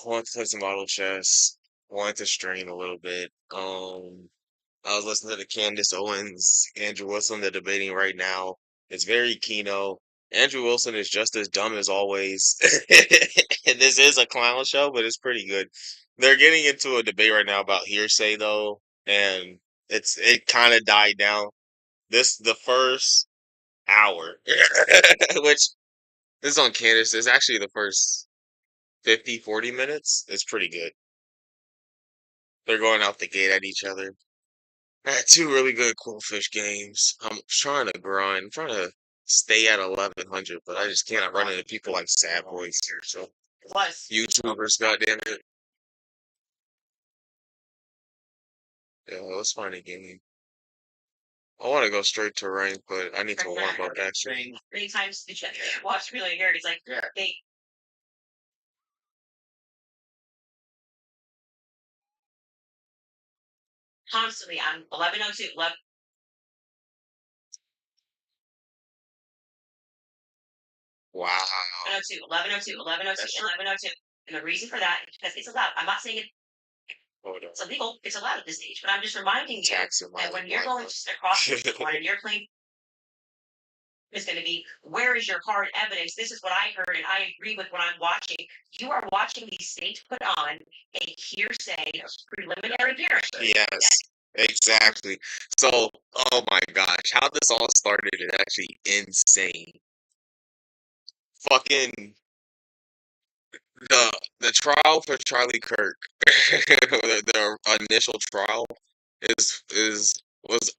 wanted to play some auto chess. Wanted to strain a little bit. I was listening to the Candace Owens, Andrew Wilson. They're debating right now. It's very keynote. Andrew Wilson is just as dumb as always. And this is a clown show, but it's pretty good. They're getting into a debate right now about hearsay though, and it kind of died down. This the first hour, which this is on Candace. It's actually the first 50, 40 minutes. It's pretty good. They're going out the gate at each other. I had two really good Quillfish games. I'm trying to grind. I'm trying to stay at 1100, but I just can't run into people like Sad Boys here. So YouTubers, goddamn it. Yeah, let's find a game. I want to go straight to rank, but I need to warm up actually. Many times the watch really nerd. It's like they constantly on 1102, Wow. 1102, 1102, 1102, 1102. And the reason for that is because it's allowed. I'm not saying it's illegal. It's allowed at this stage. But I'm just reminding you that when you're going just across the board and you're playing, it's going to be, where is your hard evidence? This is what I heard, and I agree with what I'm watching. You are watching the state put on a hearsay preliminary hearing. Yes, exactly. So, oh my gosh, how this all started is actually insane. Fucking the trial for Charlie Kirk, the initial trial is was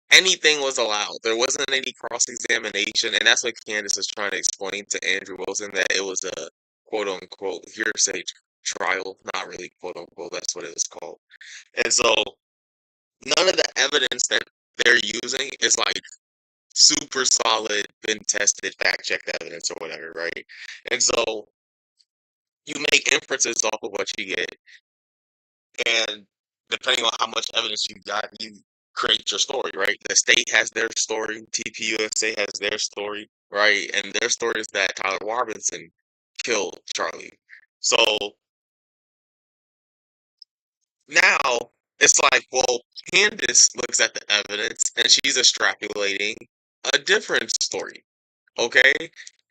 anything was allowed. There wasn't any cross examination, and that's what Candace is trying to explain to Andrew Wilson, that it was a quote unquote hearsay trial, not really quote unquote. That's what it was called. And so none of the evidence that they're using is like super solid, been tested, fact checked evidence or whatever, right? And so you make inferences off of what you get, and depending on how much evidence you got, you create your story, right? The state has their story, TPUSA has their story, right? And their story is that Tyler Robinson killed Charlie. So now it's like, well, Candace looks at the evidence and she's extrapolating a different story. Okay,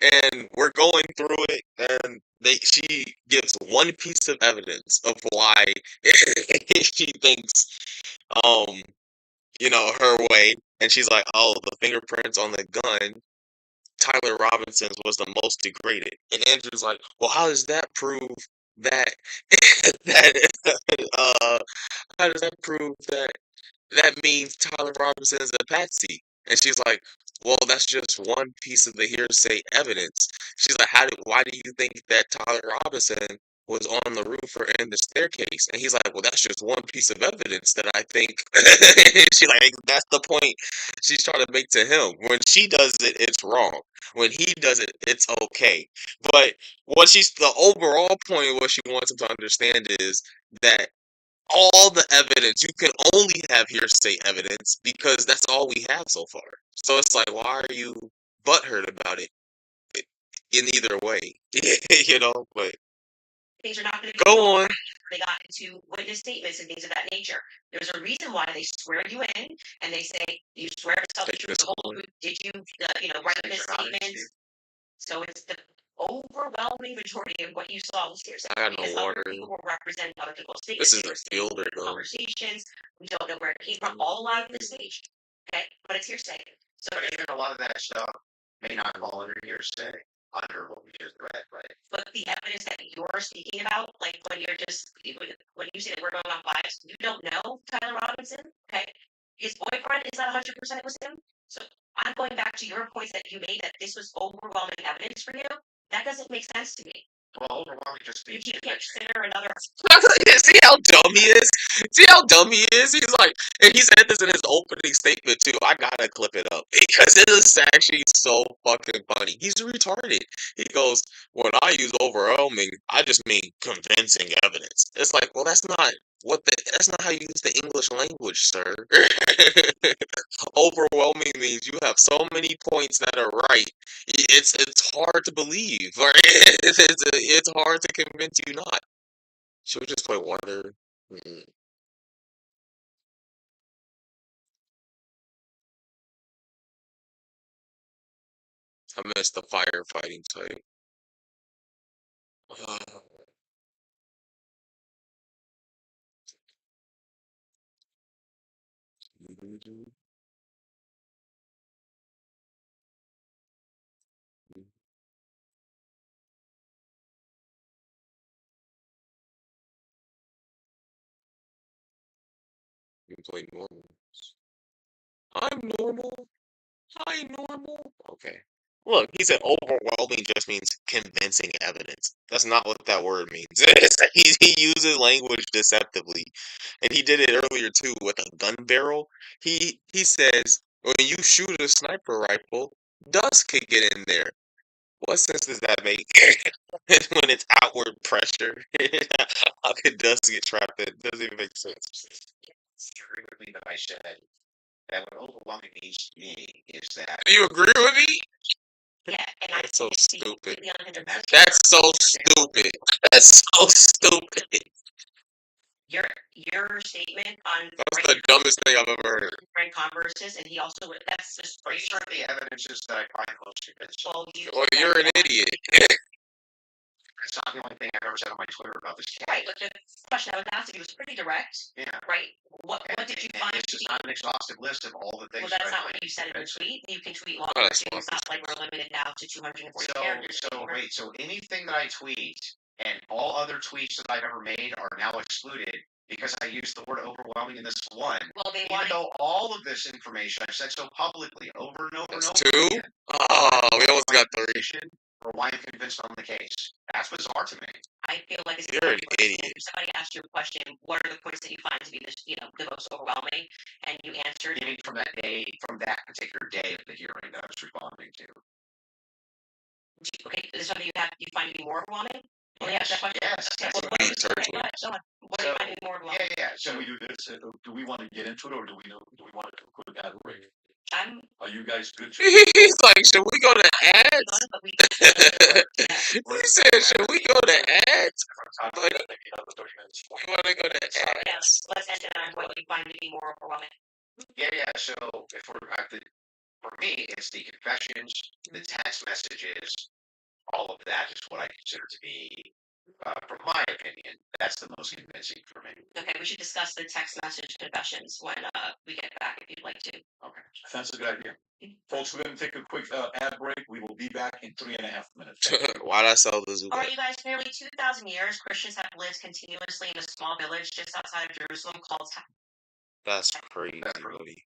and we're going through it, and she gives one piece of evidence of why she thinks, um, her way, and she's like, oh, the fingerprints on the gun, Tyler Robinson's was the most degraded, and Andrew's like, well, how does that prove that that how does that prove that means Tyler Robinson is a patsy? And she's like, well, that's just one piece of the hearsay evidence. She's like, why do you think that Tyler Robinson was on the roof or in the staircase? And he's like, well, that's just one piece of evidence that I think. She's like, that's the point she's trying to make to him. When she does it, it's wrong. When he does it, it's okay. But the overall point of what she wants him to understand is that all the evidence. You can only have hearsay evidence because that's all we have so far. So it's like, why are you butthurt about it in either way? But things are not going to go on. They got into witness statements and things of that nature. There's a reason why they swear you in, and they say you swear to tell the truth, the whole truth. Did you, write this statement? So it's the overwhelming majority of what you saw was hearsay. I got no water. People were representing other people's statements. This is a fielder conversations. We don't know where it came from. All out of the stage. Okay, but it's hearsay. So even a lot of that stuff may not fall under hearsay, under what we just read, right? But the evidence that you're speaking about, like when you say that we're going on bias, you don't know Tyler Robinson, okay? His boyfriend is not 100% was him. So I'm going back to your points that you made that this was overwhelming evidence for you. That doesn't make sense to me. Well, overwhelming just means you can't consider another. See how dumb he is? See how dumb he is? He's like, and he said this in his opening statement too. I gotta clip it up because it is actually so fucking funny. He's retarded. He goes, when I use overwhelming, I just mean convincing evidence. It's like, well, that's not how you use the English language, sir. Overwhelming means you have so many points that are right. It's hard to believe, or it's hard to convince you not. Should we just play Wonder? I missed the firefighting type. You play normal. I'm normal. Hi, normal. Okay. Look, he said overwhelming just means convincing evidence. That's not what that word means. He uses language deceptively. And he did it earlier too with a gun barrel. He says when you shoot a sniper rifle, dust could get in there. What sense does that make? When it's outward pressure, how could dust get trapped in? Doesn't even make sense. You agree with me that I said that what overwhelming means to me is that. Do you agree with me? Yeah, and That's so stupid. That's That's so stupid. That's so stupid. Your statement on That's the dumbest thing I've ever heard. Frank Converses, and he also that's just. Are you sure the evidence is that I find most convincing? Well, you're an idiot. That's not the only thing I've ever said on my Twitter about this case. Right, but the question I was asking you was pretty direct. Yeah. Right. What did you find? It's just not an exhaustive list of all the things. Well, that's not what you said in your tweet. You can tweet longer. It's not like we're limited now to 240 characters. So anything that I tweet and all other tweets that I've ever made are now excluded because I used the word overwhelming in this one. Well, even though all of this information I've said so publicly over and over and over two? again. Oh, we almost got three. Or why I'm convinced on the case. That's bizarre to me. I feel like it's you're an idiot. Somebody asked you a question, what are the points that you find to be the most overwhelming? And you answered. You mean from that particular day of the hearing that I was responding to. Okay, is this something you find to be more overwhelming? Yes. Yes. Okay, well, what do you find to be more overwhelming? Yeah. So we do this. Do we want to get into it, or do we want to put it out of break? Are you guys good? He's like, should we go to ads? He said, should we go to ads? We want to go to ads. Let's end it on what you find to be more overwhelming. Yeah. So if we're for me, it's the confessions, the text messages, all of that is what I consider to be, from my opinion, that's the most convincing for me. Okay, we should discuss the text message confessions when we get back if you'd like to. Okay. That's a good idea. Folks, we're going to take a quick ad break. We will be back in 3.5 minutes. Why'd I sell the zoo? All right, you guys, for nearly 2,000 years, Christians have lived continuously in a small village just outside of Jerusalem called That's crazy, buddy.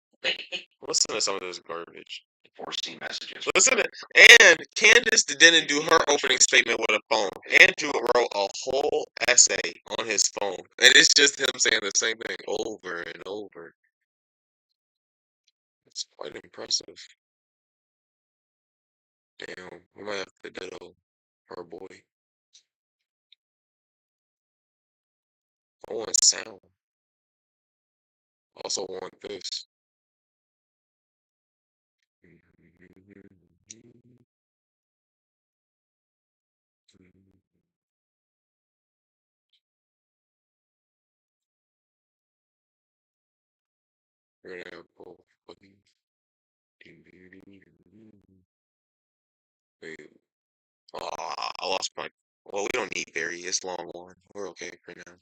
Listen to some of this garbage. 14 messages. Listen to, and Candace didn't do her opening statement with a phone. Andrew wrote a whole essay on his phone. And it's just him saying the same thing over and over. It's quite impressive. Damn, we might have to ditto her boy. I want sound. Also want this. We're gonna have both. Wait. Oh, I lost my. Well, we don't need Barry. It's long one. We're okay for now.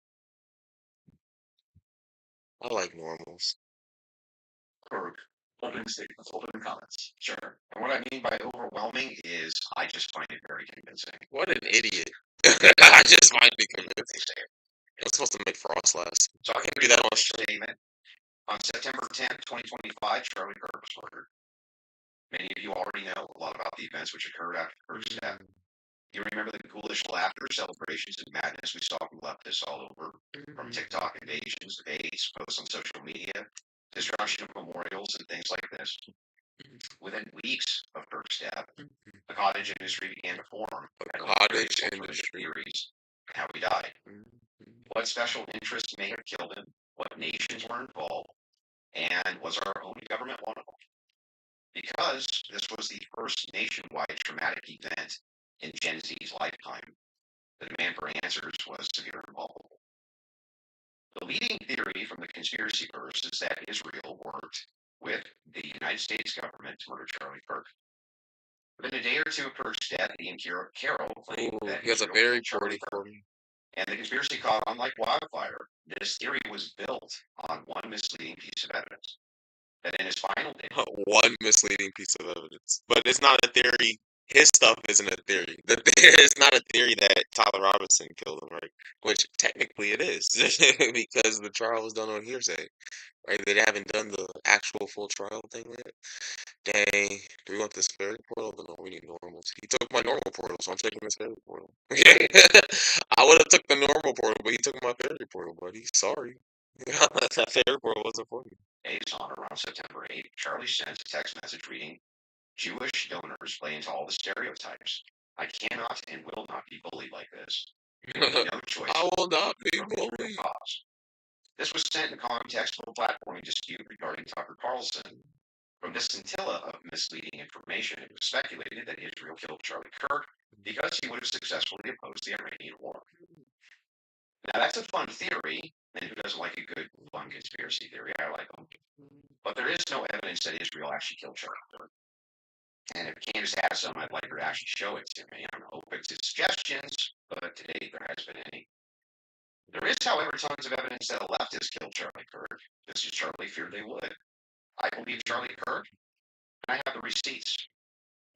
I like normals. Opening statements, opening comments. Sure. And what I mean by overwhelming is I just find it very convincing. What an idiot. I just find it convincing. I was supposed to make Frost last. So I can do that on statement. On September 10th, 2025, Charlie Kirk was murdered. Many of you already know a lot about the events which occurred after Kirk's death. You remember the ghoulish laughter, celebrations, and madness we saw from leftists all over, from TikTok invasions, debates, posts on social media, destruction of memorials, and things like this. Within weeks of Kirk's death, the cottage industry began to form. Cottage industry theories on how he died. What special interest may have killed him, what nations were involved, and was our own government one of them? Because this was the first nationwide traumatic event in Gen Z's lifetime, the demand for answers was severe and palpable. The leading theory from the conspiracyverse is that Israel worked with the United States government to murder Charlie Kirk. Within a day or two of Kirk's death, he and Carol claimed that he has a Israel very killed Charlie for Kirk. me. And the conspiracy caught on like wildfire. This theory was built on one misleading piece of evidence. That in his final days, One misleading piece of evidence, but it's not a theory. His stuff isn't a theory. It's not a theory that Tyler Robinson killed him, right? Which technically it is, because the trial was done on hearsay, right? They haven't done the actual full trial thing yet. Dang, do we want this fairy portal? No, we need normals. He took my normal portal, so I'm taking this fairy portal. I would have took the normal portal, but he took my fairy portal, buddy. Sorry. That fairy portal wasn't for me. days on around September 8th, Charlie sent a text message reading, Jewish donors play into all the stereotypes. I cannot and will not be bullied like this. There will be no choice. I will not be bullied. This was sent in context of a platforming dispute regarding Tucker Carlson. From this scintilla of misleading information, it was speculated that Israel killed Charlie Kirk because he would have successfully opposed the Iranian war. Now, that's a fun theory, and who doesn't like a good, fun conspiracy theory? I like them. But there is no evidence that Israel actually killed Charlie Kirk. And if Candace has some, I'd like her to actually show it to me. I'm open to suggestions, but to date there has been any. There is, however, tons of evidence that a leftist killed Charlie Kirk, just as Charlie feared they would. I believe Charlie Kirk, and I have the receipts.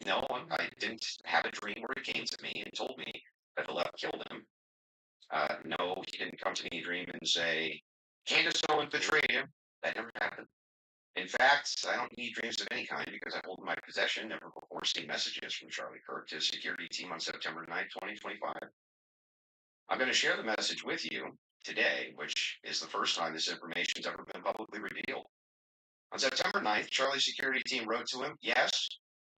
No, I didn't have a dream where he came to me and told me that the left killed him. No, he didn't come to me in a dream and say, Candace Owens betrayed him. That never happened. In fact, I don't need dreams of any kind because I hold in my possession never before seen messages from Charlie Kirk to his security team on September 9th, 2025. I'm going to share the message with you today, which is the first time this information's ever been publicly revealed. On September 9th, Charlie's security team wrote to him, yes,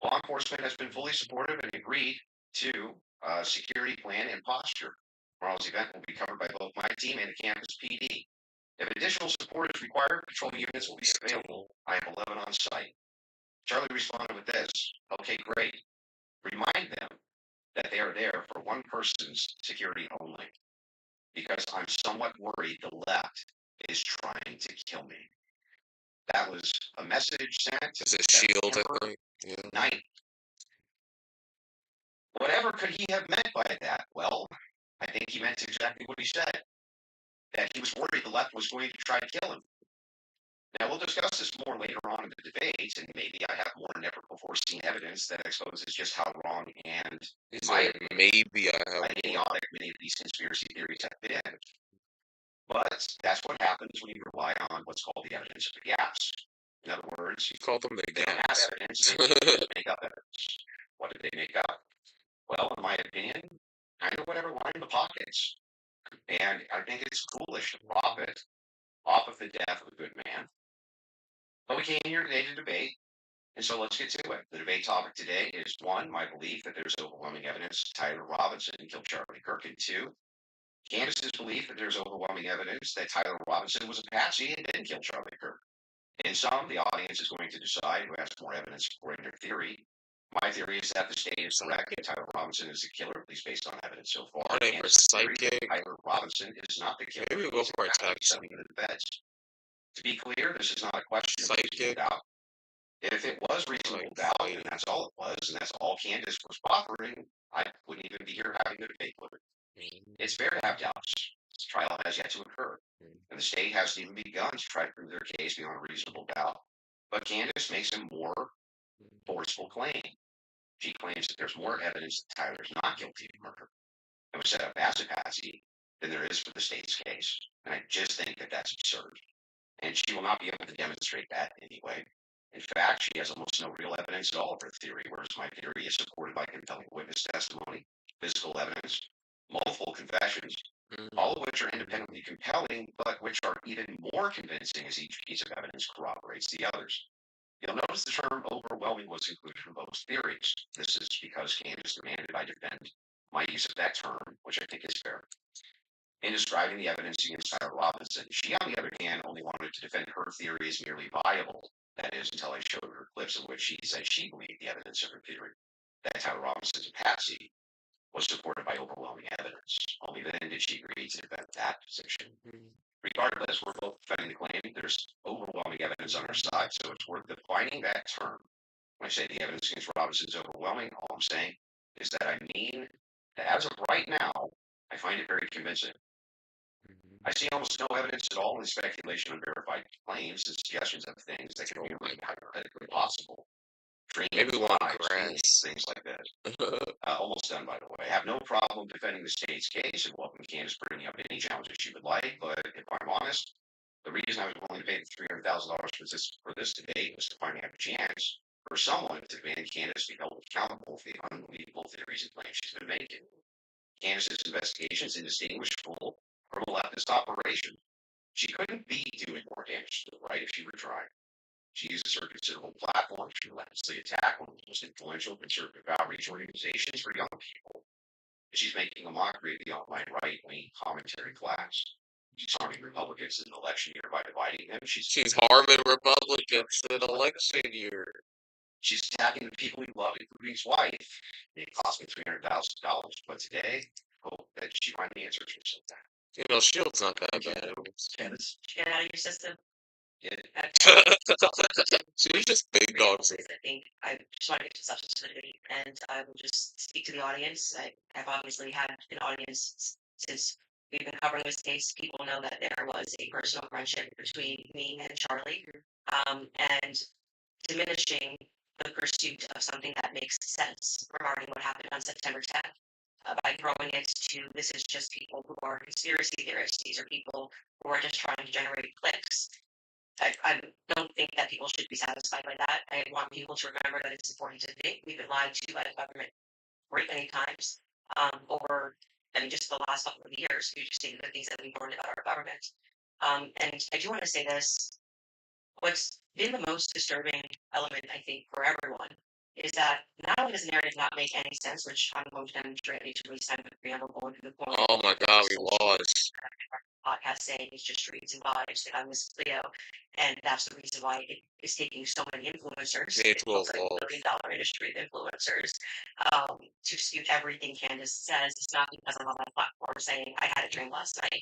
law enforcement has been fully supportive and agreed to a security plan and posture. Tomorrow's event will be covered by both my team and the campus PD. If additional support is required, patrol units will be available. I have 11 on site. Charlie responded with this, okay, great. Remind them that they are there for one person's security only, because I'm somewhat worried the left is trying to kill me. That was a message sent. It's a shield, I think. Yeah. Night. Whatever could he have meant by that? Well, I think he meant exactly what he said. That he was worried the left was going to try to kill him. Now, we'll discuss this more later on in the debate, and maybe I have more never before seen evidence that exposes just how wrong and maybe I have idiotic many of these conspiracy theories have been. But that's what happens when you rely on what's called the evidence of the gaps. In other words, You call them the they don't have gaps. evidence, they make up evidence. What did they make up? Well, in my opinion, kind of whatever lined the pockets. And I think it's foolish to profit off of the death of a good man. But we came here today to debate, and so let's get to it. The debate topic today is one, my belief that there's overwhelming evidence Tyler Robinson killed Charlie Kirk, and two, Candace's belief that there's overwhelming evidence that Tyler Robinson was a patsy and didn't kill Charlie Kirk. In sum, the audience is going to decide who has more evidence according to their theory. My theory is that the state is correct and Tyler Robinson is the killer, at least based on evidence so far. Are they for psychic? Tyler Robinson is not the killer. Maybe we'll go for a text. To be clear, this is not a question of Psychic. doubt. If it was reasonable doubt, and that's all it was, and that's all Candace was offering, I wouldn't even be here having a debate with her. It's fair to have doubts. This trial has yet to occur, and the state hasn't even begun to try to prove their case beyond a reasonable doubt. But Candace makes a more forceful claim. She claims that there's more evidence that Tyler's not guilty of murder and was set up as a patsy than there is for the state's case. And I just think that that's absurd. And she will not be able to demonstrate that anyway. In fact, she has almost no real evidence at all of her theory, whereas my theory is supported by compelling witness testimony, physical evidence, multiple confessions, all of which are independently compelling, but which are even more convincing as each piece of evidence corroborates the others. You'll notice the term overwhelming was included in both theories. This is because Candace demanded I defend my use of that term, which I think is fair. In describing the evidence against Tyler Robinson, she, on the other hand, only wanted to defend her theory as merely viable. That is, until I showed her clips in which she said she believed the evidence of her theory, that Tyler Robinson's a patsy, was supported by overwhelming evidence. Only then did she agree to defend that position. Regardless, we're both defending the claim. There's overwhelming evidence on our side, so it's worth defining that term. When I say the evidence against Robinson is overwhelming, all I'm saying is that I mean that as of right now, I find it very convincing. I see almost no evidence at all in speculation on verified claims and suggestions of things that can only be hypothetically possible. Maybe one grass. Things like that. Almost done, by the way. I have no problem defending the state's case and welcome Candace bringing up any challenges she would like, but if I'm honest, the reason I was willing to pay the $300,000 for this debate was to finally have a chance for someone to demand Candace be held accountable for the unbelievable theories and claims she's been making. Candace's investigation is indistinguishable from a leftist operation. She couldn't be doing more damage to the right if she were trying. She uses her considerable platform to relentlessly attack one of the most influential conservative outreach organizations for young people. She's making a mockery of the online right-wing commentary class. She's harming Republicans in an election year by dividing them. She's harming Republicans in an election year. She's attacking the people we love, including his wife. It cost me $300,000, but today, I hope that she finally answers herself that. You know, Shield's not that bad. Candace, Get out of your system. She was just big dogs. I think I just want to get to substance today, and I will just speak to the audience. I've obviously had an audience since we've been covering this case. People know that there was a personal friendship between me and Charlie, and diminishing the pursuit of something that makes sense regarding what happened on September 10th. By throwing it to this is just people who are conspiracy theorists. These are people who are just trying to generate clicks. I don't think that people should be satisfied by that. I want people to remember that it's important to think. We've been lied to by the government great many times over, just the last couple of years. You just see the things that we've learned about our government. And I do want to say this. What's been the most disturbing element, I think, for everyone is that not only does the narrative not make any sense, which I'm going to demonstrate to waste time with the preamble going through the point. Oh my God, we lost. Podcast saying it's just reads and vibes that I'm Miss Cleo, and that's the reason why it is taking so many influencers. It's like $1 billion industry of influencers to dispute everything Candace says. It's not because I'm on my platform saying I had a dream last night.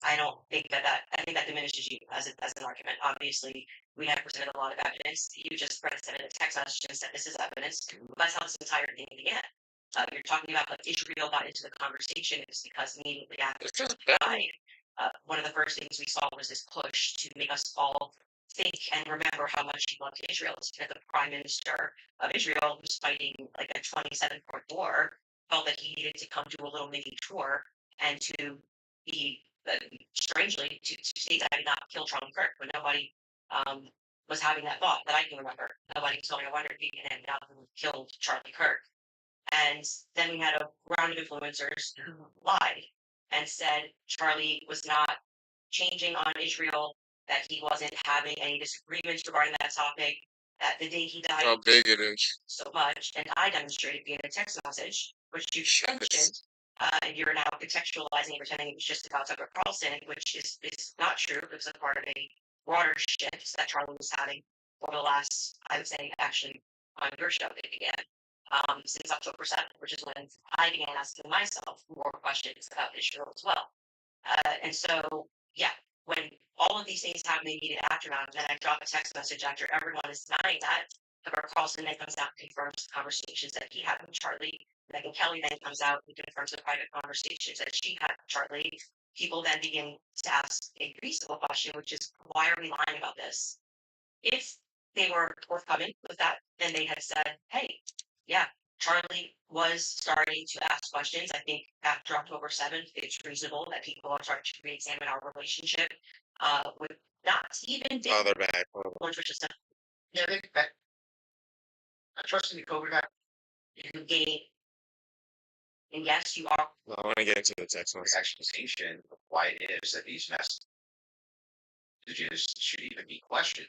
I don't think that I think that diminishes you as an argument. Obviously, we have presented a lot of evidence. You just presented a text message and said this is evidence. That's how this entire thing began. You're talking about like Israel got into the conversation is because immediately after one of the first things we saw was this push to make us all think and remember how much he loved Israel. The prime minister of Israel, who's fighting like a 27-point war, felt that he needed to come do a little mini tour and to be, strangely, to state that I did not kill Charlie Kirk, but nobody was having that thought that I can remember. Nobody was going, I wonder if he can end up who killed Charlie Kirk. And then we had a round of influencers who lied and said Charlie was not changing on Israel, that he wasn't having any disagreements regarding that topic, that the day he died, how big it is, so much. And I demonstrated via a text message, which you mentioned, and you're now contextualizing and pretending it was just about Tucker Carlson, which is not true. It was a part of a broader shift that Charlie was having over the last, I would say, actually, on your show, it began. Since October 7th, which is when I began asking myself more questions about Israel as well. And so, yeah, when all of these things happen in the immediate aftermath, and I drop a text message after everyone is denying that, Tucker Carlson then comes out and confirms the conversations that he had with Charlie. Megyn Kelly then comes out and confirms the private conversations that she had with Charlie. People then begin to ask a reasonable question, which is, why are we lying about this? If they were forthcoming with that, then they had said, hey, yeah, Charlie was starting to ask questions. I think after October 7th, it's reasonable that people are starting to re-examine our relationship with not even they're back. which is they're back. I trust in the COVID back. You gain, and yes, you are. Well, I want to get into the text message. Explanation of why it is that these messages should even be questioned.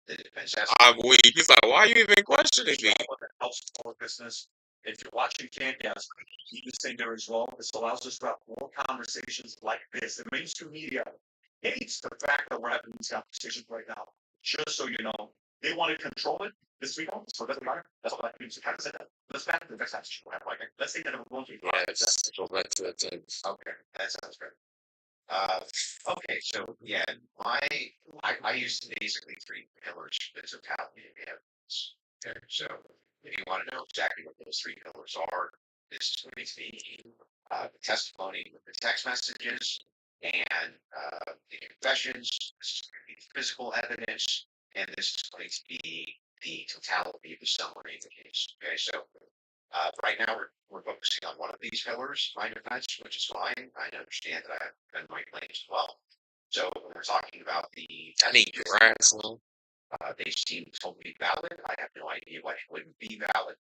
The defense has. I'm weak. He's like, why are you even questioning me? What helps our business. If you're watching Camcast, keep this thing there as well. This allows us to have more conversations like this. The mainstream media hates the fact that we're having these conversations right now. Just so you know, they want to control it. This week, so it doesn't matter. That's all that means. To kind of say that. Let's back to the next conversation we'll have. Like, let's say that we're going to. Yes. Go back to that text. Okay, that sounds good. Okay, so yeah, I used basically three pillars as a totality of evidence. Okay, so if you want to know exactly what those three pillars are, this is going to be the testimony with the text messages and the confessions. This is going to be physical evidence, and this is going to be the totality of the summary of the case. Okay, so right now, we're focusing on one of these pillars, my defense, which is fine. I understand that I have been my claims as well. So when we're talking about the I need grass, though. they seem totally valid. I have no idea why it wouldn't be valid.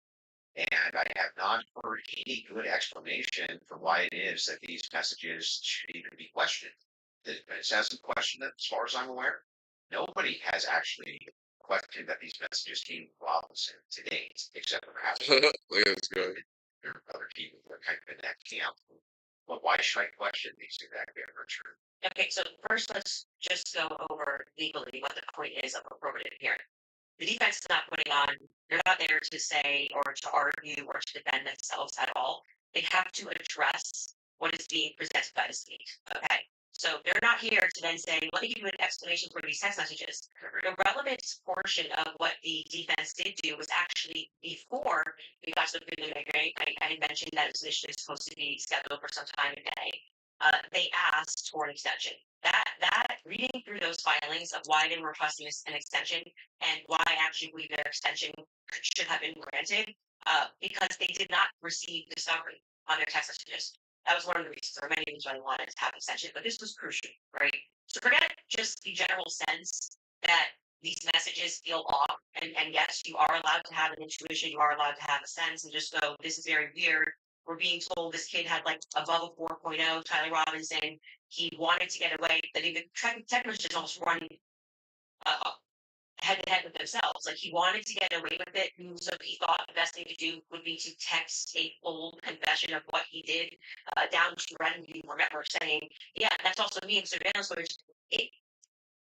And I have not heard any good explanation for why it is that these messages should even be questioned. The defense hasn't questioned it, as far as I'm aware. Nobody has actually questioned that these messages came from Robinson to date, except for perhaps That's good. there are other people that are kind of in that camp. But why should I question these exactly, Richard? Okay, so first let's just go over legally what the point is of a probative hearing. The defense is not putting on, they're not there to say or to argue or to defend themselves at all. They have to address what is being presented by the state. Okay. So they're not here to then say, let me give you an explanation for these text messages. The relevant portion of what the defense did do was actually before we got to the preliminary hearing. I had mentioned that it was initially supposed to be scheduled for some time in May. They asked for an extension. That reading through those filings of why they were requesting an extension and why I actually believe their extension should have been granted, because they did not receive discovery on their text messages. That was one of the reasons. There were many reasons why they wanted to have extension, but this was crucial, right? So forget just the general sense that these messages feel off, and yes, you are allowed to have an intuition, you are allowed to have a sense, and just go, this is very weird. We're being told this kid had like above a 4.0, Tyler Robinson. He wanted to get away, that even text messages almost running head to head with themselves. Like he wanted to get away with it, so he thought the best thing to do would be to text a full confession of what he did, down to Ren. You remember saying, "Yeah, that's also me in surveillance footage."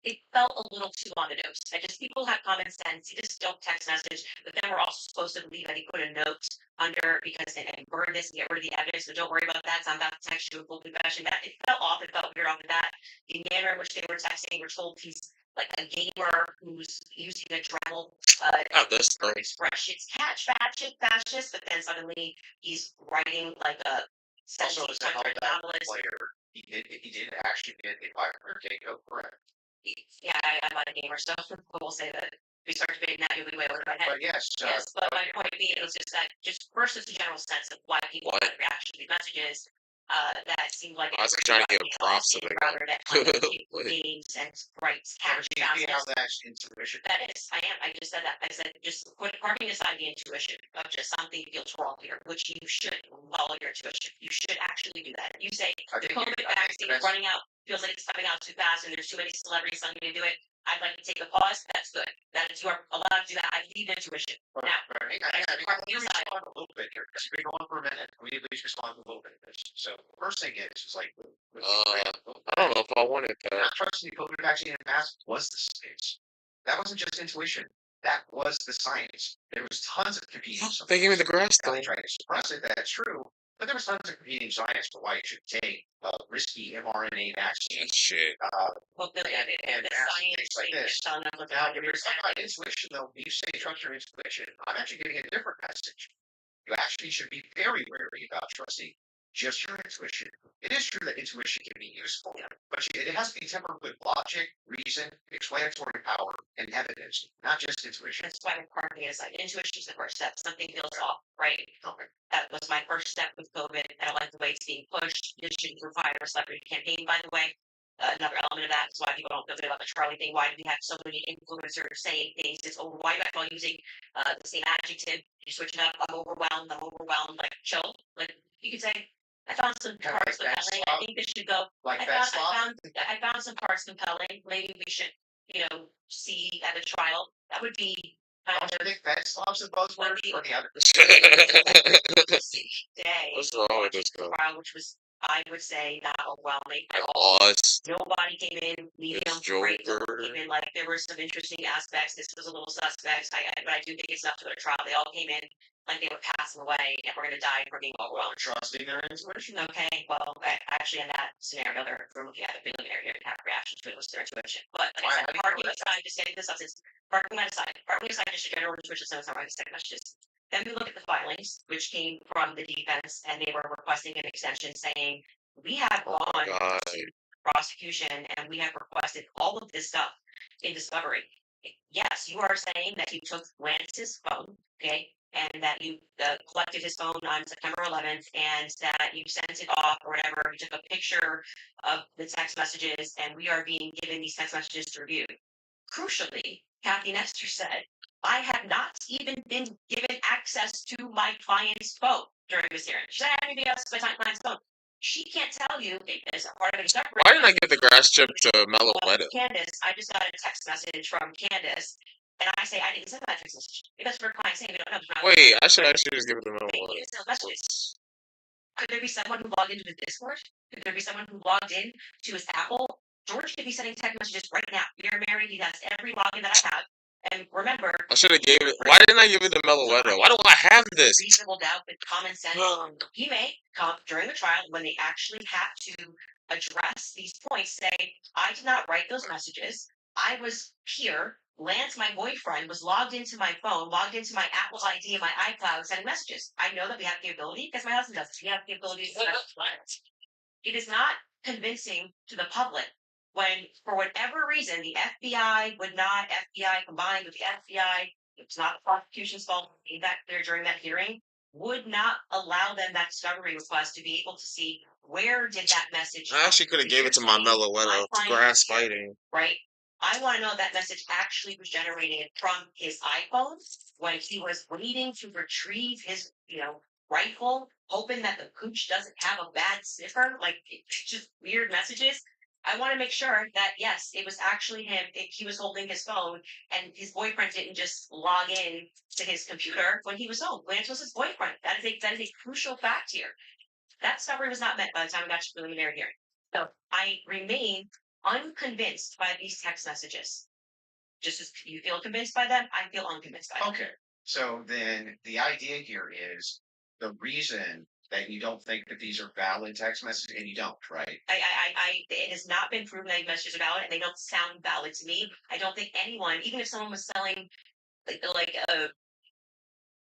It felt a little too on the nose. I just people have common sense. You just don't text message, but then we're also supposed to believe that he put a note under because and burn this and get rid of the evidence. So don't worry about that. So I'm about to text you a full confession. That it felt off. It felt weird off the bat. The manner in which they were texting, we're told he's like a gamer who's using a Dremel This spreadsheets, fascist, but then suddenly he's writing like a Also, as a held novelist. player, he did actually get a 500K code correct. Yeah, I'm not a gamer, so we'll say that we start debating that, you'll be way over my head. But yes, Yes, but my point being is just that, just first, it's a general sense of why people had reaction to these messages. That seemed like I was trying to give props to the guy. rather than games and rights. Do you have that intuition? That is, I am. I just said that. I said just parking aside the intuition of just something feels wrong here, which you should follow your intuition. You should actually do that. If you say the COVID vaccine is running out, feels like it's coming out too fast, and there's too many celebrities telling me to do it. I'd like to take a pause. That's good. That is, you are allowed to do that. I need intuition. Now, hang on. Let me respond a little bit here because you've been going for a minute. Let me at least respond a little bit. So the first thing is like, I don't know if I wanted that. Not trusting the COVID vaccine and mask was the science. That wasn't just intuition. That was the science. There was tons of competing science. They gave me the grass I thing. tried to suppress it. That's true. But there was tons of competing science for why you should take risky mRNA vaccine. Shit. Well, the science like this. Now, If you're talking about intuition, though, you say trust your intuition. I'm actually giving a different message. You actually should be very wary about trusting just your intuition. It is true that intuition can be useful, but it has to be tempered with logic, reason, explanatory power, and evidence, not just intuition. That's why I'm parking it aside. Intuition is the first step. Something feels off, right? Okay. That was my first step with COVID. I don't like the way it's being pushed. This shouldn't require a celebrity campaign, by the way. Another element of that is why people don't feel good about the Charlie thing. Why do we have so many influencers saying things? It's why do I call using the same adjective? You switch it up. I'm overwhelmed. Like, chill. Like, you could say, I found some parts compelling. I think this should go. I found some parts compelling. Maybe we should, see at the trial. That would be. I think that slobs of both words or the other. Day. What's wrong with this guy? Trial, which was, I would say, not overwhelming at all. Us. Nobody came in medium, great. Came in like there were some interesting aspects. This was a little suspect. But I do think it's enough to go to trial. They all came in like they were passing away and we're going to die from being overwhelmed. Trusting their intuition. Okay, well, actually, in that scenario, we're looking at a preliminary here to have actual was their intuition. But like Why- I said, how do you know parking that? aside, just getting the substance, parking aside, just a general intuition, so it's not writing text messages. Then we look at the filings, which came from the defense, and they were requesting an extension saying, we have gone God. to prosecution and we have requested all of this stuff in discovery. Yes, you are saying that you took Lance's phone, okay, and that you collected his phone on September 11th and that you sent it off or whatever. You took a picture of the text messages and we are being given these text messages to review. Crucially, Kathy Nestor said, I have not even been given access to my client's phone during this hearing. She said, I haven't been able to access my client's phone. She can't tell you as a part of a discovery. Why didn't I get the grass chip to Meloetta? Candace, I just got a text message from Candace, and I say I didn't send that text message because for a client saying we don't know. Wait, I should actually just give it to Meloetta. Messages. Could there be someone who logged into the Discord? Could there be someone who logged in to his Apple? George could be sending text messages right now. We are married. He has every login that I have. And remember, I should have gave it. Why didn't I give it to Meloetta? Why don't I have this? Reasonable doubt with common sense. He may come during the trial when they actually have to address these points. Say, I did not write those messages. I was here. Lance, my boyfriend, was logged into my phone, logged into my Apple ID and my iCloud, sending messages. I know that we have the ability because my husband does it. We have the ability to send messages. It is not convincing to the public when, for whatever reason, the FBI would not, FBI combined with the FBI, it's not the prosecution's fault, made that clear during that hearing, would not allow them that discovery request to be able to see where did that message. I actually could have gave it to my Meloetta. Grass fighting. Right. I want to know that message actually was generated from his iPhone when he was waiting to retrieve his, rifle, hoping that the pooch doesn't have a bad sniffer, like it's just weird messages. I want to make sure that yes, it was actually him. He was holding his phone, and his boyfriend didn't just log in to his computer when he was home. Lance was his boyfriend. That is a crucial fact here. That discovery was not met by the time we got to preliminary hearing. So I remain unconvinced by these text messages. Just as you feel convinced by them, I feel unconvinced by them. Okay. So then the idea here is the reason that you don't think that these are valid text messages, and you don't, right? It has not been proven that these messages are valid, and they don't sound valid to me. I don't think anyone, even if someone was selling like a,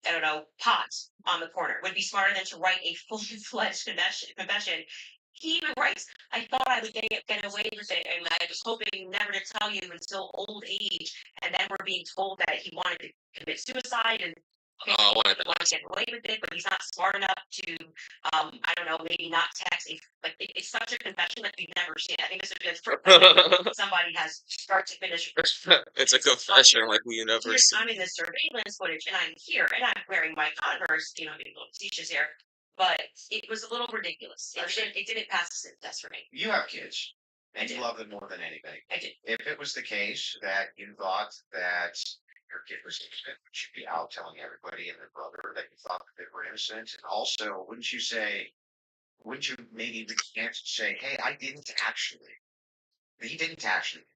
I don't know, pot on the corner, would be smarter than to write a full-fledged confession. He even writes, I thought I would get away with it, and I was hoping never to tell you until old age. And then we're being told that he wanted to commit suicide and he wanted to get away with it, but he's not smart enough to, I don't know, maybe not text. It's such a confession that we've never seen. I think this is the first time somebody has start to finish. It's a confession like we never seen. I'm in this surveillance footage, and I'm here, and I'm wearing my Converse, little teachers here. But it was a little ridiculous. It didn't pass the test for me. You have kids, and you love them more than anything. I did. If it was the case that you thought that your kid was innocent, would you be out telling everybody and their brother that you thought that they were innocent? And also, wouldn't you maybe recant say, hey, he didn't actually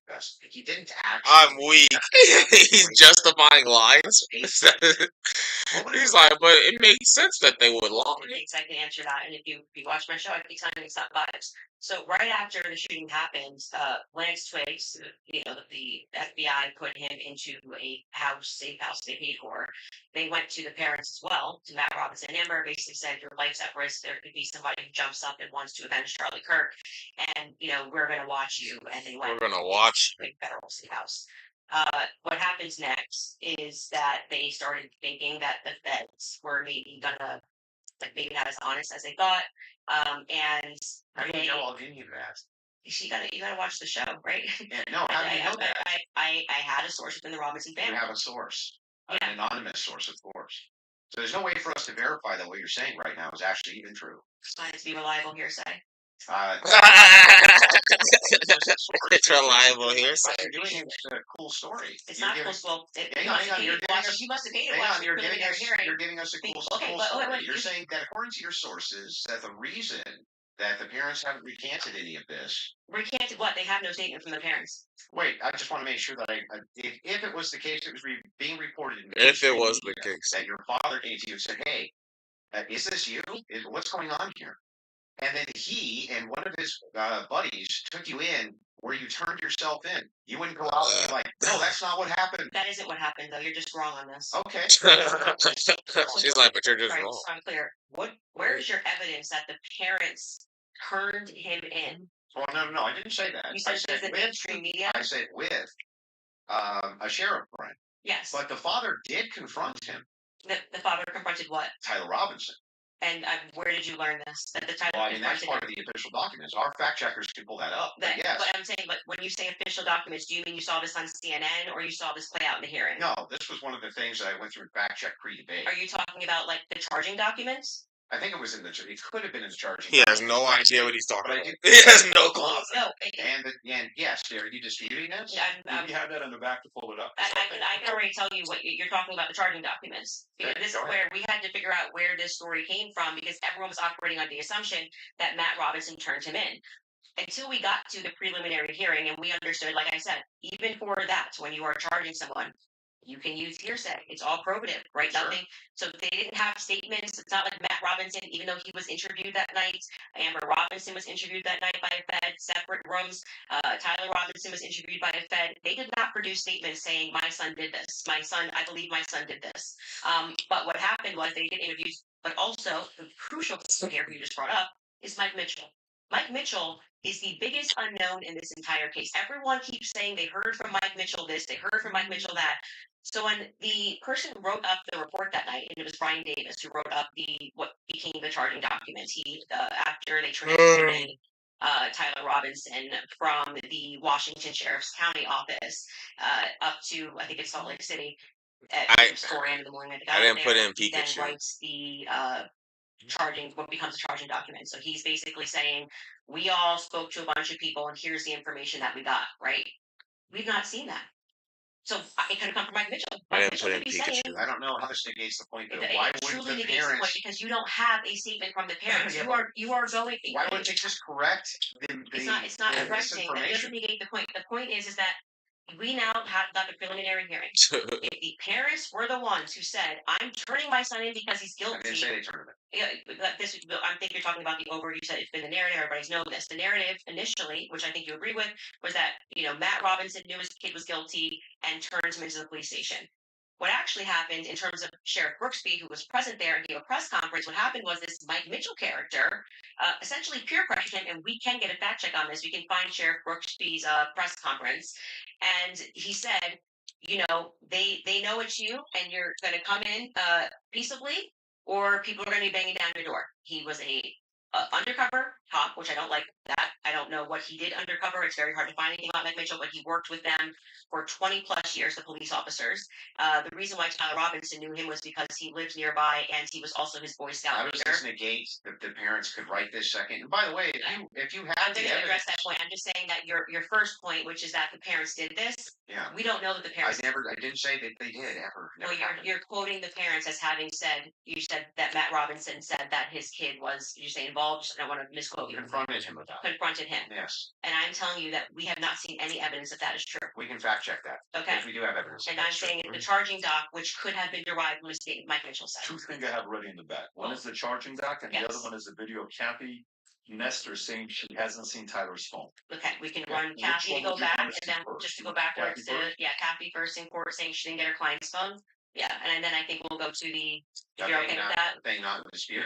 confess. He didn't actually. I'm weak. He's justifying lies. He's like, but it makes sense that they would lie. I can answer that. And if you watch my show, I keep telling you it's not vibes. So right after the shooting happened, Lance Twigs, the FBI put him into a safe house they paid for. They went to the parents as well, to Matt Robinson and Amber, basically said, your life's at risk. There could be somebody who jumps up and wants to avenge Charlie Kirk. And, we're going to watch you. And they went. We're going to watch you. Federal safe house. What happens next is that they started thinking that the feds were maybe gonna, maybe not as honest as they thought. And how do you know all any of that? You gotta watch the show, right? Yeah, no, how do you know that? I had a source within the Robinson family. You have a source, an anonymous source, of course. So there's no way for us to verify that what you're saying right now is actually even true. Science be reliable hearsay. It's reliable hearsay. What you're doing is a cool story. It's not cool. Hang on. You must have hated watching. You're giving us a cool story. You're saying that according to your sources, that the reason that the parents haven't recanted any of this. Recanted what? They have no statement from the parents. Wait, I just want to make sure that if it was the case, it was being reported. If it was the case that your father came to you and said, "Hey, is this you? What's going on here?" and then he and one of his buddies took you in where you turned yourself in. You wouldn't go out and be like, no, that's not what happened. That isn't what happened, though. You're just wrong on this. Okay. She's like, but you're just Right, wrong. so I'm clear. Where is your evidence that the parents turned him in? Oh, no, I didn't say that. You said there's the mainstream media? I said with a sheriff friend. Yes. But the father did confront him. The father confronted what? Tyler Robinson. And where did you learn this? That the Tyler Well, I mean, that's confronted part him? of the official documents. Our fact checkers can pull that up. That, but yes. But I'm saying, but when you say official documents, do you mean you saw this on CNN or you saw this play out in the hearing? No, this was one of the things that I went through fact check pre-debate. Are you talking about like the charging documents? I think it was in the. It could have been in the charging. He has no idea what he's talking about. He has no clue. No. And yes, are you disputing this? Yeah, You have that on the back to pull it up. I can already tell you what you're talking about, the charging documents. Because this is where we had to figure out where this story came from because everyone was operating on the assumption that Matt Robinson turned him in. Until we got to the preliminary hearing and we understood, like I said, even for that, when you are charging someone, you can use hearsay. It's all probative, right? Sure. Nothing. So they didn't have statements. It's not like Matt Robinson, even though he was interviewed that night. Amber Robinson was interviewed that night by a Fed, separate rooms. Tyler Robinson was interviewed by a Fed. They did not produce statements saying, my son did this. I believe my son did this. But what happened was they did interviews, but also the crucial thing here you just brought up is Mike Mitchell. Mike Mitchell is the biggest unknown in this entire case. Everyone keeps saying they heard from Mike Mitchell this, they heard from Mike Mitchell that. So when the person who wrote up the report that night, and it was Brian Davis who wrote up what became the charging documents, he after they transferred Tyler Robinson from the Washington Sheriff's County office up to I think it's Salt Lake City at 4 a.m. in the morning. I didn't put in He then Pikachu. writes the what becomes a charging document. So he's basically saying we all spoke to a bunch of people, and here's the information that we got. Right? We've not seen that. So it could have come from Mike Mitchell. I didn't put in Pikachu. I don't know how this negates the point. Though. Why wouldn't the parents? Because you don't have a statement from the parents. Yeah, you are going. Why wouldn't they just correct It's not correcting. That doesn't negate the point. The point is that we now have got the preliminary hearing. If the parents were the ones who said, "I'm turning my son in because he's guilty," I didn't say they turned him in. Yeah, I think you're talking about the over. You said it's been the narrative. Everybody's known this. The narrative initially, which I think you agree with, was that Matt Robinson knew his kid was guilty and turned him into the police station. What actually happened in terms of Sheriff Brooksby, who was present there and gave a press conference, what happened was this Mike Mitchell character essentially peer pressured him, and we can get a fact check on this. We can find Sheriff Brooksby's press conference, and he said, they know it's you, and you're going to come in peaceably, or people are going to be banging down your door. He was a undercover cop, which I don't like that. I don't know what he did undercover. It's very hard to find anything about Mike Mitchell, but he worked with them for 20 plus years, the police officers. The reason why Tyler Robinson knew him was because he lived nearby and he was also his Boy Scout leader. I was just negate that the parents could write this second. And by the way, if you had I'm going to address that point. I'm just saying that your first point, which is that the parents did this. Yeah. We don't know that the parents. I didn't say that they did ever. Well, you're quoting the parents as having said. You said that Matt Robinson said that his kid was. You say involved. I don't want to misquote you. Confronted him about it. Confronted him. Yes. And I'm telling you that we have not seen any evidence that is true. We can fact check that. Okay. If we do have evidence. And I'm saying it's the charging doc, which could have been derived from a statement Mike Mitchell said. Two things I have ready in the back. One is the charging doc, and the other one is the video of Kathy Nestor saying she hasn't seen Tyler's phone. Okay, we can run Kathy to go back, and then just to go backwards to Kathy first in court saying she didn't get her client's phone. Yeah, and then I think we'll go to the. If you're okay with that. Thing not in dispute.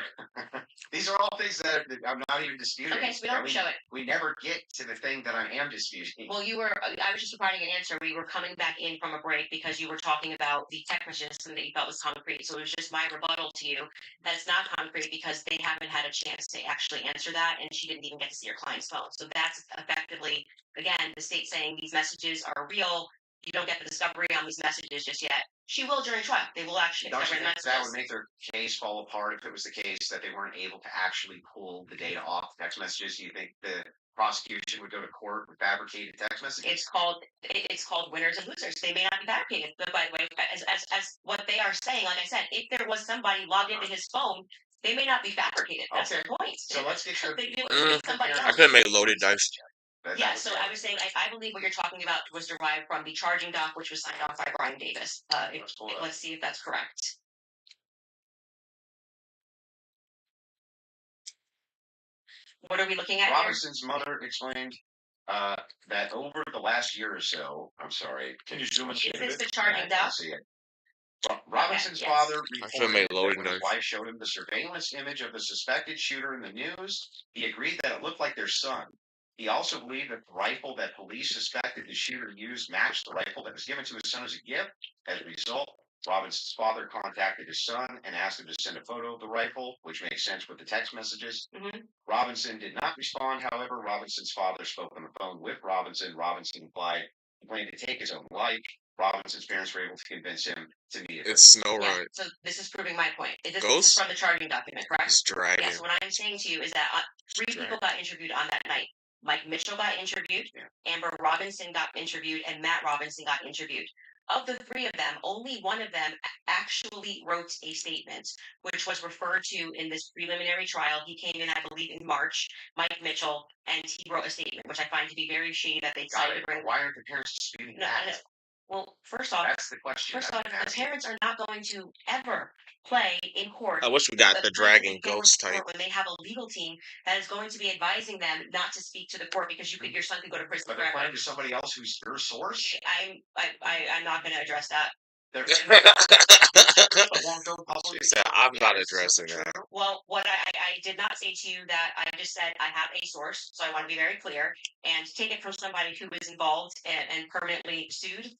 These are all things that I'm not even disputing. Okay, so we don't show it. We never get to the thing that I am disputing. Well, I was just providing an answer. We were coming back in from a break because you were talking about the tech messages that you felt was concrete. So it was just my rebuttal to you that it's not concrete because they haven't had a chance to actually answer that, and she didn't even get to see her client's phone. So that's effectively, again, the state saying these messages are real. You don't get the discovery on these messages just yet. She will during trial. They will actually Don't discover you the think messages. that would make their case fall apart if it was the case that they weren't able to actually pull the data off text messages? Do you think the prosecution would go to court with fabricated text messages? It's called winners and losers. They may not be fabricated. But by the way, as what they are saying, like I said, if there was somebody logged into his phone, they may not be fabricated. That's the point. So let's get your. I couldn't make loaded dice. Yeah, so I was saying, I believe what you're talking about was derived from the charging doc, which was signed off by Brian Davis. Let's see if that's correct. What are we looking at here? Robinson's mother explained that over the last year or so, I'm sorry, Can you zoom in? Is this the I charging can't doc? see it. Robinson's yes. father I should have made reported loading that when his knife. wife showed him the surveillance image of the suspected shooter in the news, he agreed that it looked like their son. He also believed that the rifle that police suspected the shooter used matched the rifle that was given to his son as a gift. As a result, Robinson's father contacted his son and asked him to send a photo of the rifle, which makes sense with the text messages. Mm-hmm. Robinson did not respond. However, Robinson's father spoke on the phone with Robinson. Robinson implied he planned to take his own life. Robinson's parents were able to convince him to meet it. It's Snow Yeah, Run. so this is proving my point. This is Ghost? from the charging document, correct? It's dragging. Yes, what I'm saying to you is that three people got interviewed on that night. Mike Mitchell got interviewed, Amber Robinson got interviewed, and Matt Robinson got interviewed. Of the three of them, only one of them actually wrote a statement, which was referred to in this preliminary trial. He came in, I believe, in March, Mike Mitchell, and he wrote a statement, which I find to be very shady that they decided to bring. Why aren't the parents disputing that? Well, first off, That's the question. the parents are not going to ever play in court. I wish we got the dragon ghost type. When they have a legal team that is going to be advising them not to speak to the court because your son could go to prison But forever. they're playing to somebody else who's their source. I'm not going to address that. She said, I'm not addressing that. Well, what I did not say to you that I just said I have a source, so I want to be very clear and take it from somebody who was involved and permanently sued.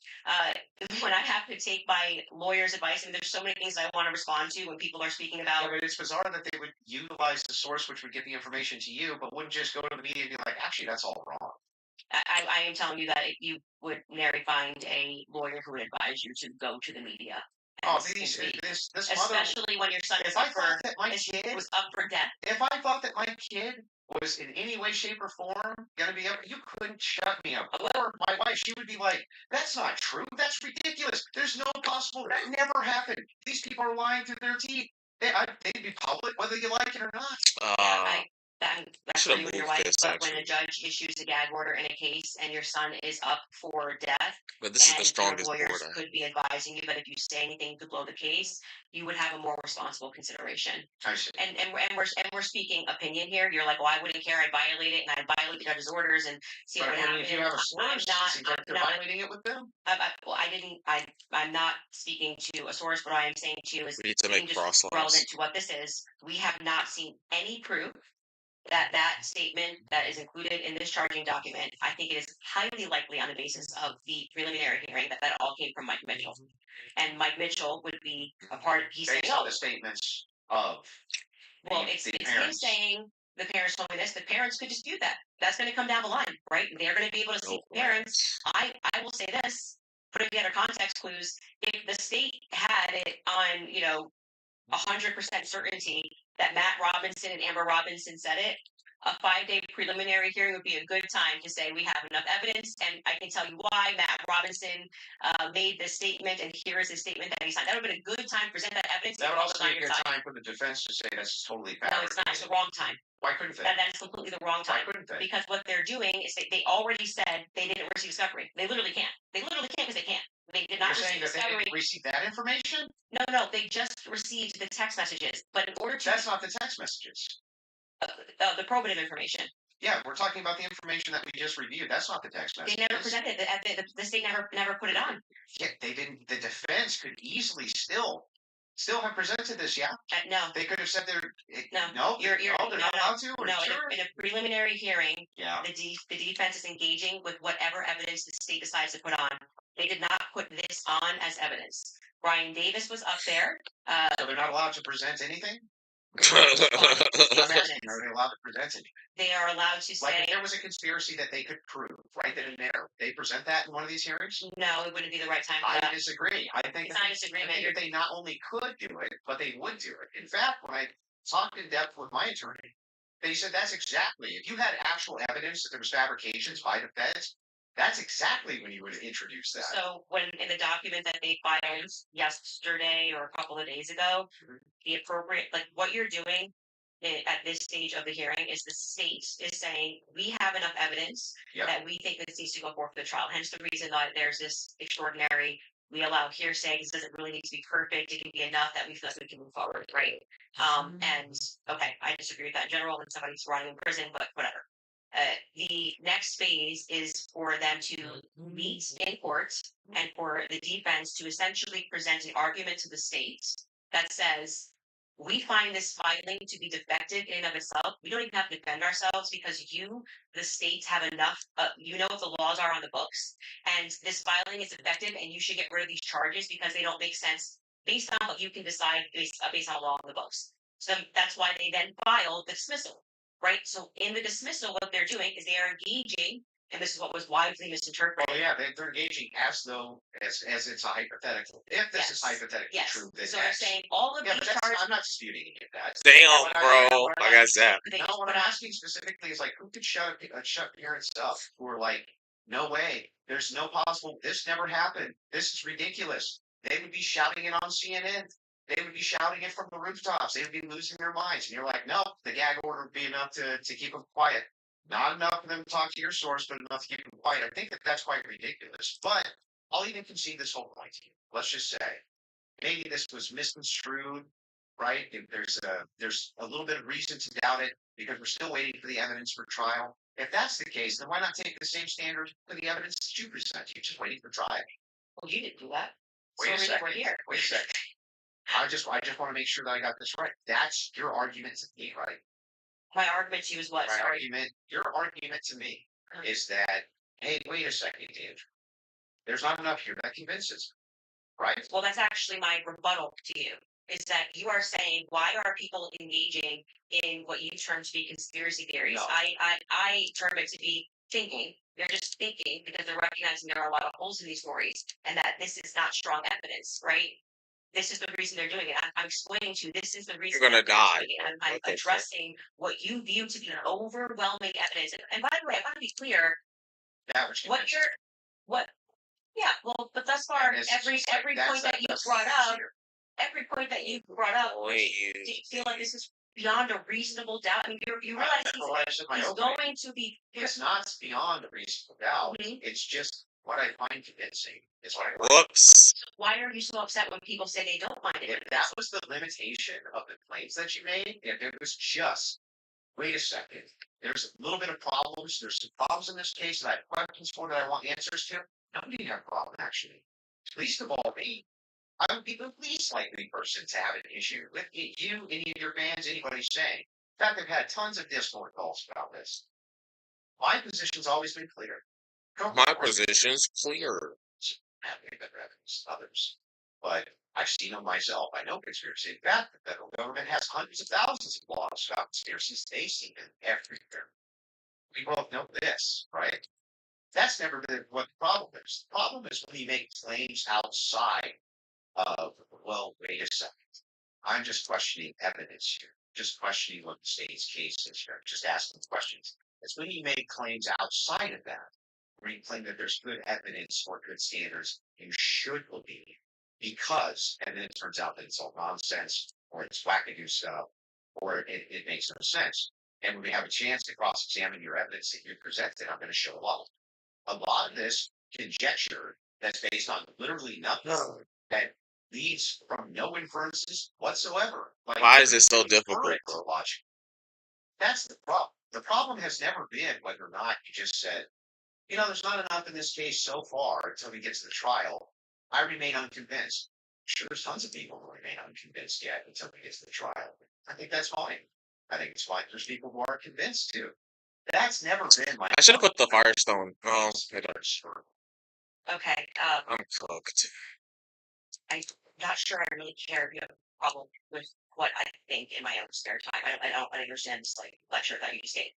When I have to take my lawyer's advice, and there's so many things I want to respond to when people are speaking about. Yeah, but it's bizarre that they would utilize the source which would get the information to you, but wouldn't just go to the media and be like, actually, that's all wrong. I am telling you that you would nary find a lawyer who would advise you to go to the media. Oh, this mother, especially when your son is up for death. If I thought that my kid was in any way, shape, or form going to be able, you couldn't shut me up. Or my wife, she would be like, that's not true. That's ridiculous. There's no possible. That never happened. These people are lying through their teeth. They'd be public whether you like it or not. That's for you and your wife, but when a judge issues a gag order in a case and your son is up for death, but this is the strongest lawyers could be advising you, but if you say anything to blow the case, you would have a more responsible consideration. I see. And we're speaking opinion here. You're like, well, I wouldn't care. I'd violate it, and I'd violate the judge's orders and see what happens. If you have a source, they're violating it with them. I'm not speaking to a source. What I am saying to you is we need to make cross lines relevant to what this is. We have not seen any proof that statement that is included in this charging document. I think it is highly likely on the basis of the preliminary hearing that all came from Mike Mitchell. And Mike Mitchell would be a part of the statements of it's him saying the parents told me this. The parents could dispute that. That's going to come down the line, right? They're going to be able to see parents. I will say this, putting together context clues. If the state had it on, 100% certainty that Matt Robinson and Amber Robinson said it, a 5-day preliminary hearing would be a good time to say we have enough evidence, and I can tell you why Matt Robinson made this statement, and here is his statement that he signed. That would have been a good time to present that evidence. That would also be a good time for the defense to say that's totally fabricated. No, it's not. It's the wrong time. Why couldn't they? That is completely the wrong time. Why couldn't they? Because what they're doing is they already said they didn't receive discovery. They literally can't. They literally can't because they can't. They did not receive discovery. They didn't receive that information? No. They just received the text messages. But in order to... That's not the text messages. The probative information. Yeah, we're talking about the information that we just reviewed. That's not the text messages. They never presented the state never put it on. Yeah, they didn't. The defense could easily still have presented this. Yeah. No. They could have said they're. No. They're not allowed to. No. Sure? In a preliminary hearing, yeah. The defense is engaging with whatever evidence the state decides to put on. They did not put this on as evidence. Brian Davis was up there. So they're not allowed to present anything? Are they allowed to present anything? They are allowed to say... Like if there was a conspiracy that they could prove, right then and there, they present that in one of these hearings? No, it wouldn't be the right time for that. I disagree. I think it's not a disagreement. I think they not only could do it, but they would do it. In fact, when I talked in depth with my attorney, they said that's exactly, if you had actual evidence that there was fabrications by the feds, that's exactly when you would introduce that. So when in the document that they filed yesterday or a couple of days ago, the appropriate, like what you're doing at this stage of the hearing is the state is saying we have enough evidence that we think this needs to go forth for the trial. Hence the reason that there's this extraordinary we allow hearsay. It doesn't really need to be perfect. It can be enough that we feel like we can move forward, right? And okay, I disagree with that in general when somebody's rotting in prison, but whatever. The next phase is for them to meet in court and for the defense to essentially present an argument to the state that says, we find this filing to be defective in and of itself. We don't even have to defend ourselves because you, the states, have enough, you know what the laws are on the books, and this filing is defective, and you should get rid of these charges because they don't make sense based on what you can decide based on law on the books. So that's why they then file the dismissal, right? So in the dismissal, what they're doing is they are engaging, and this is what was widely misinterpreted. Well, yeah, they're engaging as though as it's a hypothetical. If this is hypothetically true, then so they're saying all of these charges. I'm not disputing any of that. Damn, bro. Like I said. No, what I'm asking specifically is like, who could shut parents up who are like, no way, there's no possible, this never happened, this is ridiculous. They would be shouting it on CNN. They would be shouting it from the rooftops. They would be losing their minds. And you're like, no, the gag order would be enough to keep them quiet. Not enough for them to talk to your source, but enough to keep them quiet. I think that's quite ridiculous. But I'll even concede this whole point to you. Let's just say maybe this was misconstrued, right? There's a little bit of reason to doubt it because we're still waiting for the evidence for trial. If that's the case, then why not take the same standard for the evidence that you present? You're just waiting for trial. Well, you didn't do that. Wait a second. Wait a second. I just want to make sure that I got this right. That's your argument to me, right? My argument to you is what? Your argument to me is that, hey, wait a second, Dave. There's not enough here that convinces, right? Well, that's actually my rebuttal to you. Is that you are saying, why are people engaging in what you term to be conspiracy theories? No. I term it to be thinking. They're just thinking because they're recognizing there are a lot of holes in these stories and that this is not strong evidence, right? This is the reason they're doing it. I'm explaining to you, this is the reason You're gonna die. I'm addressing what you view to be an overwhelming evidence. And by the way, I want to be clear. Yeah, well, but thus far, every point that you brought up, do you feel like this is beyond a reasonable doubt? I mean, you realize he's going to be. It's not beyond a reasonable doubt. Mm-hmm. It's just what I find convincing. Whoops. Why are you so upset when people say they don't find it? If that was the limitation of the claims that you made, if it was just, wait a second, there's a little bit of problems. There's some problems in this case that I have questions for that I want answers to. Nobody have a problem, actually. Least of all me. I would be the least likely person to have an issue with you, any of your fans, anybody saying. In fact, I've had tons of Discord calls about this. My position's always been clear. My position's clear. Have better evidence than others. But I've seen them myself. I know conspiracy. In fact, the federal government has hundreds of thousands of laws about conspiracies. They've seen them everywhere. We both know this, right? That's never been what the problem is. The problem is when you make claims outside of, well, wait a second. I'm just questioning evidence here. Just questioning what the state's case is here. Just asking questions. It's when you make claims outside of that, where you claim that there's good evidence or good standards, you should believe because, and then it turns out that it's all nonsense, or it's wackadoo stuff, or it makes no sense. And when we have a chance to cross-examine your evidence that you presented, I'm going to show a lot. A lot of this conjecture that's based on literally nothing that leads from no inferences whatsoever. Like, why is it so difficult? Logic. That's the problem. The problem has never been whether or not you just said, you know, there's not enough in this case so far until we get to the trial. I remain unconvinced. Sure, there's tons of people who remain unconvinced yet until we get to the trial. I think that's fine. I think it's fine. There's people who are convinced too. That's never been my. I should have put the Firestone. Oh, I don't. Okay. I'm cooked. I'm not sure I really care if you have a problem with what I think in my own spare time. I don't understand this like lecture that you just gave.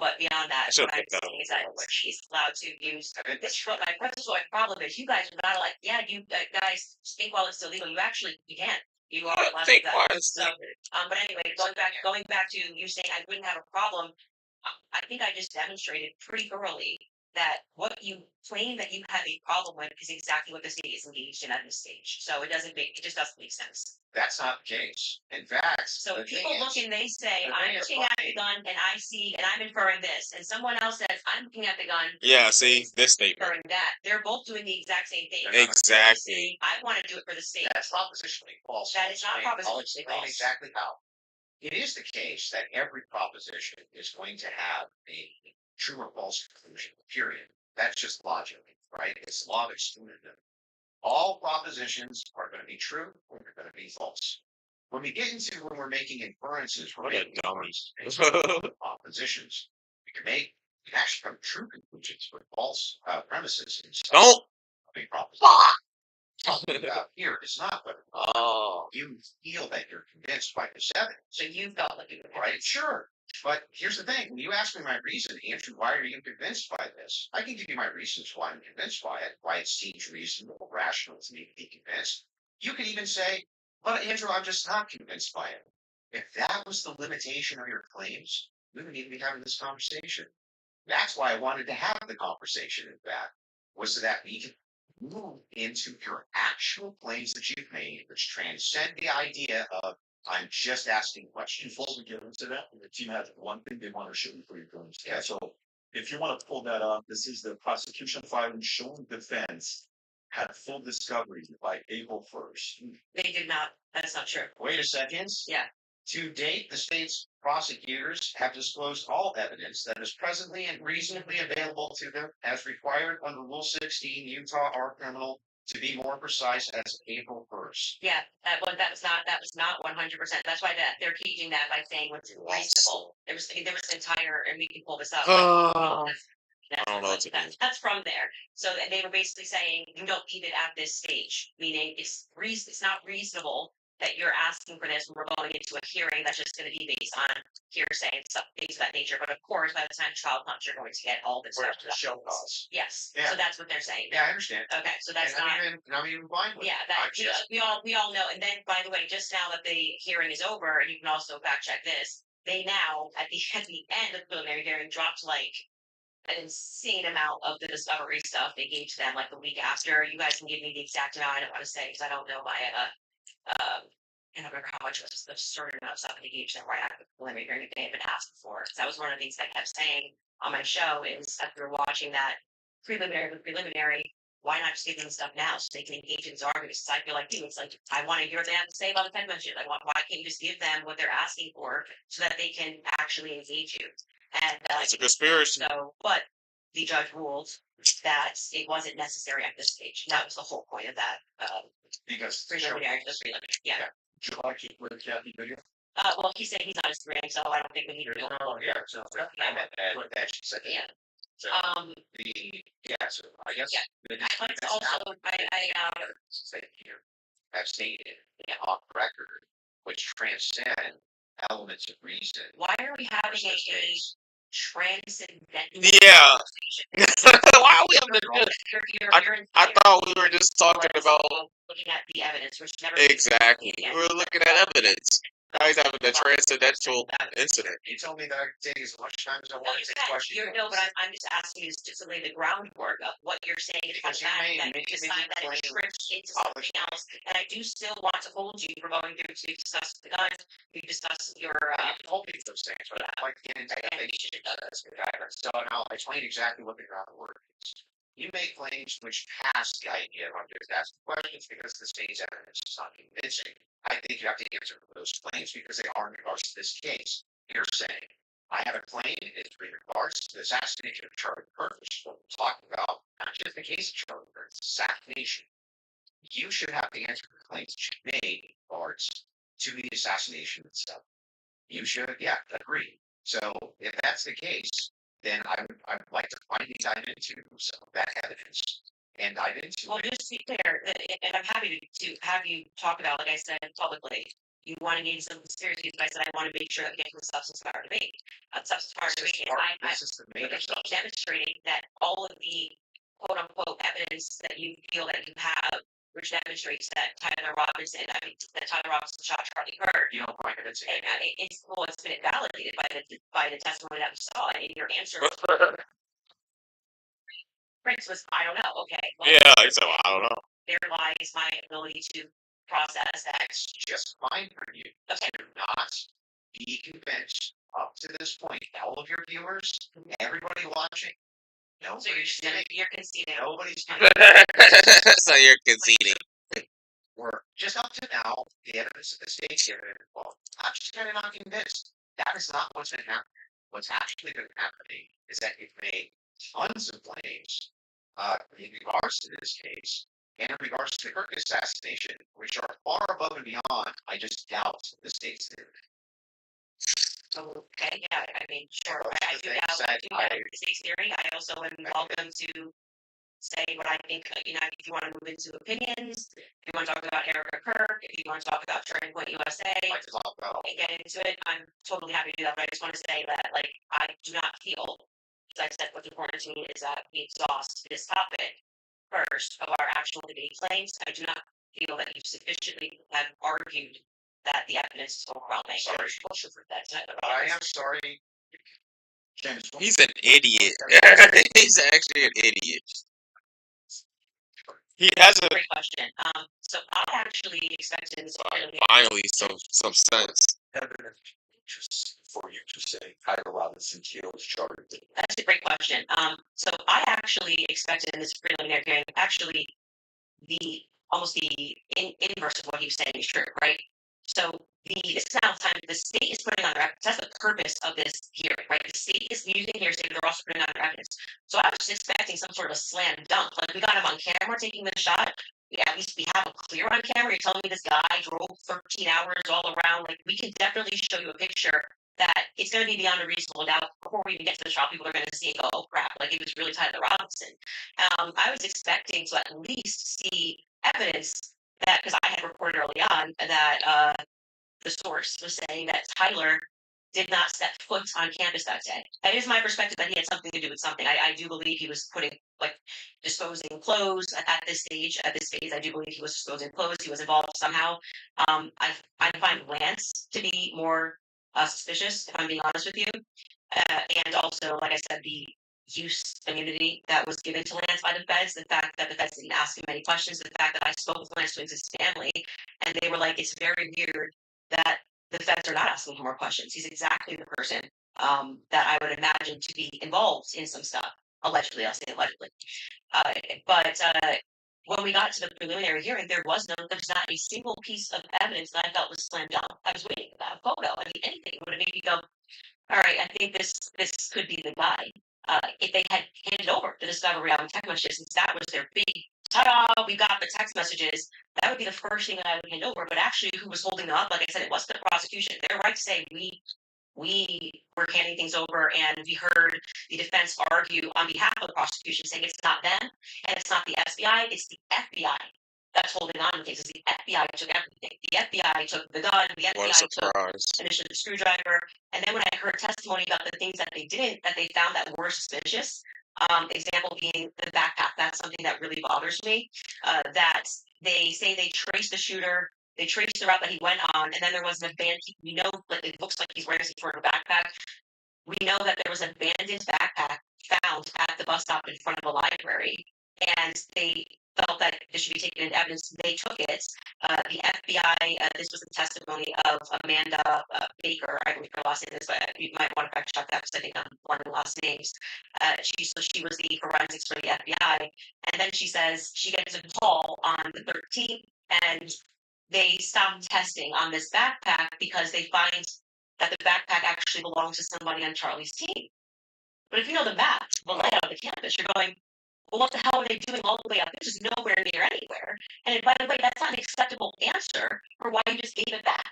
But beyond that, what I'm saying is that she's allowed to use this. My problem is you guys are not like, yeah, you guys think while it's illegal, you can't. You are allowed to do that. So, but anyway, going back to you saying I wouldn't have a problem. I think I just demonstrated pretty thoroughly that what you claim that you have a problem with is exactly what the state is engaged in at this stage. So it just doesn't make sense. That's not the case. In fact, So the if people thing look is, and they say, the I'm thing is looking at the funny. gun and I see, and I'm inferring this, and someone else says, I'm looking at the gun. Yeah, see, and this statement. inferring that. They're both doing the exact same thing. Exactly. I want to do it for the state. That's propositionally false. That is not I'll propositionally explain false. exactly how. It is the case that every proposition is going to have a true or false conclusion, period. That's just logic, right? It's law of exclusion. All propositions are going to be true or they're going to be false. When we get into when we're making inferences, we're What a making dummy. propositions. We can actually come to true conclusions with false premises. Don't. Talking about here is not what Oh. you feel that you're convinced by this evidence. So you felt like you were Right? Sure. But here's the thing. When you ask me my reason, Andrew, why are you convinced by this? I can give you my reasons why I'm convinced by it, why it seems reasonable, rational to me to be convinced. You could even say, but Andrew, I'm just not convinced by it. If that was the limitation of your claims, we wouldn't even be having this conversation. That's why I wanted to have the conversation, in fact, was so that we could move into your actual claims that you've made, which transcend the idea of I'm just asking questions. Before we get into that, the team has one thing they want to show before you go into that. So if you want to pull that up, this is the prosecution filing showing defense had full discovery by April 1st. They did not. That's not true. Wait a second. Yeah. To date, the state's prosecutors have disclosed all evidence that is presently and reasonably available to them as required under Rule 16 Utah R Criminal, to be more precise, as April 1st. Yeah, that was not 100%. That's why they're teaching that by saying what's reasonable. There was an entire, and we can pull this up. I don't know. That's from there. So they were basically saying you don't need it at this stage, meaning it's not reasonable that you're asking for this when we're going into a hearing that's just going to be based on hearsay and stuff, things of that nature. But of course, by the time trial comes, you're going to get all this stuff. To show cause. Yes. Yeah. So that's what they're saying. Yeah, I understand. Okay, so that's and not. I'm even fine with Yeah, it. that we all know. And then, by the way, just now that the hearing is over, and you can also fact check this, they now at the end of the preliminary hearing dropped like an insane amount of the discovery stuff they gave to them like the week after. You guys can give me the exact amount. I don't want to say because I don't know my I don't remember how much was the certain amount of stuff they gave to them right after the preliminary hearing that they had been asked for. So that was one of the things I kept saying on my show is after watching that preliminary, why not just give them the stuff now so they can engage in these arguments? Because I feel like it's like I want to hear what they have to say about the penmanship. Like why can't you just give them what they're asking for so that they can actually engage you? And it's a conspiracy. So, but the judge ruled that it wasn't necessary at this stage. That was the whole point of that. because Preliminary, yeah. Would you like to play Kathy video? Well, he's saying he's not a screen, so I don't think we need to do it. Yeah, so I meant that she said Yeah. So so I guess Yeah. But also, say here have stated on record, which transcend elements of reason. why are we having a transcendental Yeah. conversation? Why are we having I thought we were just talking about looking at the evidence, which never exactly. Yeah. We were looking at evidence. Now he's having a transcendental incident. You told me that I could take as much time as I want to take questions. No, but I'm just asking you just to lay the groundwork of what you're saying is problematic, that you decide that it trips into something else. And I do still want to hold you for going through to discuss the guns, we discuss your you told me those things, but I'd like to get into that. So now I explain exactly what the groundwork is. You make claims which pass the idea of I'm just asking questions because the state's evidence is not convincing. I think you have to answer those claims because they are in regards to this case. You're saying, I have a claim in regards to the assassination of Charlie Kirk, which is what we're talking about, not just the case of Charlie Kirk, it's assassination. You should have to answer the claims that you made in regards to the assassination itself. You should, agree. So if that's the case, then I would like to finally dive into some of that evidence and dive into Well, just to be clear, and I'm happy to have you talk about, like I said publicly, you want to gain some conspiracy, but I said I want to make sure that we get to the substance of our debate. Substance of our debate is demonstrating that all of the quote unquote evidence that you feel that you have, which demonstrates that Tyler Robinson shot Charlie Kirk. You don't find it. It's been validated by the testimony that we saw in your answer. Right, so I don't know. Okay. Well, Yeah, so I don't know. there lies my ability to process that. That's just fine for you. Okay. Do not be convinced up to this point. All of your viewers, everybody watching, So nobody's getting. you're conceding. Nobody's So you're conceding. We're just up to now, the evidence at the state's given. Well, I'm just kind of not convinced. That is not what's been happening. What's actually been happening is that you've made tons of claims in regards to this case and in regards to the Kirk assassination, which are far above and beyond, I just doubt, the state's theory. Okay, yeah, I mean, sure. Those I are do things doubt that the state's theory. I also am welcome to say what I think. If you want to move into opinions, if you want to talk about Erica Kirk, if you want to talk about Turning Point USA, I'd like to talk about. and get into it, I'm totally happy to do that. But I just want to say that, I do not feel, as I said, what's important to me is that we exhaust this topic first of our actual debate claims. I do not feel that you sufficiently have argued that the evidence is overwhelming. Sorry. I am sorry. He's an idiot. He's actually an idiot. He has a Great question. So I actually expected this. finally some sense. Evidence just for you to say Tyler Robinson killed Charlie. That's a great question. So I actually expected in this preliminary hearing, actually, almost the inverse of what he was saying is true, right? So this is now the time the state is putting on their evidence. That's the purpose of this hearing, right? The state is using hearsay, but they're also putting on their evidence. So I was just expecting some sort of a slam dunk. Like, we got him on camera taking the shot. At least we have him clear on camera. You're telling me this guy drove 13 hours all around. Like, we can definitely show you a picture that it's going to be beyond a reasonable doubt before we even get to the trial. People are going to see and go, oh crap, like, it was really Tyler Robinson. I was expecting to at least see evidence that, because I had reported early on that the source was saying that Tyler did not step foot on campus that day. That is my perspective, that he had something to do with something. I do believe he was disposing clothes at this stage. At this phase, I do believe he was disposing clothes. He was involved somehow. I find Lance to be more suspicious, if I'm being honest with you. And also, like I said, the use immunity that was given to Lance by the feds, the fact that the feds didn't ask him any questions, the fact that I spoke with Lance Twins' family, and they were like, it's very weird that the feds are not asking him more questions. He's exactly the person that I would imagine to be involved in some stuff. Allegedly, I'll say allegedly. But when we got to the preliminary hearing, there's not a single piece of evidence that I felt was slammed down. I was waiting for that photo. I mean, anything would have made me go, all right, I think this could be the guy. If they had handed over the discovery on text messages, since that was their big ta-da, we got the text messages, that would be the first thing that I would hand over. But actually, who was holding them up? Like I said, it wasn't the prosecution. They're right to say we were handing things over, and we heard the defense argue on behalf of the prosecution, saying it's not them and it's not the FBI, it's the FBI that's holding on to things. The FBI took everything. The FBI took the gun. The FBI took initially the screwdriver. And then when I heard testimony about the things that they found that were suspicious, example being the backpack. That's something that really bothers me. That they say they traced the shooter, they traced the route that he went on, and then there was an abandoned. We know, but it looks like he's wearing some sort of backpack. We know that there was an abandoned backpack found at the bus stop in front of a library, and they felt that this should be taken into evidence. They took it. The FBI, this was the testimony of Amanda Baker, I believe her last name is, but you might want to fact check that because I think I'm learning last names. She was the forensics for the FBI. And then she says she gets a call on the 13th, and they stopped testing on this backpack because they find that the backpack actually belongs to somebody on Charlie's team. But if you know the map, the layout of the campus, you're going, well, what the hell are they doing all the way up? This is nowhere near anywhere. And by the way, that's not an acceptable answer for why you just gave it back.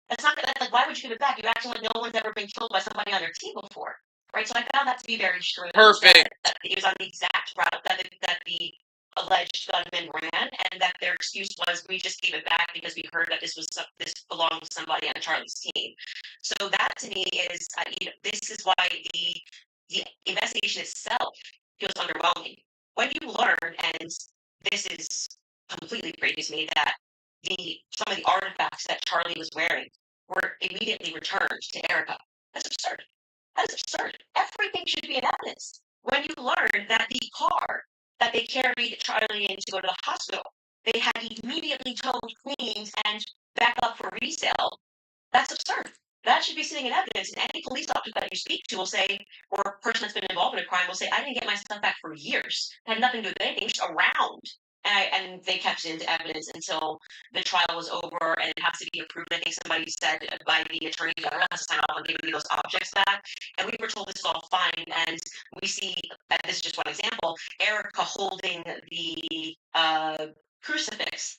That's like, why would you give it back? You're acting like no one's ever been killed by somebody on their team before, right? So I found that to be very strange. Perfect. That he was on the exact route that the alleged gunman ran, and that their excuse was, we just gave it back because we heard that this belonged to somebody on Charlie's team. So that to me is, this is why the investigation itself feels underwhelming. When you learn, and this is completely crazy to me, that some of the artifacts that Charlie was wearing were immediately returned to Erica. That's absurd. That is absurd. Everything should be in evidence. When you learn that the car they carried Charlie in to go to the hospital. They had immediately towed, cleaned, and back up for resale. That's absurd. That should be sitting in evidence, and any police officer that you speak to will say, or a person that's been involved in a crime will say, I didn't get my stuff back for years. It had nothing to do with anything, just around. And they kept it into evidence until the trial was over and it has to be approved. I think somebody said by the attorney general has to sign off on giving me those objects back. And we were told this is all fine. And we see, and this is just one example, Erica holding the crucifix.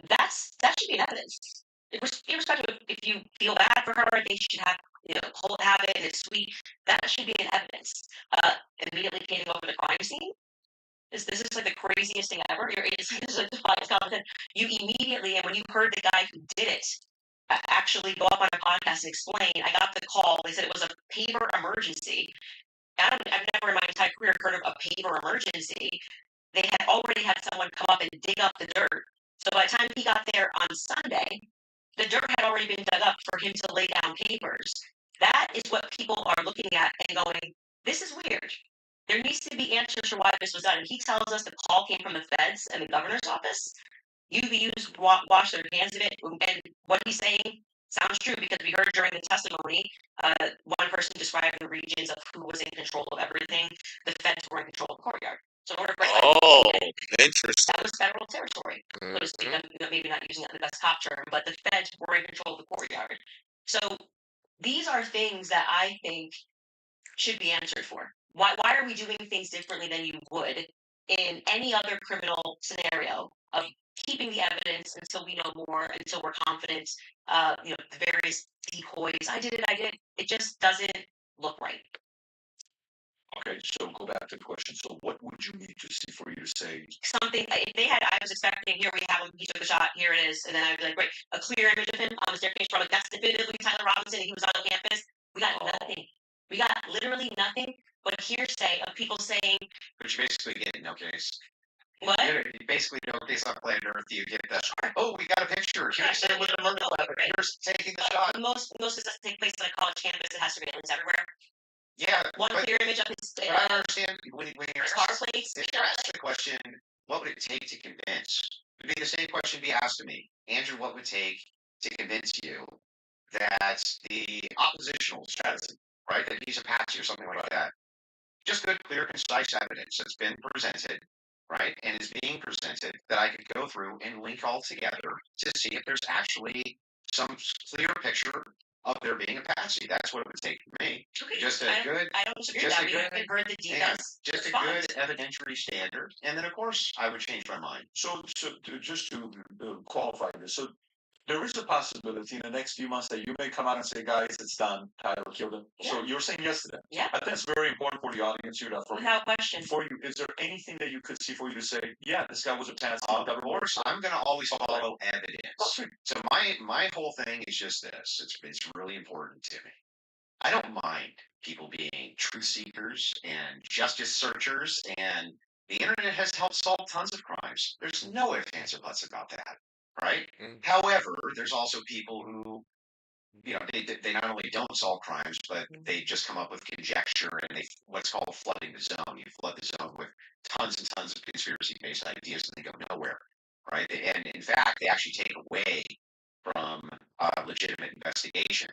That should be in evidence. Irrespective of if you feel bad for her, they should have have it and it's sweet. That should be in evidence. Immediately handing over the crime scene. This is like the craziest thing ever. It's like defies common sense. You immediately, and when you heard the guy who did it actually go up on a podcast and explain, I got the call. They said it was a paper emergency. I've never in my entire career heard of a paper emergency. They had already had someone come up and dig up the dirt. So by the time he got there on Sunday, the dirt had already been dug up for him to lay down papers. That is what people are looking at and going, this is weird. There needs to be answers for why this was done. And he tells us the call came from the feds and the governor's office. UVUs wash their hands of it. And what he's saying sounds true because we heard during the testimony, one person described the regions of who was in control of everything. The feds were in control of the courtyard. So in order for interesting. That was federal territory. So to speak, maybe not using the best cop term, but the feds were in control of the courtyard. So these are things that I think should be answered for. Why are we doing things differently than you would in any other criminal scenario of keeping the evidence until we know more, until we're confident, the various decoys. I did it. It just doesn't look right. Okay, so go back to the question. So what would you need to see for you to say something? If they had, I was expecting, here we have him, he took the shot, here it is, and then I'd be like, great, a clear image of him on the staircase, from that's definitively Tyler Robinson, and he was on campus. We got nothing. We got literally nothing but hearsay of people saying. But you basically get no case. What? You basically no case on planet Earth. You get that. Oh, we got a picture. Here's with a murder weapon. Here's taking the shot. Most of this take place on a college campus. It has surveillance everywhere. Yeah. One clear image of his. I understand when you're car plates. If you're asked the question, what would it take to convince? It would be the same question be asked to me, Andrew. What would it take to convince you that the oppositional strategy, right, that he's Apache or something like that, just good, clear, concise evidence that's been presented, right, and is being presented that I could go through and link all together to see if there's actually some clear picture of there being a Apache. That's what it would take for me. Okay. Just a good, I don't disagree with that. We haven't heard the details. Just a good evidentiary standard, and then of course I would change my mind. So just to qualify this, so there is a possibility in the next few months that you may come out and say, guys, it's done. Tyler killed him. Yeah. So you're saying yes to that. Yeah. I think it's very important for the audience here. Without question. For you, is there anything that you could see for you to say, yeah, this guy was a patsy? Of course, I'm going to always follow evidence. Perfect. So my whole thing is just this. It's really important to me. I don't mind people being truth seekers and justice searchers, and the internet has helped solve tons of crimes. There's no ifs, ands, or buts about that. Right? However, there's also people who, they not only don't solve crimes, but they just come up with conjecture and what's called flooding the zone. You flood the zone with tons and tons of conspiracy-based ideas and they go nowhere, right? And in fact, they actually take away from legitimate investigation.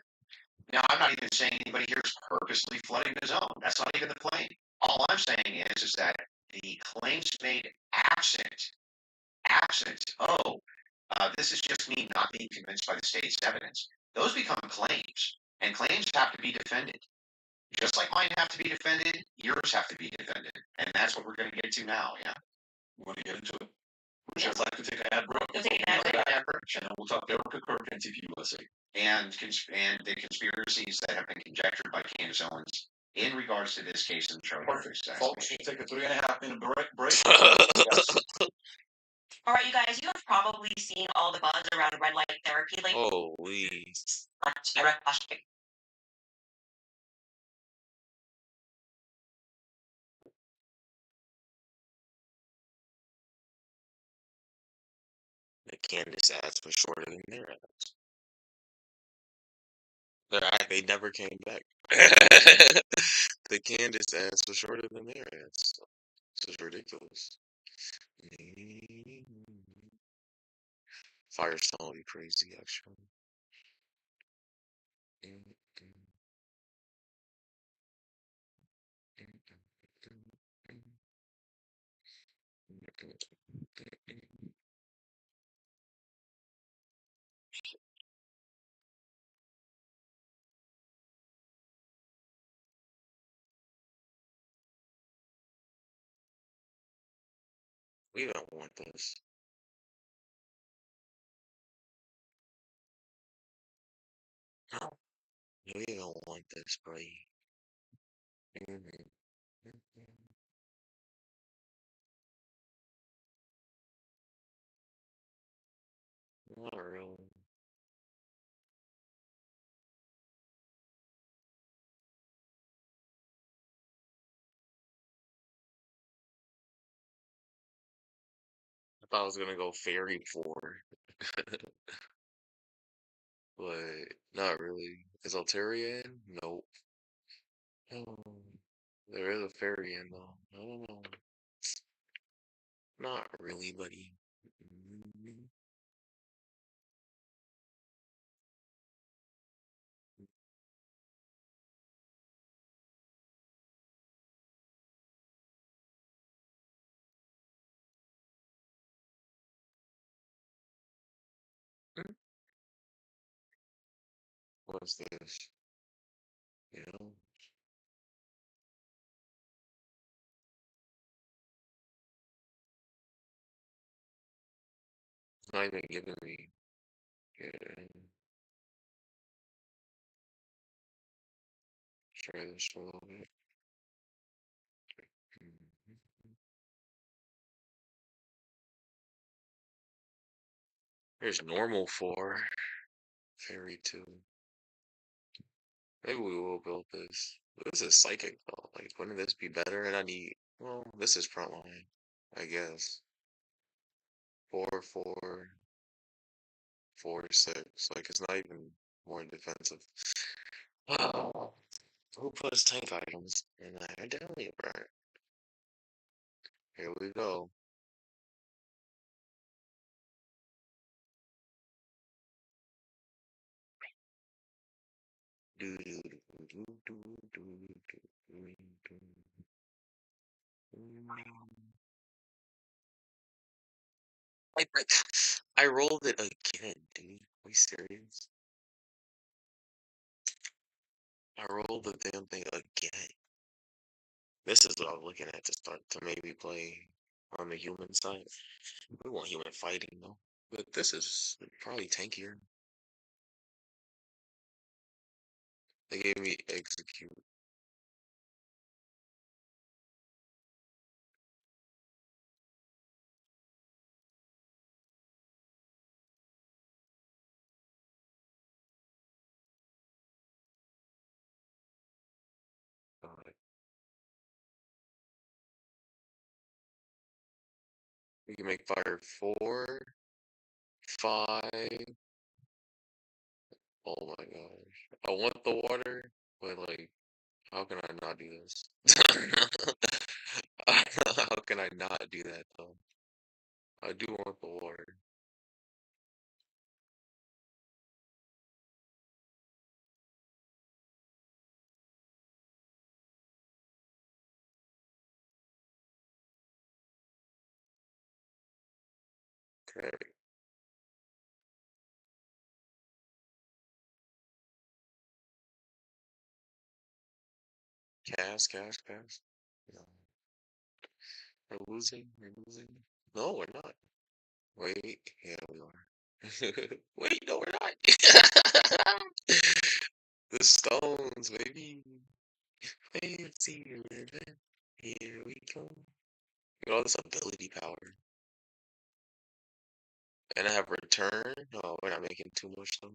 Now, I'm not even saying anybody here is purposely flooding the zone. That's not even the claim. All I'm saying is that the claims made absent, this is just me not being convinced by the state's evidence. Those become claims, and claims have to be defended. Just like mine have to be defended, yours have to be defended. And that's what we're going to get to now, yeah? We're going to get into it. Would you like to take an ad break? We'll take an ad break. And then we'll talk to Erica Kirk and TP USA. And the conspiracies that have been conjectured by Candace Owens in regards to this case in the Charlie. Perfect. Folks, we'll take a 3.5 minute break. Yes. All right, you guys, you have probably seen all the buzz around red light therapy lately. Holy. The Candace ads were shorter than their ads. They never came back. The Candace ads were shorter than their ads. is ridiculous. Firestone would be crazy, actually. We don't want this. No, we don't want this, buddy. Not really. I thought I was gonna go fairy 4, but not really. Is Altarian? Nope. Oh, there is a fairy in though. I don't know. Not really, buddy. What's this? You know, it's not even giving me. Yeah, try this a little bit. There's normal 4, fairy 2. Maybe we will build this. This is psychic though. Like, wouldn't this be better? And I need. Well, this is frontline, I guess. 4, 4, 4, 6. Like, it's not even more defensive. Who puts tank items in that? I definitely right. Here we go. Do do do do do do do do do. I I rolled it again, dude. Are you serious? I rolled the damn thing again. This is what I was looking at to start to maybe play on the human side. We want human fighting though. But this is probably tankier. They gave me execute. We can make fire 4, 5. Oh my gosh. I want the water, but like, how can I not do this? How can I not do that though? I do want the water. Okay. Cast. No. We're losing. We're losing. No, we're not. Wait. Yeah, we are. Wait, no, we're not. The stones, baby. Fancy living. Here we go. Get all this ability power. And I have return. Oh, we're not making too much though.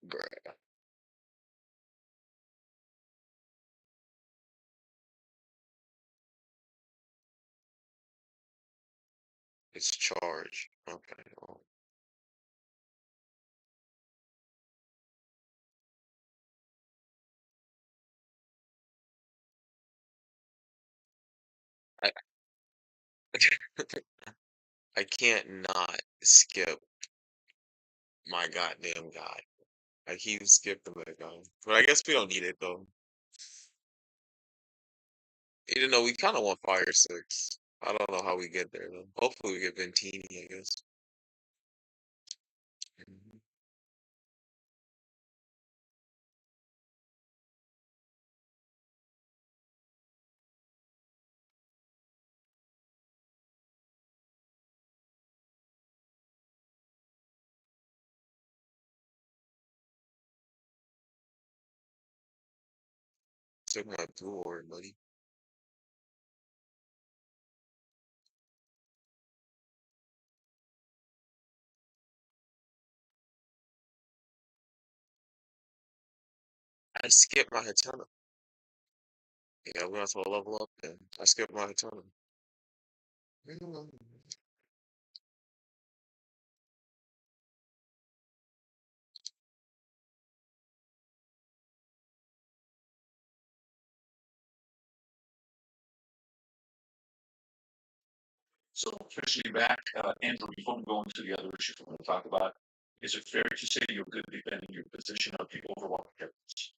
Bruh. It's charge. Okay. Well, I I can't not skip my goddamn guy. I keep skipping that guy. But I guess we don't need it though. Even though we kind of want Fire 6. I don't know how we get there though. Hopefully we get Ventini, I guess. Mhm. Took my blue word, buddy. I skipped my Hatana. Yeah, we have to level up then. I skipped my Hatana. Mm. So officially back, Andrew, before we go into the other issues we're going to talk about, is it fair to say you're good defending your position of the overall characters?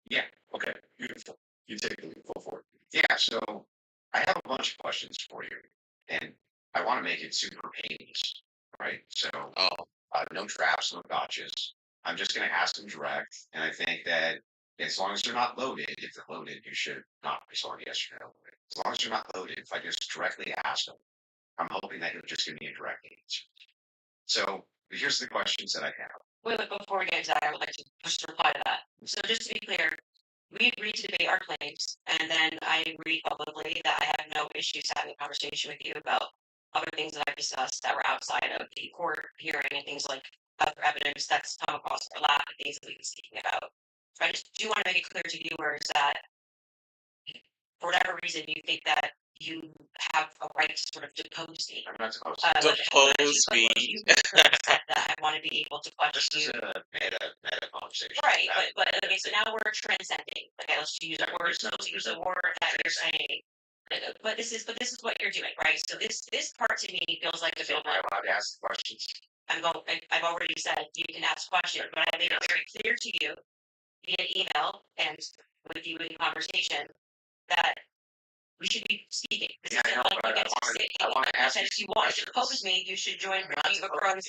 Yeah. Okay, beautiful. You take the lead, go for it. Yeah, so I have a bunch of questions for you, and I want to make it super painless, right? So Oh, no traps, no gotchas. I'm just going to ask them direct, and I think that as long as they're not loaded, if they're loaded, you should not respond yes or no. As long as they're not loaded, if I just directly ask them, I'm hoping that he'll just give me a direct answer. So here's the questions that I have. Wait, before we get into that, I would like to push the reply to that. So just to be clear, we agreed to debate our claims, and then I agreed publicly that I have no issues having a conversation with you about other things that I've discussed that were outside of the court hearing and things like other evidence that's come across our lap and things that we've been speaking about. So I just do want to make it clear to viewers that for whatever reason you think that you have a right to sort of depose me. I'm not supposed Uh, to. Depose me. you said that I want to be able to This question is you. a meta conversation. Right, but okay, so now we're transcending. Okay, let's use the word. Let's use the word that you're saying. But this is what you're doing, right? So this part to me feels like a bit. Am I allowed to ask questions? I've already said you can ask questions, but I made it very clear to you via email and with you in conversation that we should be speaking. This Yeah, I know, isn't like but you get to sit. I want to ask If you want to oppose me, you should join me across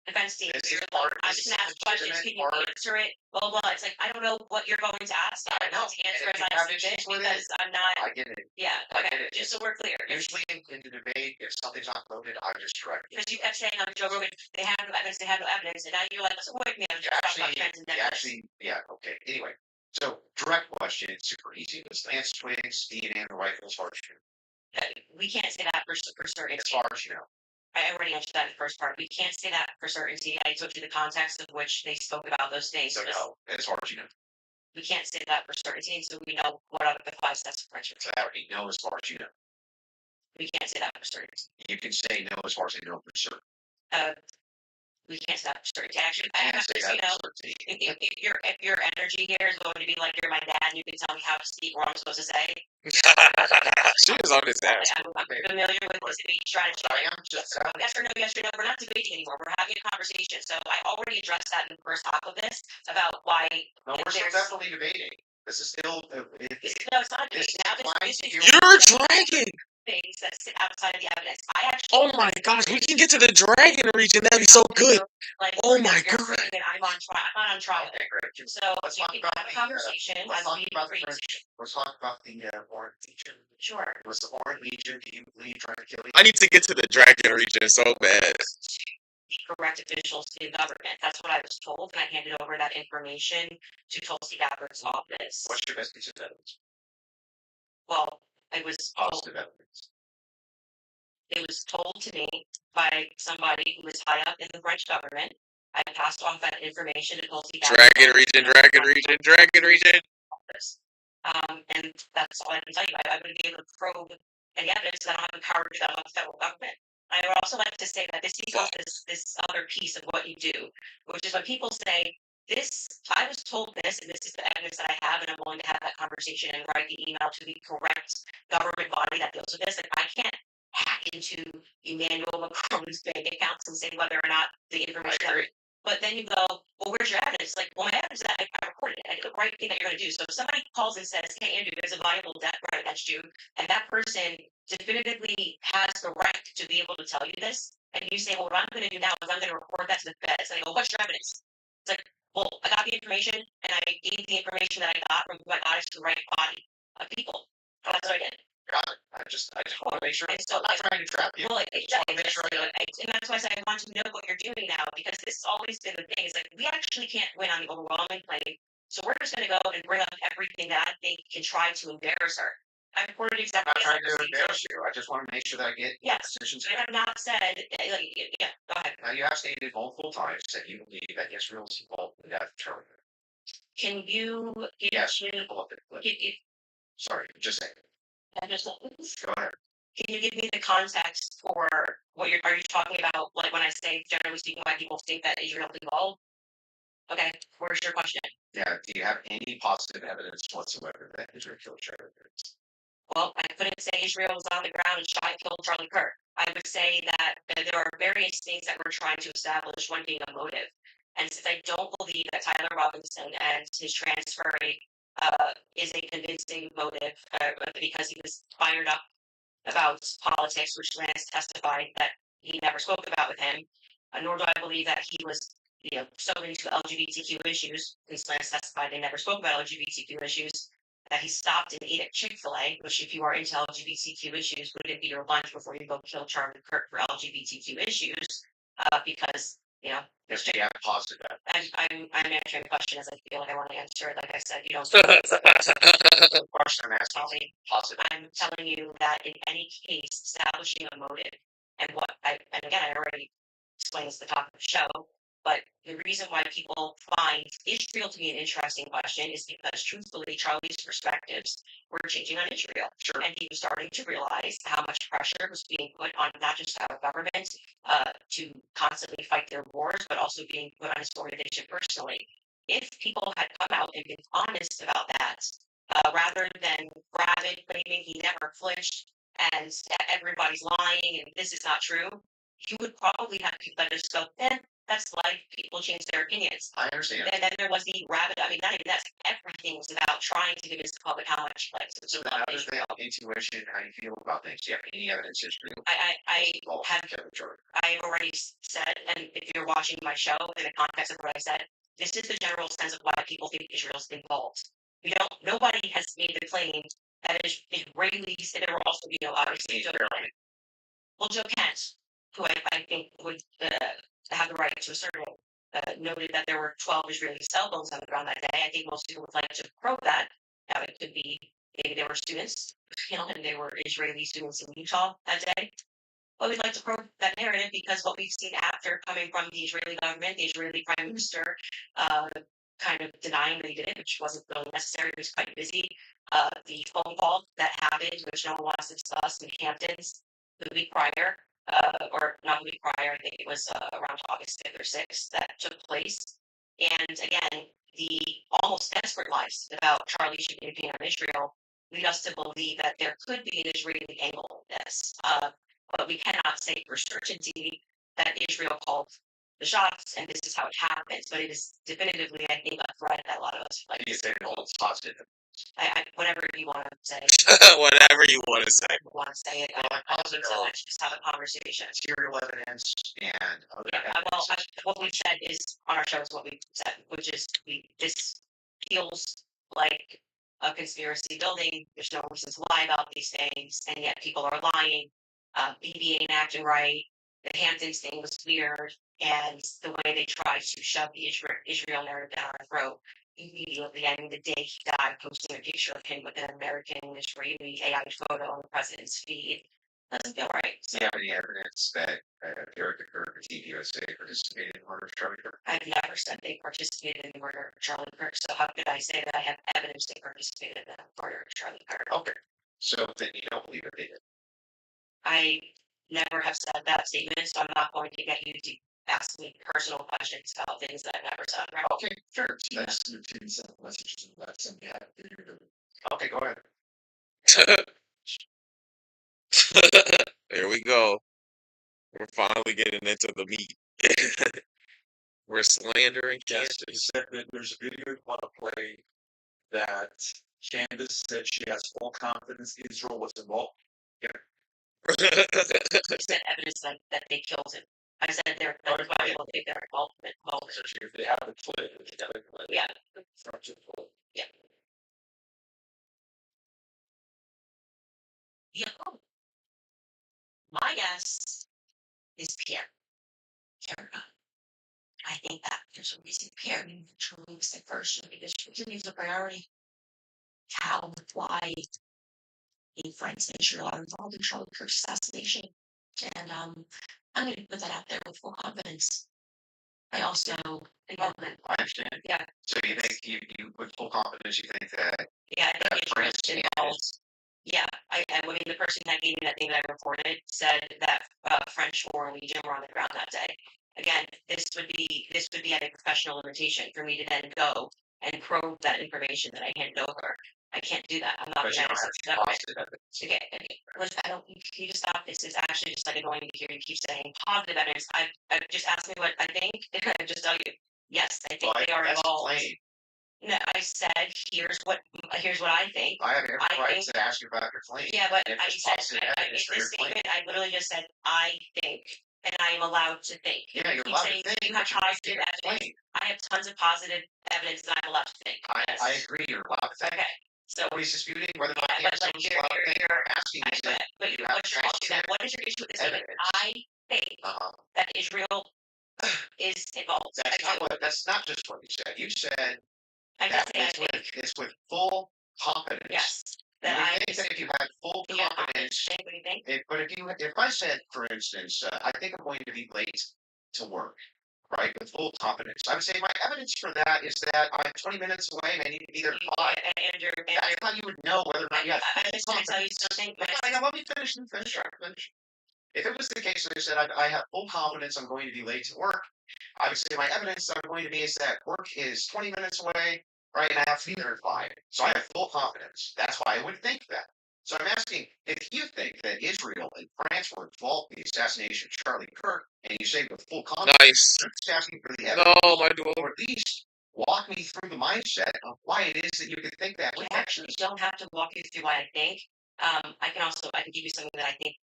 defense team. This is part. I'm just gonna ask questions. Can you answer it? Blah blah. It's like I don't know what you're going to ask. I know. to answer And as if you I have see fit issues with because I'm not. I get it. Yeah. I get Okay. it. Just so we're clear. Usually in the debate, if something's not loaded, I just correct it. Because you kept saying on Joe Rogan, they have no evidence, they have no evidence, and now you're like, so wait, man, just talk about transcendentals. Yeah, okay. Anyway, so direct question, super easy. Was Lance Twiggs DNA in the rifles horseshoe? We can't say that for certain. As far as you know. I already answered that in the first part. We can't say that for certainty. I told you the context of which they spoke about those things. So no, as far as you know. We can't say that for certainty, so we know what are the 5 steps of friendship. So I already know as far as you know. We can't say that for certainty. You can say no as far as you know for certain. We can't say that for certainty. Actually, You can't say that for certainty. if your energy here is going to be like you're my dad, and you can tell me how to speak, what I'm supposed to say. She was on his ass. I'm familiar with this debate strategy. I am just yes or no, yes or no. We're not debating anymore. We're having a conversation. So I already addressed that in the first half of this about why. no, we're still definitely debating. This is still. No, it's not debating. Now this is You're dragging. things that sit outside of the evidence. I actually. Oh my gosh, we can get to the dragon region. That'd be so good. Like, Oh my you're god. saying that I'm on trial. I'm not on trial. Okay, great. So Let's you talk can about have a the, conversation Let's as talk we about the agree. Let's talk about the Orange Legion. Sure. Was the Orange Legion evil trying to kill you? I need to get to the dragon region so bad. The correct officials in government. That's what I was told, and I handed over that information to Tulsi Gabbard's office. What's your best piece of evidence? Well, it was told, Positive evidence. it was told to me by somebody who was high up in the French government. I passed off that information to Tulsi Gabbard. Dragon region, dragon region, dragon region. Office. And that's all I can tell you. I wouldn't be able to probe any evidence that I don't have the power to do that on the federal government. I would also like to say that this equals this other piece of what you do, which is when people say I was told this, and this is the evidence that I have, and I'm willing to have that conversation and write the email to the correct government body that deals with this. Like, I can't hack into Emmanuel Macron's bank accounts and say whether or not the information. But then you go, well, where's your evidence? Like, well, my evidence is that I recorded it. I did the right thing that you're going to do. So if somebody calls and says, hey, Andrew, there's a viable debt right against you, and that person definitively has the right to be able to tell you this, and you say, well, what I'm going to do now is I'm going to report that to the feds. And they go, what's your evidence? It's like, well, I got the information, and I gave the information that I got from who I got it to the right body of people. That's what I did. Got it. I just want to make sure. I'm not trying to trap you. Well, I just want to make sure. And that's why I said I want to know what you're doing now, because this has always been the thing. It's like, we actually can't win on the overwhelming play, so we're just going to go and bring up everything that I think can try to embarrass her. I reported exactly. I'm not trying to embarrass you. I just want to make sure that I get decisions. I have not said, yeah, go ahead. Now, you have stated multiple times that you believe that Israel is involved in the death of Charlie. Can you Sorry, just saying. Go ahead. Can you give me the context for what are you talking about? Like, when I say, generally speaking, why people think that Israel is involved? Okay, where's your question? Yeah, do you have any positive evidence whatsoever that Israel killed Charlie Kirk? Well, I couldn't say Israel was on the ground and shot and killed Charlie Kirk. I would say that there are various things that we're trying to establish, one being a motive. And since I don't believe that Tyler Robinson and his transferring is a convincing motive, because he was fired up about politics, which Lance testified that he never spoke about with him, nor do I believe that he was, so into LGBTQ issues, since Lance testified they never spoke about LGBTQ issues, that he stopped and ate at Chick-fil-A, which, if you are into LGBTQ issues, wouldn't be your lunch before you go kill Charlie Kirk for LGBTQ issues, because, Yes, you have positive evidence. I'm answering the question as I feel like I want to answer it. Like I said, you don't. The question I'm asking, positive. I'm telling you that in any case, establishing a motive, and again, I already explained this at the top of the show, but the reason why people find Israel to be an interesting question is because, truthfully, Charlie's perspectives were changing on Israel. Sure. And he was starting to realize how much pressure was being put on not just our government to constantly fight their wars, but also being put on his organization personally. If people had come out and been honest about that, rather than Rabbit claiming he never flinched and everybody's lying and this is not true, you would probably have people that just go, that's life. People change their opinions. I understand. And then there was the Rabbit. I mean, not even that. Everything was about trying to convince the public how much like. So that understand intuition, how you feel about things. Do you have any evidence history? I've already said, and if you're watching my show in the context of what I said, this is the general sense of why people think Israel's involved. Nobody has made the claim that Israelis, and there were also, obviously Joe Kent. Well, Joe Kent, who I think would have the right to assert it, noted that there were 12 Israeli cell phones on the ground that day. I think most people would like to probe that. Now, it could be maybe they were students, and they were Israeli students in Utah that day. But we'd like to probe that narrative because what we've seen after coming from the Israeli government, the Israeli prime minister, kind of denying that he did it, which wasn't really necessary. He was quite busy. The phone call that happened, which no one wants to discuss, in Hamptons the week prior, or not the week prior, I think it was around August 5th or 6th that took place. And again, the almost desperate lies about Charlie shooting a pin on Israel lead us to believe that there could be an Israeli angle in this. But we cannot say for certainty that Israel called the shots and this is how it happens. But it is definitively, I think, a threat that a lot of us like. You say it holds positive. Whatever you want to say. Whatever you want to say. It. Let's just have a conversation. Serial evidence and other evidence. Well, what we've said is on our show is what we've said, which is this feels like a conspiracy building. There's no reasons to lie about these things, and yet people are lying. BB ain't acting right. The Hamptons thing was weird, and the way they tried to shove the Israel narrative down our throat. Immediately, I mean, the day he died, posting a picture of him with an American Israeli AI photo on the president's feed. Doesn't feel right. Do you have any evidence that Erica Kirk or TV USA participated in the murder of Charlie Kirk? I've never said they participated in the murder of Charlie Kirk, so how could I say that I have evidence they participated in the murder of Charlie Kirk? Okay, so then you don't believe it, did you? I never have said that statement, so I'm not going to get you to ask me personal questions about things that I've never said. Right? Okay, sure. That's the team sent messages and that's something I figured it. Okay, go ahead. There we go. We're finally getting into the meat. We're slandering Yes, Candace. he said that there's a video you want to play that Candace said she has full confidence Israel was involved. I said evidence that they killed him. I said they're that's why people think they're involvement. If they have the clip, Yeah. Yeah. Yeah. My guess is Pierre. I think that there's a reason Pierre truly was at first because he was a priority. How, why he friends Israel are involved in Charlie Kirk's assassination. And I'm going to put that out there with full confidence. I also involvement. I understand. Yeah. So you think you with full confidence you think that Yeah, I think France Israel's involved. Yeah, I mean, the person that gave me that thing that I reported said that French Foreign Legion were on the ground that day. Again, this would be a professional invitation for me to then go and probe that information that I handed over. I can't do that. I'm not but you going don't to have positive evidence. Okay, I don't. You just stop. This is actually just like annoying to hear you keep saying positive evidence. I just asked me what I think, and I just tell you, yes, I think they are That's involved. plain. No, I said here's what I think. I have every right think- to ask you about your claim. Yeah, but And if I there's said positive in evidence for this your claim. statement, I literally just said I think, and I am allowed to think. Yeah, you're Keep allowed to saying think. you have but you can't positive make a evidence. claim. I have tons of positive evidence that I'm allowed to think. Yes. I agree. You're allowed to think. Okay, so Nobody's disputing whether or not yeah, the but like evidence is allowed to think. We're asking you that but you have what's your issue? positive What is your issue with this statement? evidence. I think that Israel is involved. That's not just what you said. You said I that just say I think. it's with full confidence. Yes. And That we I think that if you had full yeah, confidence, think what do you think? if I said, for instance, I think I'm going to be late to work, right, with full confidence, I would say my evidence for that is that I'm 20 minutes away and I need to be there at 5. Andrew, That's how you would know whether or not you had I'm just going to tell you something. Let me finish. If it was the case that I said I have full confidence I'm going to be late to work, I would say my evidence that I'm going to be is that work is 20 minutes away, right, and I have to be there at 5. So I have full confidence. That's why I would think that. So I'm asking if you think that Israel and France were involved in the assassination of Charlie Kirk, and you say with full confidence, Nice. I'm just asking for the evidence, No, my dude. or at least walk me through the mindset of why it is that you could think that. I actually don't have to walk you through what I think. I can give you something that I think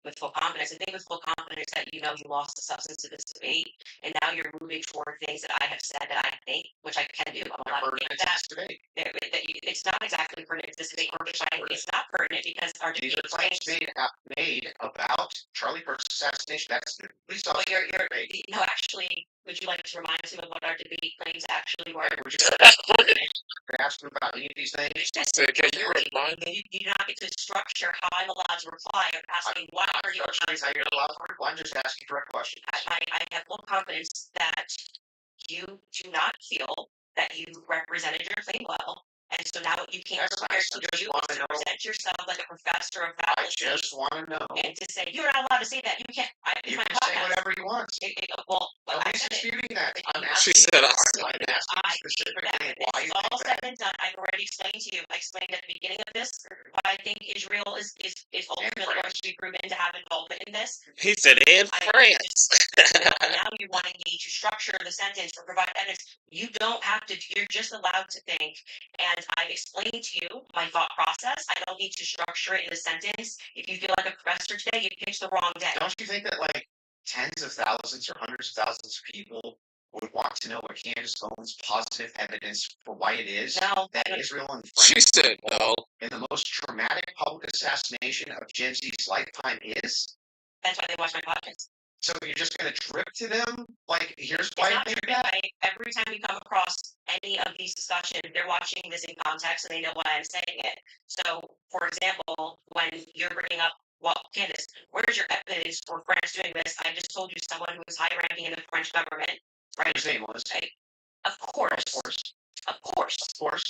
with full confidence. I think with full confidence that you know you lost the substance of this debate, and now you're moving toward things that I have said that I think, which I can do. I'm allowed to think that. Debate. It's not exactly pertinent to this debate. It's not pertinent because our These debate are claims made about Charlie Kirk's assassination. That's the police Well, officer. no, actually, would you like to remind us of what our debate claims actually were? Would you ask him about any of these things? Yes. Can you remind me? You do not get to structure how I'm allowed to reply. I'm asking why are you How you're allowed to reply. I'm just asking direct questions. I have full confidence that you do not feel that you represented your claim well. And so now you can't That's nice. I just want to know. present yourself like a professor of I fallacy. just want to know. And to say you're not allowed to say that. You can't. You can say whatever you want. Well, I Nobody's said it. disputing that. I'm She asking. said I I'm asking specifically why you all think said that. and done. I've already explained to you. I explained at the beginning of this why I think Israel is ultimately going to be proven to have involvement in this. He said in France. Now you're wanting me to structure the sentence or provide evidence. You don't have to. You're just allowed to think. And I've explained to you my thought process. I don't need to structure it in a sentence. If you feel like a professor today, you picked the wrong day. Don't you think that like tens of thousands or hundreds of thousands of people would want to know what Candace Owens' positive evidence for why it is No, that Israel and She France said no. in the most traumatic public assassination of Gen Z's lifetime is? that's why they watch my podcast. So you're just going to drip to them? Like, here's It's why I not think true. that? Every time we come across any of these discussions, they're watching this in context and they know why I'm saying it. So, for example, when you're bringing up, well, Candace, where's your evidence for France doing this? I just told you someone who was high ranking in the French government, right? His name was. Of course. Of course. Of course.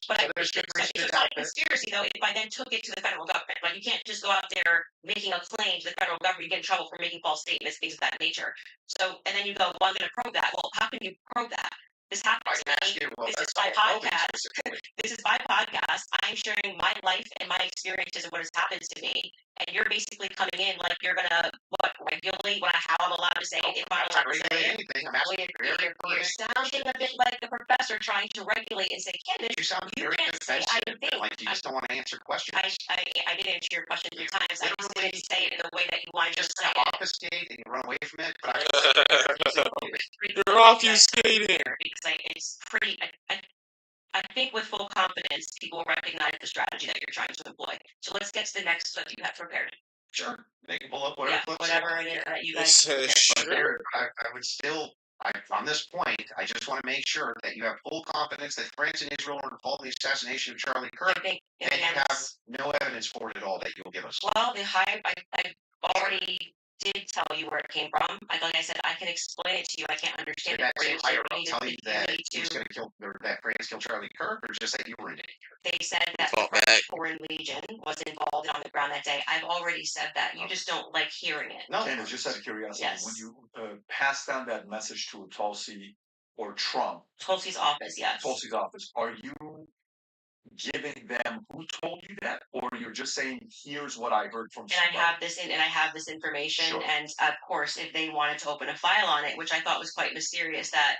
But there's it's not a conspiracy, though, if I then took it to the federal government. Like, you can't just go out there making a claim to the federal government, you get in trouble for making false statements, things of that nature. So, and then you go, well, I'm going to probe that. Well, how can you probe that? This happens to me. This is my podcast. This is my podcast. I'm sharing my life and my experiences and what has happened to me. And you're basically coming in like you're going to, regulate how I'm allowed to say it, if I'm allowed to say it. You're sounding a bit like a professor trying to regulate and say, Candace, You sound very defensive, like you just don't want to answer questions. I did answer your question 3 times. I just didn't say it in the way that you wanted to say it. Obfuscate and you run away from it. But You're obfuscating. Because it's pretty. I think with full confidence, people recognize the strategy that you're trying to employ. So let's get to the next clip you have prepared. Sure, they can pull up whatever clips whatever it is that you guys. Sure. I would still, on this point, I just want to make sure that you have full confidence that France and Israel are involved in the assassination of Charlie Kirk, I think, and you have no evidence for it at all that you'll give us. Well, I already did tell you where it came from. Like I said, I can explain it to you. I can't understand it. Tell you that he was going to kill, that France killed Charlie Kirk, or just that you were in danger? They said that the French Foreign Legion was involved and on the ground that day. I've already said that. You just don't like hearing it. No, Candace, just out of curiosity, when you pass down that message to Tulsi or Trump, Tulsi's office, yes. Tulsi's office, are you giving them who told you that, or you're just saying, here's what I heard from somebody? And I have this information, Sure. And of course, if they wanted to open a file on it, which I thought was quite mysterious, that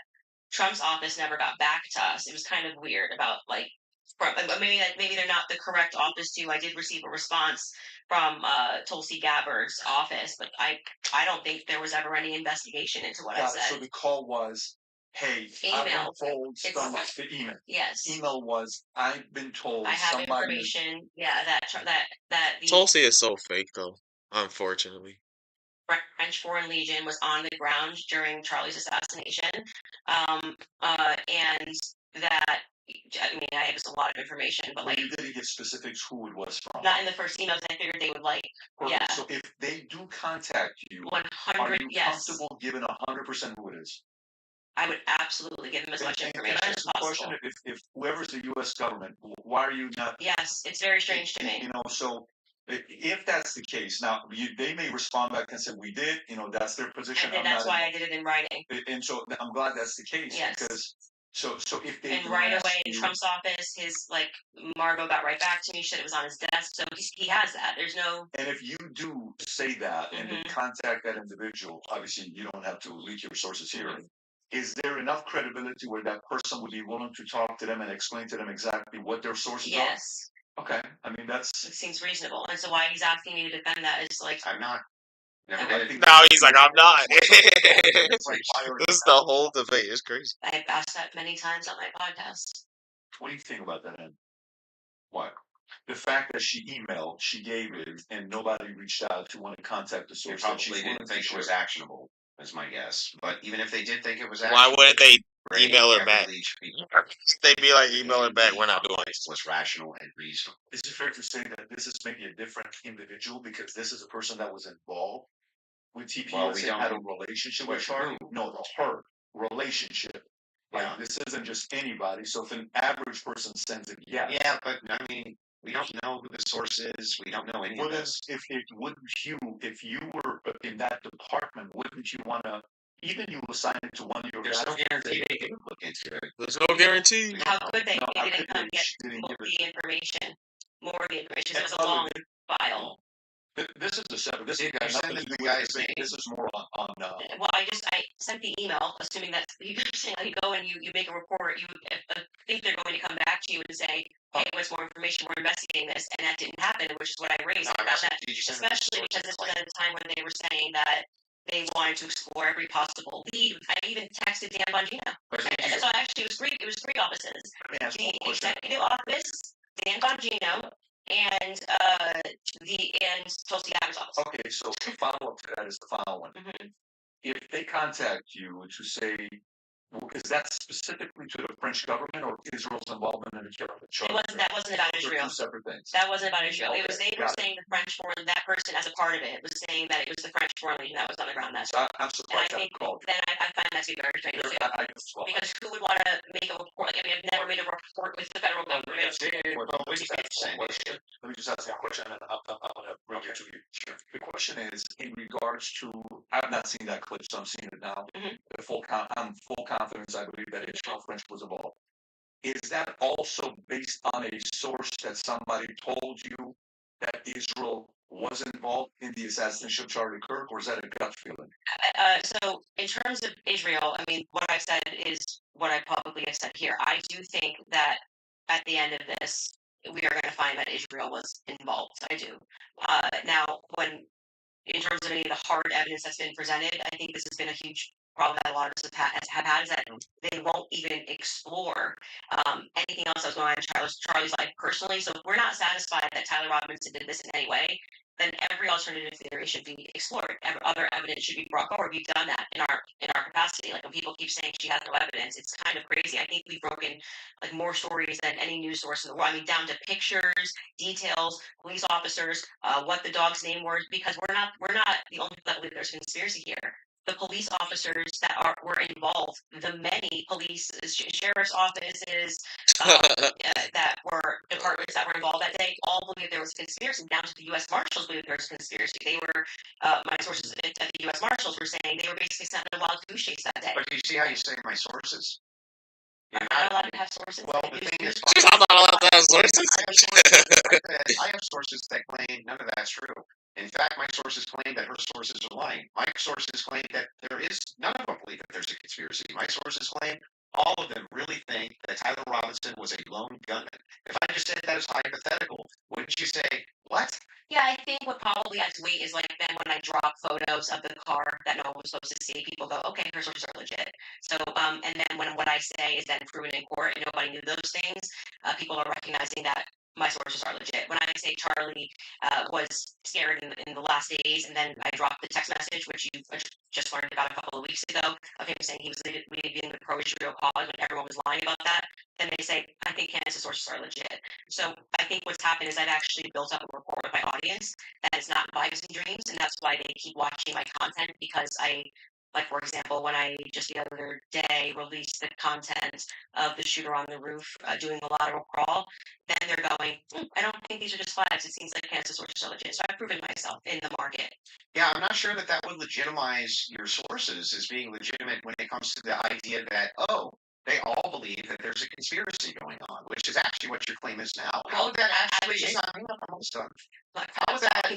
Trump's office never got back to us. It was kind of weird about maybe they're not the correct office too. I did receive a response from Tulsi Gabbard's office, but I don't think there was ever any investigation into what I said. So the call was, hey, I've been told the email. Yes. Email was, I've been told I have information. Yeah, that the Tulsi is so fake though, unfortunately. French Foreign Legion was on the ground during Charlie's assassination, and that. I mean, I have just a lot of information, but you didn't get specifics who it was from. Not in the first emails. I figured they would Yeah. So if they do contact you, 100. Are you comfortable giving 100% who it is? I would absolutely give them as much information as possible. Question, if whoever's the U.S. government, why are you not? Yes, it's very strange to me. So if that's the case, now they may respond back and say we did. That's their position. And that's why I did it in writing. And so I'm glad that's the case. Yes. Because so if they and right away in Trump's office, Margot got right back to me. Said it was on his desk, so he has that. There's no. And if you do say that and then contact that individual, obviously you don't have to leak your sources here. Is there enough credibility where that person would be willing to talk to them and explain to them exactly what their sources are? Yes. Okay. I mean, it seems reasonable. And so why he's asking me to defend that is like. I'm not. Now he's like, I'm not. This is the whole debate. It's crazy. I've asked that many times on my podcast. What do you think about that, Ed? What? The fact that she emailed, she gave it, and nobody reached out to want to contact the source. They probably didn't think it was actionable, is my guess. But even if they did think it was why actionable, wouldn't they email her back? They'd be like, email her back. We're not doing it. What's rational and reasonable. Is it fair to say that this is maybe a different individual because this is a person that was involved with TPS and had a relationship with her? No, her relationship. This isn't just anybody. So if an average person sends it, yeah, but I mean, we don't know who the source is. We don't know any of this. If you were in that department, wouldn't you want to? Even you assign it to one of your guys. There's no guarantee they didn't look into it. There's no guarantee. How could they? They didn't come get more of the information. It was a long file. This is a separate. This is the guy's name. This is more on. Well, I sent the email, assuming that you go and you make a report. You think they're going to come back to you and say, "Hey, what's more information? We're investigating this," and that didn't happen, which is what I raised about that. Especially because this was at a time when they were saying that they wanted to explore every possible lead. I even texted Dan Bongino. So actually, it was three offices: the executive office, Dan Bongino, and Tulsi Gabbard's office. Okay, so the follow-up to that is the following. If they contact you to say Is that specifically to the French government or Israel's involvement in the Charlie? That wasn't about Those are Israel. two separate things. That wasn't about Israel. It was Okay, they were got it. saying the French foreign that person as a part of it was saying that it was the French foreign legion that was on the ground. That's So I'm and I surprised that think called. then I find that to be very strange too. Because who would want to make a report? Like, I mean, I've never made a report with the federal government. Let me just ask you a question, and I'm gonna bring it to you. The question is, in regards to, I've not seen that clip, so I'm seeing it now. I'm full confidence, I believe that Israel French was involved. Is that also based on a source that somebody told you that Israel was involved in the assassination of Charlie Kirk, or is that a gut feeling? So in terms of Israel, I mean, what I've said is what I publicly have said here. I do think that at the end of this, we are going to find that Israel was involved. I do. Now, in terms of any of the hard evidence that's been presented, I think this has been a huge problem that a lot of us have had is that they won't even explore anything else that's going on in Charlie's life personally. So if we're not satisfied that Tyler Robinson did this in any way, then every alternative theory should be explored. Other evidence should be brought forward. We've done that in our capacity. Like when people keep saying she has no evidence, it's kind of crazy. I think we've broken like more stories than any news source in the world. I mean, down to pictures, details, police officers, what the dog's name was, because we're not the only people that believe there's a conspiracy here. The police officers that were involved, the many police, sheriff's offices, that were departments that were involved that day, all believed there was a conspiracy. Down to the U.S. Marshals believed there was a conspiracy. They were, my sources at the U.S. Marshals were saying they were basically sent on a wild goose chase that day. But do you see how you say my sources? I'm not allowed to have sources. Well, the thing is, I'm not allowed to have sources. I have sources that claim none of that's true. In fact, my sources claim that her sources are lying. My sources claim that none of them believe that there's a conspiracy. My sources claim all of them really think that Tyler Robinson was a lone gunman. If I just said that as hypothetical, wouldn't you say, what? Yeah, I think what probably adds weight is like then when I drop photos of the car that no one was supposed to see, people go, okay, her sources are legit. So, and then when what I say is then proven in court and nobody knew those things, people are recognizing that my sources are legit. When I say Charlie was scared in the last days, and then I dropped the text message, which you just learned about a couple of weeks ago, of him saying he was leaving the pro-Israel cause when everyone was lying about that, then they say, I think Candace's sources are legit. So I think what's happened is I've actually built up a rapport with my audience that is not vibes and dreams, and that's why they keep watching my content, because like for example, when I just the other day released the content of the shooter on the roof doing the lateral crawl, then they're going, I don't think these are just vibes. It seems like Candace's sources are legit. So I've proven myself in the market. Yeah, I'm not sure that would legitimize your sources as being legitimate when it comes to the idea that, oh, they all believe that there's a conspiracy going on, which is actually what your claim is now. How would that actually, I'm almost done. How would that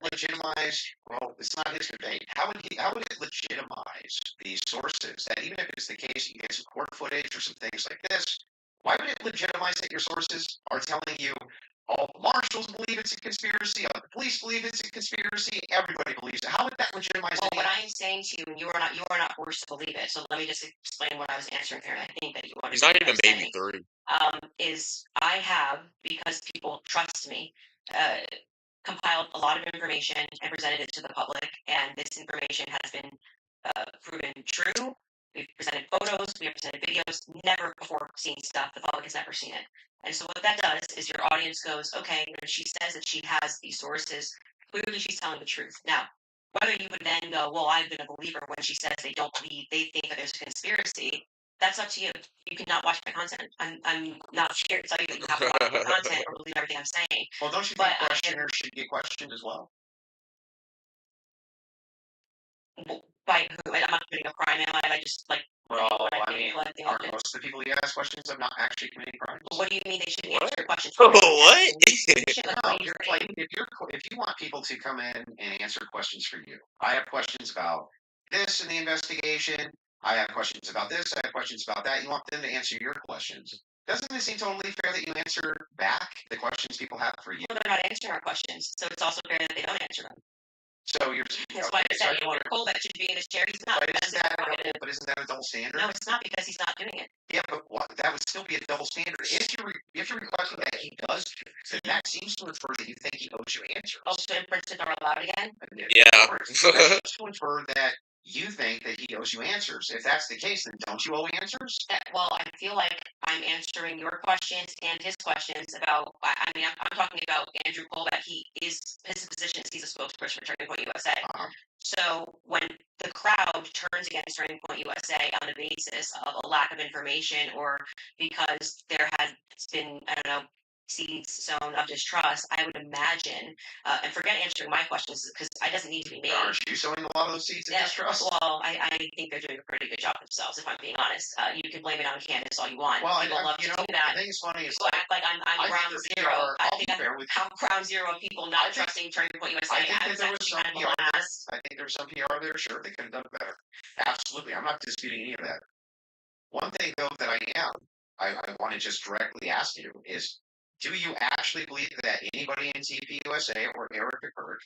legitimize, well, it's not his debate. How would it legitimize these sources that even if it's the case you get some court footage or some things like this, why would it legitimize that your sources are telling you all the marshals believe it's a conspiracy, all the police believe it's a conspiracy, everybody believes it? How would that legitimize it? Well, what I'm saying to you, and you are not forced to believe it. So let me just explain what I was answering here, and I think that you understand. He's not even made me through. Is I have, because people trust me, compiled a lot of information and presented it to the public, and this information has been proven true. We've presented photos, we have presented videos, never before seen stuff. The public has never seen it. And so what that does is your audience goes, okay, when she says that she has these sources, clearly she's telling the truth. Now, whether you would then go, well, I've been a believer when she says they don't believe, they think that there's a conspiracy, that's up to you. You cannot watch my content. I'm not here to tell you that you have to watch my content or believe everything I'm saying. Well, don't you think questioners should get questioned as well? By who? I'm not committing a crime, am I? I just like. Well, I mean, are most of the people you ask questions of not actually committing crimes? What do you mean they shouldn't answer your questions? What? No, if you want people to come in and answer questions for you, I have questions about this in the investigation. I have questions about this. I have questions about that. You want them to answer your questions. Doesn't it seem totally fair that you answer back the questions people have for you? Well, they're not answering our questions, so it's also fair that they don't answer them. So you're. That's why I said Cole that should be in his chair. He's not. But isn't that a double standard? No, it's not, because he's not doing it. Yeah, but that would still be a double standard. If you're requesting that he does, then that seems to infer that you think he owes you answers. Oh, so inferences are allowed again? Yeah. That seems to infer that you think that he owes you answers. If that's the case, then don't you owe answers? Well, I feel like I'm answering your questions and his questions about. I mean, I'm talking about Andrew Cole. That his position is he's a spokesperson for Turning Point USA. So when the crowd turns against Turning Point USA on the basis of a lack of information or because there has been, I don't know, seeds sown of distrust, I would imagine, and forget answering my questions because it doesn't need to be me. Aren't you sowing a lot of those seeds of distrust? Well, I think they're doing a pretty good job themselves, if I'm being honest. You can blame it on Candace all you want. Well, people love to do that. I think it's funny. It's People act like I'm ground zero. I think I'm ground zero of people not trusting Turning Point USA. I think there was some PR there. I think there was some PR there. Sure, they could have done better. Absolutely. I'm not disputing any of that. One thing, though, that I want to just directly ask you is, do you actually believe that anybody in TP USA or Erica Kirk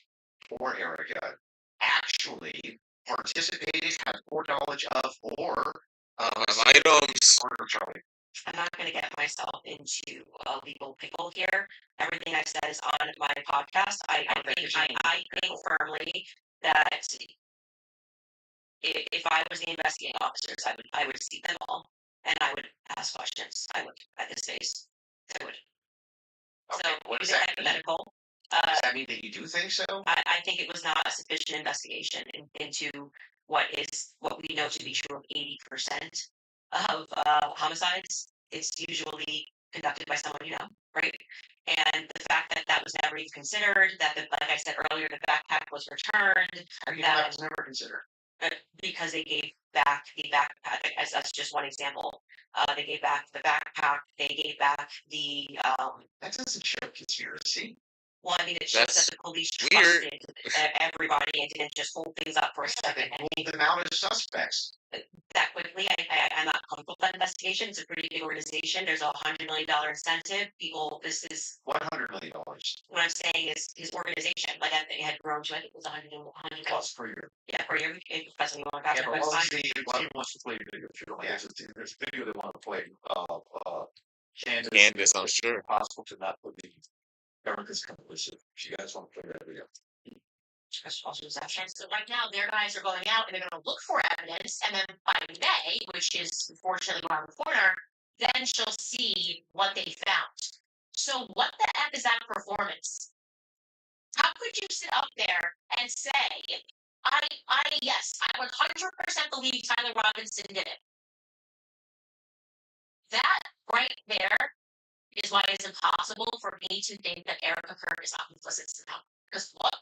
or Erica actually participated, had foreknowledge of, or items? Charlie? I'm not going to get myself into a legal pickle here. Everything I said is on my podcast. I think firmly that if I was the investigating officers, I would see them all and I would ask questions. I would at this phase. I would. Okay, so what does that mean? Does that mean that you do think so? I think it was not a sufficient investigation into what we know to be true of 80% of homicides. It's usually conducted by someone you know, right? And the fact that that was never even considered, that like I said earlier, the backpack was returned. That was never considered. Because they gave back the backpack. As that's just one example. They gave back the backpack. They gave back the. That doesn't show conspiracy. Well, I mean, it shows that the police trusted everybody and didn't just hold things up for a second. They pulled them out as suspects. That quickly, I'm not comfortable with that investigation. It's a pretty big organization. There's $100 million incentive. This is $100 million. What I'm saying is his organization, like I think it had grown to, I think it was 100 plus per year. Yeah, per year. If that's what you want to pass Yeah, it, but that's fine. he wants to play video. If you don't like it, there's a video they want to play. Candace, I'm sure. Possible to not believe Erica's complicit. If you guys want to play that video. And so right now, their guys are going out and they're going to look for evidence, and then by May, which is unfortunately around the corner, then she'll see what they found. So what the F is that performance? How could you sit up there and say, yes, I 100% believe Tyler Robinson did it. That right there is why it's impossible for me to think that Erica Kirk is not complicit somehow. Because what?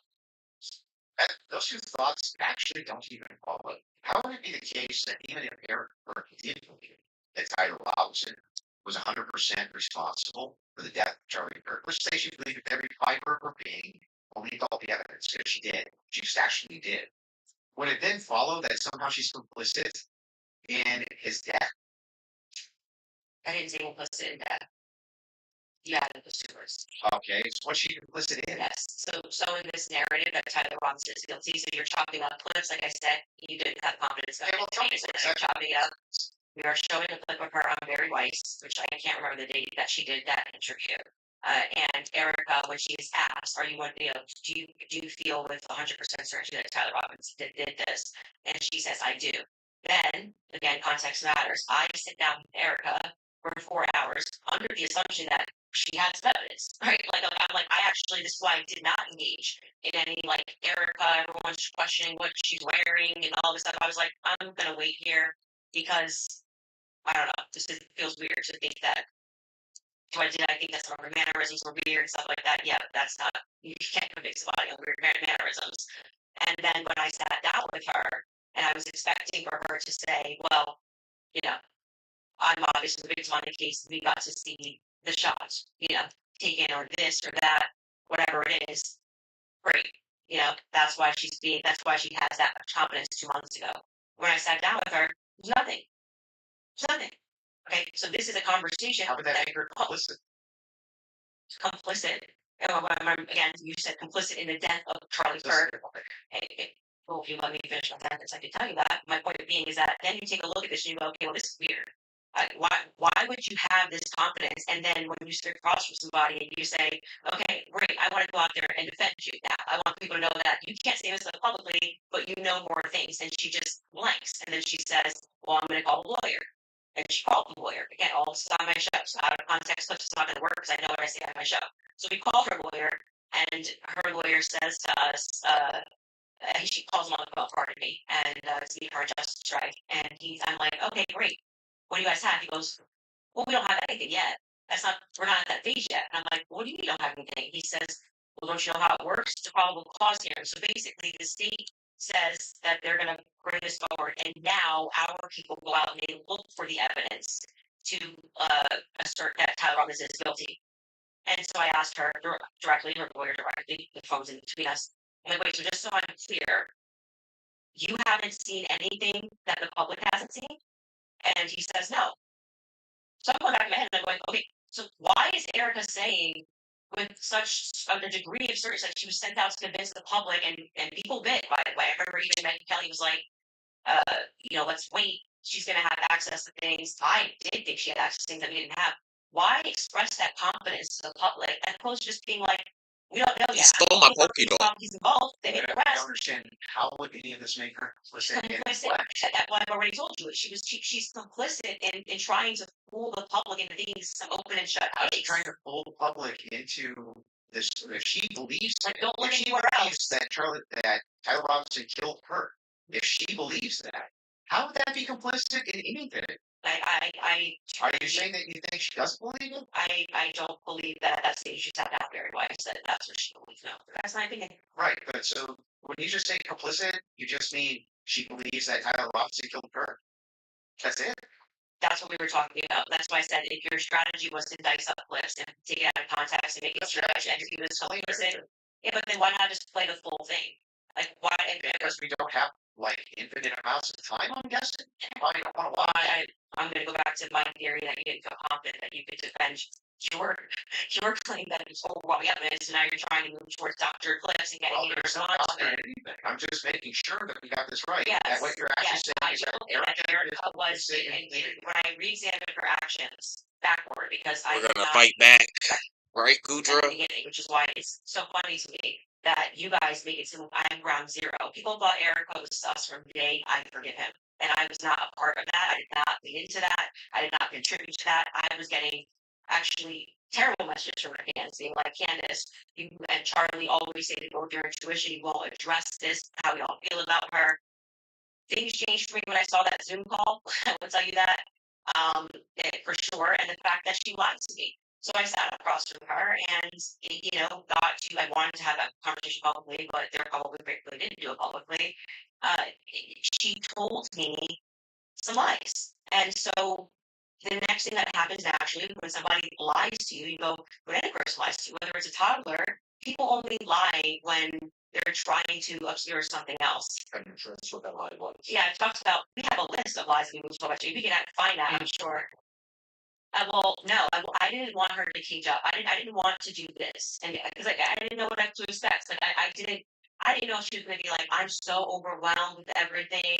Those two thoughts actually don't even follow. How would it be the case that even if Erica Kirk did believe that Tyler Robinson was 100% responsible for the death of Charlie Kirk? Let's say she believed every fiber of her being, believed all the evidence, because she did. She actually did. Would it then follow that somehow she's complicit in his death? I didn't say complicit in death. You added the sewers. Okay, so what's she complicit in? Yes. So in this narrative that Tyler Robinson is guilty, so you're chopping up clips, like I said, you didn't have confidence. Okay, well, chopping it up. We are showing a clip of her on Barry Weiss, which I can't remember the date that she did that interview. And Erica, when she is asked, "Are you one? Do you feel with 100% certainty that Tyler Robinson did this?" And she says, "I do." Then again, context matters. I sit down with Erica for 4 hours under the assumption that she has evidence, right? I'm like, this is why I did not engage in any Erica. Everyone's questioning what she's wearing and all this stuff. I was like, I'm gonna wait here because I don't know. It feels weird to think that. I think that some of her mannerisms were weird and stuff like that. Yeah, that's not. You can't convict somebody on weird mannerisms. And then when I sat down with her, and I was expecting for her to say, well, I'm obviously the victim on the case. We got to see the shots, taken or this or that, whatever it is. Great. That's why she has that much confidence 2 months ago. When I sat down with her, there's nothing. Okay, so this is a conversation. How would that make her complicit? Complicit. Again, you said complicit in the death of Charlie Kirk. Well, if you let me finish my sentence, I can tell you that. My point being is that then you take a look at this and you go, okay, well, this is weird. Why would you have this confidence? And then when you sit across from somebody and you say, okay, great, I want to go out there and defend you now. I want people to know that you can't say this publicly, but you know more things. And she just blanks. And then she says, well, I'm going to call a lawyer. And she called the lawyer. Again, all this is on my show. So out of context, clips is not going to work because I know what I say on my show. So we call her lawyer, and her lawyer says to us, she calls him on the phone, pardon me, and it's the our justice strike. And I'm like, okay, great. What do you guys have? He goes, well, we don't have anything yet. We're not at that phase yet. And I'm like, what do you mean you don't have anything? He says, well, don't you know how it works? It's a probable cause hearing. So basically, the state says that they're going to bring this forward, and now our people go out and they look for the evidence to assert that Tyler Robbins is guilty. And so I asked her directly, her lawyer directly, the phone's in between us. And wait, so just so I'm clear, you haven't seen anything that the public hasn't seen? And he says no. So I'm going back in my head and I'm going, okay, so why is Erica saying with such a degree of certainty that she was sent out to convince the public and people bit, by the way? I remember even Maggie Kelly was like, let's wait. She's going to have access to things. I did think she had access to things that we didn't have. Why express that confidence to the public as opposed to just being like, we don't know yet. Stole my Pokemon. He's involved. They made the rest. Understand how would any of this make her complicit in I've already told you it. She's complicit in trying to fool the public into thinking some open and shut. How is she trying to fool the public into this? If she believes, don't look anywhere else. That Tyler Robinson killed her, if she believes that, how would that be complicit in anything? Are you saying that you think she doesn't believe it? I don't believe that at that stage she sat down very well. I said that's what she believes. No, that's my opinion. Right, but so when you just say complicit, you just mean she believes that Tyler Robinson killed her. That's it. That's what we were talking about. That's why I said if your strategy was to dice up clips and take it out of context and make it stretch and he was complicit, yeah, but then why not just play the full thing? Like why? Because we don't have infinite amounts of time. I'm guessing. Why don't want to watch? I'm going to go back to my theory that you didn't feel confident that you could defend your claim that it's overwhelming evidence, and now you're trying to move towards Dr. Clips and getting your response. I'm just making sure that we got this right. Yes, that what you're actually saying is that Erica was, when I re-examined her actions backward, because we're going to fight back, right, Gudra? Which is why it's so funny to me that you guys make it seem like I'm ground zero. People thought Erica was sus from the day I forgive him. And I was not a part of that. I did not lean into that. I did not contribute to that. I was getting actually terrible messages from her fans being like, Candace, you and Charlie always say to go with your intuition. You won't address this, how we all feel about her. Things changed for me when I saw that Zoom call. I will tell you that for sure. And the fact that she lied to me. So I sat across from her and, I wanted to have that conversation publicly, but they probably didn't do it publicly. She told me some lies. And so the next thing that happens naturally when somebody lies to you, you go, when any person lies to you, whether it's a toddler, people only lie when they're trying to obscure something else. And that's what that lie was. Yeah, it talks about, we have a list of lies we told about you. We can find that, I'm sure. Well, no, I didn't want her to cage up. I didn't want to do this, and because I didn't know what to expect. Like I didn't know she was going to be like, I'm so overwhelmed with everything,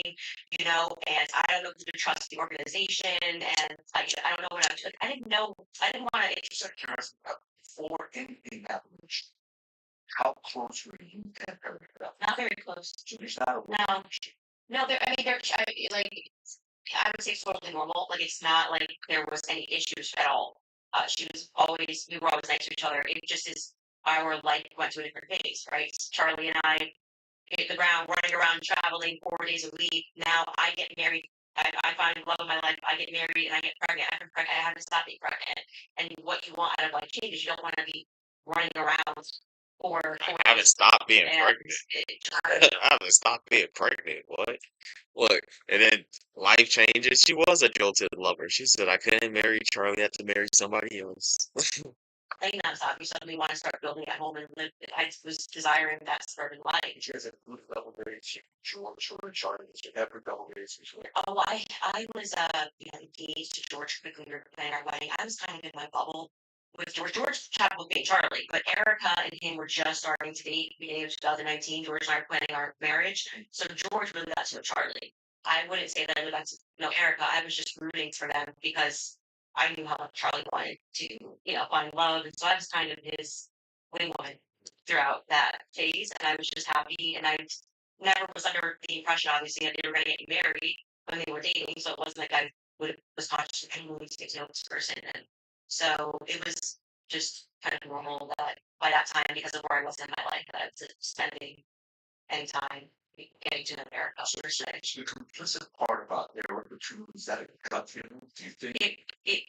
and I don't know who to trust the organization, and I don't know what I'm doing. I didn't know. I didn't want to. Just curious about before anything happened. How close were you to her? Not very close. She's not. No. They're like. I would say it's totally normal. Like it's not like there was any issues at all. We were always nice to each other. It just is our life went to a different phase, right? Charlie and I hit the ground, running around, traveling 4 days a week. Now I get married. I find love of my life. I get married and I get pregnant. I have to stop being pregnant. And what you want out of life changes. You don't want to be running around I haven't stopped being pregnant. I haven't stopped being pregnant. What? Look, and then life changes. She was a jilted lover. She said, I couldn't marry Charlie, I had to marry somebody else. I think that's obvious. You suddenly want to start building at home and live. I was desiring that suburban life. She has a good double dates. George or Charlie. She had her double dates. Oh, I was engaged to George quickly. We were planning our wedding. I was kind of in my bubble with George. George chatted with me and Charlie, but Erica and him were just starting to date. Beginning of 2019, George and I were planning our marriage. So George really got to know Charlie. I wouldn't say that I really got to know Erica. I was just rooting for them because I knew how much Charlie wanted to, find love, and so I was kind of his wing woman. throughout that phase, and I was just happy, and I never was under the impression, obviously, that they were going to get married when they were dating, so it wasn't like I was conscious of willing to get to know this person, and so it was just kind of normal that by that time, because of where I was in my life, that I was spending any time getting to know Erica. So the complicit part about Erica too, is that it got feeling? Do you think? It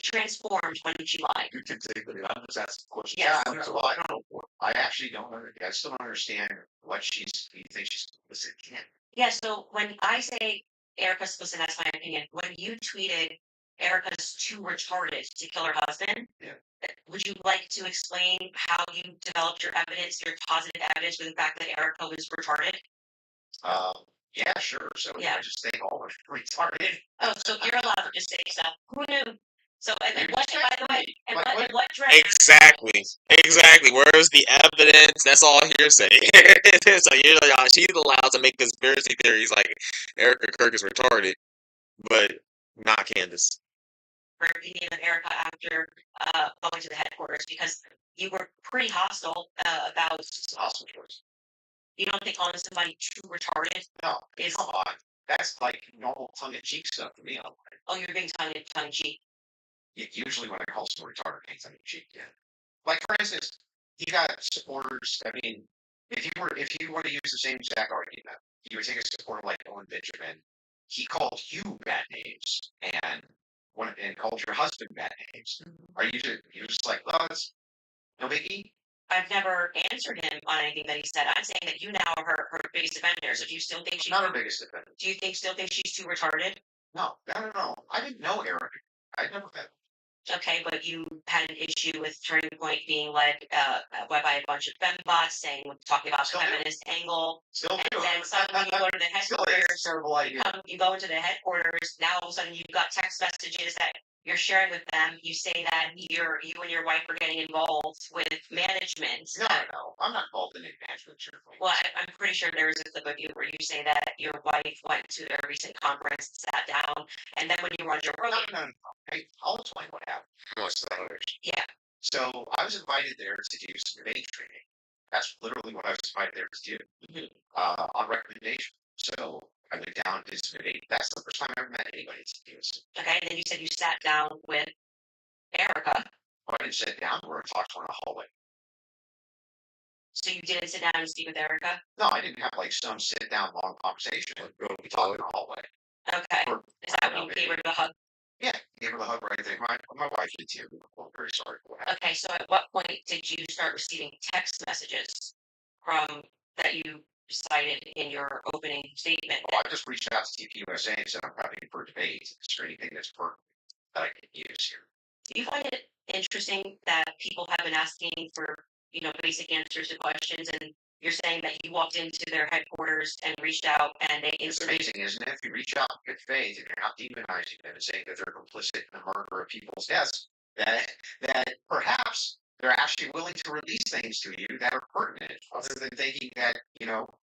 transformed when she lied. You can take it. I'm just asking questions. Yes. Yeah, well, I don't know. I actually don't. I still don't understand what you think she's complicit in. Yeah, so when I say Erica's, listen, that's my opinion. When you tweeted Erica's too retarded to kill her husband, Yeah. would you like to explain how you developed your evidence, your positive evidence for the fact that Erica was retarded? Yeah, sure. So Yeah. I just think all are retarded. Oh, so you're allowed to just say stuff. Who knew? So, and what, You by the way, and like what, what- and what dress? Exactly. Where's the evidence? That's all hearsay. So you're like, she's allowed to make conspiracy theories like Erica Kirk is retarded, but not Candace. Her opinion of Erica after going to the headquarters, because you were pretty hostile about. Hostile choice. You don't think calling somebody too retarded? No, Is come on. That's like normal tongue-in-cheek stuff for me. Oh, you're being tongue in cheek. Usually when I call someone retarded, it's tongue-in-cheek. Yeah. Like for instance, you got supporters. I mean, if you were to use the same exact argument, you would take a supporter like Owen Benjamin. He called you bad names and called your husband bad names. Are you just like, well, it's no biggie? I've never answered him on anything that he said. I'm saying that you now are her biggest offender. So do you still think she's Not her biggest offender. Do you still think she's too retarded? No. I didn't know Eric. I'd never met him. Okay, but you had an issue with Turning Point being led by a bunch of fembots talking about the feminist angle. Still And do. then suddenly you go to the headquarters. Terrible idea. You go into the headquarters. Now all of a sudden you've got text messages that you're sharing with them. You say that you and your wife are getting involved with management. No, I'm not involved in any management. Well, I'm pretty sure there is a clip of you where you say that your wife went to a recent conference, sat down, and then when you were on your program. No. Hey, I'll explain what happened. Yeah. So I was invited there to do some debate training. That's literally what I was invited there to do, on recommendation. So I went down to this debate. That's the first time I ever met anybody to do this. Okay, and then you said you sat down with Erica. I didn't sit down. We were talking to her in the hallway. So you didn't sit down and speak with Erica? No, I didn't have like some sit down long conversation. We talked in the hallway. Okay. Is that when you gave her the hug? Yeah, gave her the hug right there. My wife did too. I'm very sorry for what happened. Okay, so at what point did you start receiving text messages from that you cited in your opening statement? Well, I just reached out to TPUSA and said I'm prepping for debate. Is there anything that's pertinent that I can use here? Do you find it interesting that people have been asking for, basic answers to questions, and you're saying that you walked into their headquarters and reached out and they It's amazing, isn't it? If you reach out in good faith and you're not demonizing them and saying that they're complicit in the murder of people's deaths, that perhaps they're actually willing to release things to you that are pertinent, other than thinking that,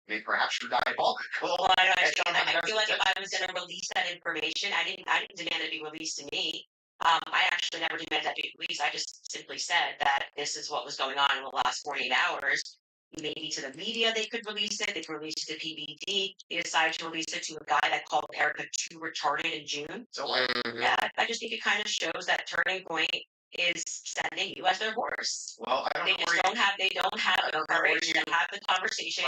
maybe perhaps you're diabolical. Well, I feel like if I was going to release that information, I didn't demand it be released to me. I actually never demanded that be released. I just simply said that this is what was going on in the last 48 hours. Maybe to the media they could release it. They could release it to PBD. They decided to release it to a guy that called Erica too retarded in June. So yeah, I just think it kind of shows that Turning Point is sending you as their horse. Well, I don't They know just where don't have the courage to have the conversation.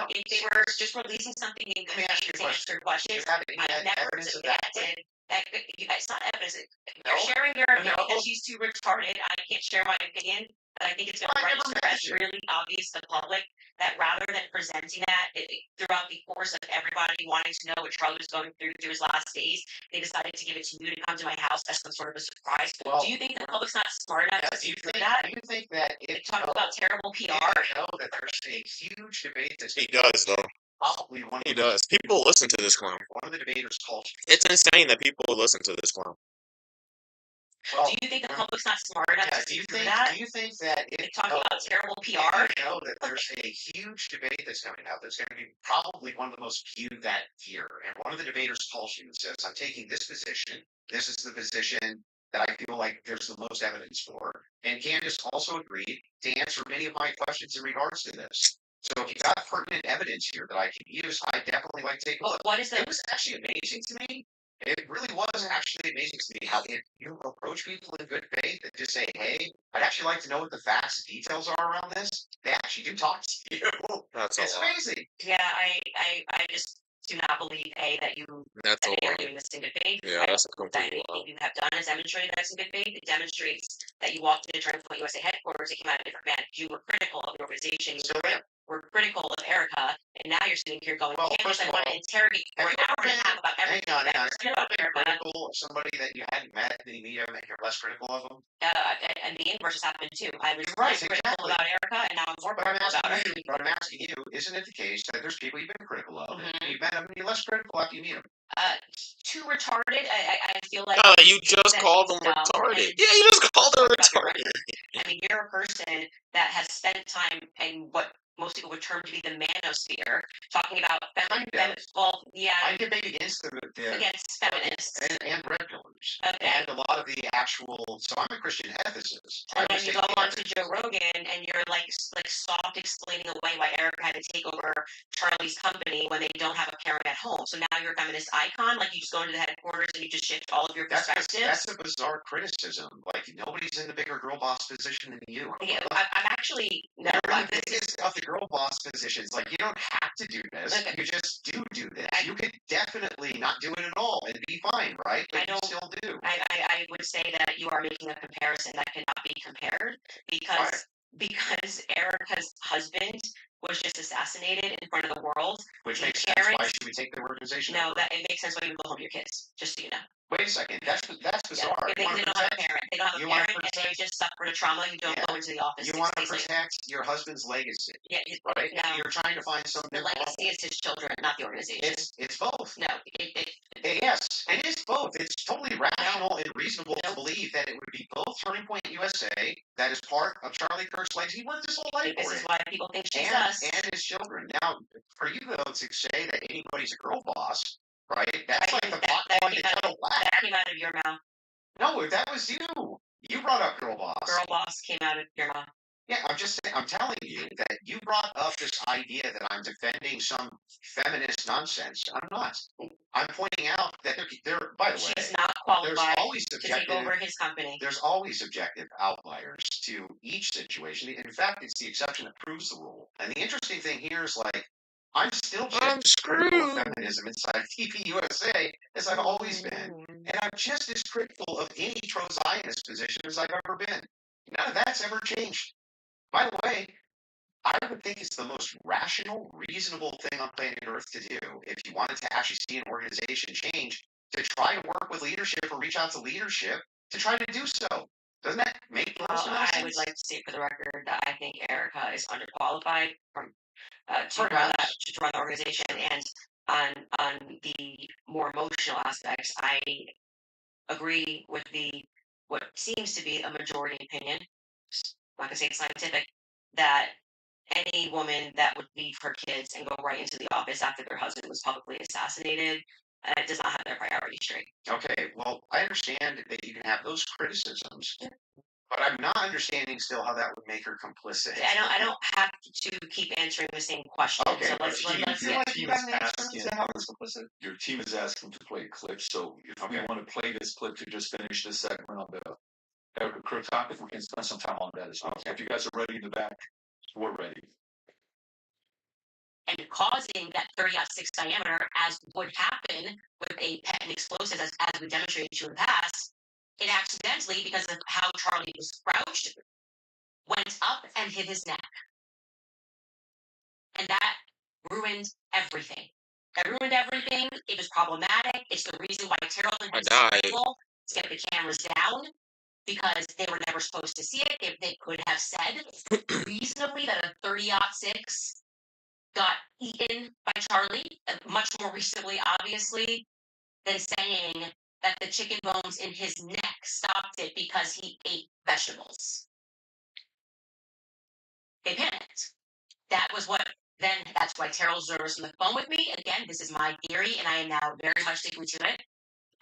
If they were just releasing something in good faith to answer questions, I've never demanded that. It's not evidence. You're sharing your opinion because she's too retarded. I can't share my opinion. But I think it's going to it's really obvious to the public that rather than presenting that throughout the course of everybody wanting to know what Charlie was going through his last days, they decided to give it to you to come to my house as some sort of a surprise. Well, do you think the public's not smart enough to see through that? Do you think that They talk about terrible PR? I know that there's a huge debate that's He does, though. probably He does. People listen to this clown. One of the debaters called. It's insane that people listen to this clown. Well, do you think the public's not smart enough to see through that? Do you think that they talk about terrible PR? You know that there's a huge debate that's coming out that's going to be probably one of the most viewed that year. And one of the debaters calls you and says, I'm taking this position. This is the position that I feel like there's the most evidence for. And Candace also agreed to answer many of my questions in regards to this. So if you got pertinent evidence here that I can use, I definitely like to take a look. What is It was actually amazing to me. It really was actually amazing to me how if you approach people in good faith and just say, "Hey, I'd actually like to know what the facts and details are around this," they actually do talk to you. That's It's a lot. amazing. Yeah, I just do not believe that you That's a that you're lot. doing this in good faith. Yeah, that's a That complete anything lot. you have done is demonstrated that's in good faith. It demonstrates that you walked into Turning Point USA headquarters. It came out a different man. You were critical of the organization. Still there. Were critical of Erica, and now you're sitting here going, Well, Candace, first I of want to all, interrogate you for an hour and a half about Hang everything on, hang on. that you said about Being Erica. critical of somebody that you hadn't met, and you meet them, and you're less critical of them. And the inverse has happened too. I was You're right, less critical exactly. about Erica, and now I'm more But I'm critical about her. asking you, isn't it the case that there's people you've been critical of, and Mhm. you've met them, and you're less critical after you meet them? Too retarded. I feel like You just that called she's them dumb retarded. and Yeah, you just called them talk about your retarded. I mean, you're a person that has spent time in what most people would term to be the manosphere, talking about well, yeah, I debate against against feminists. and red pillars, Okay. and a lot of the actual. So I'm a Christian ethicist. And then you go on to Joe Rogan, and you're like soft explaining away why Erica had to take over Charlie's company when they don't have a parent at home. So now you're a feminist icon. Like you just go into the headquarters and you just shift all of your perspectives. That's a bizarre criticism. Like nobody's in the bigger girl boss position than you. Yeah, I'm actually no. You're in the biggest of the girl boss positions. Like you don't have to do this. Okay. You just do this. You could definitely not do it at all and be fine, right? But you still do. I would say that you are making a comparison that cannot be compared because Erica's husband was just assassinated in front of the world. Which makes sense. Why should we take the organization? No, that it makes sense why you go home to your kids. Just so you know. Wait a second. That's bizarre. Yeah, they don't have a parent. They don't have a parent, and they just suffered a trauma. You don't go into the office. You want to protect your husband's legacy. Yeah, right? No. You're trying to find something. The legacy is his children, not the organization. It's both. No, yes, it is both. It's totally rational and reasonable to believe that it would be both Turning Point USA, that is part of Charlie Kirk's legacy. He lived his whole life this for is it. why people think she's and, us. And his children. Now, for you though to say that anybody's a girl boss, right? That's like the pot calling the kettle black. That came out of your mouth. No, that was you. You brought up girl boss. Girl boss came out of your mouth. Yeah, I'm just saying, I'm telling you that you brought up this idea that I'm defending some feminist nonsense. I'm not. I'm pointing out that there by the way, she's not qualified there's always to take over his company. There's always subjective outliers to each situation. In fact, it's the exception that proves the rule. And the interesting thing here is like, I'm still critical of feminism inside TP USA as I've always been. And I'm just as critical of any pro-Zionist position as I've ever been. None of that's ever changed. By the way, I would think it's the most rational, reasonable thing on planet Earth to do if you wanted to actually see an organization change, to try to work with leadership or reach out to leadership to try to do so. Doesn't that make most sense? I would like to state for the record that I think Erica is underqualified to run the organization, and on the more emotional aspects, I agree with what seems to be a majority opinion. I'm not gonna say it's scientific, that any woman that would leave her kids and go right into the office after their husband was publicly assassinated does not have their priorities straight. Okay, well, I understand that you can have those criticisms, but I'm not understanding still how that would make her complicit. I don't have to keep answering the same question. Okay, so let's Your team is asking to play a clip, so if we want to play this clip to just finish this segment on the Erica Kirk topic, we can spend some time on that as well. If you guys are ready in the back, we're ready. And causing that 30-6 diameter, as would happen with a pet and explosives, as we demonstrated to you in the past, it accidentally, because of how Charlie was crouched, went up and hit his neck. And that ruined everything. It was problematic. It's the reason why Terrell and his people to get the cameras down, because they were never supposed to see it. If they could have said reasonably that a 30-6 got eaten by Charlie, much more recently, obviously, than saying that the chicken bones in his neck stopped it because he ate vegetables. They panicked. That's why Terrell Zer's on the phone with me. Again, this is my theory, and I am now very much sticking to it.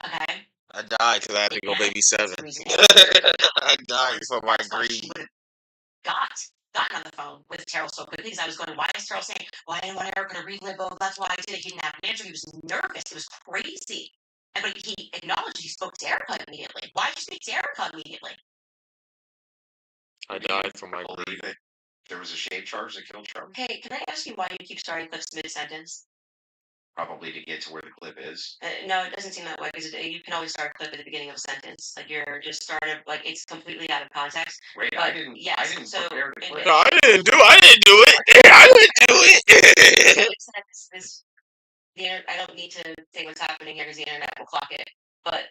Okay? I died because I had to go baby 7. I died for my greed. Gotten on the phone with Terrell so quickly because I was going, why is Terrell saying, well, I didn't want Erica to relive, oh, that's why I did it. He didn't have an answer. He was nervous. It was crazy. But he acknowledged he spoke to Erica immediately. Why did you speak to Erica immediately? I died for my greed. There was a shade charge that killed Charlie. Hey, can I ask you why you keep starting clips mid-sentence? Probably to get to where the clip is. No, it doesn't seem that way because you can always start a clip at the beginning of a sentence. Like you're just started, like it's completely out of context. Wait, but I didn't prepare the clip. No, I didn't do it. I didn't do it. I don't need to say what's happening here because the internet will clock it. But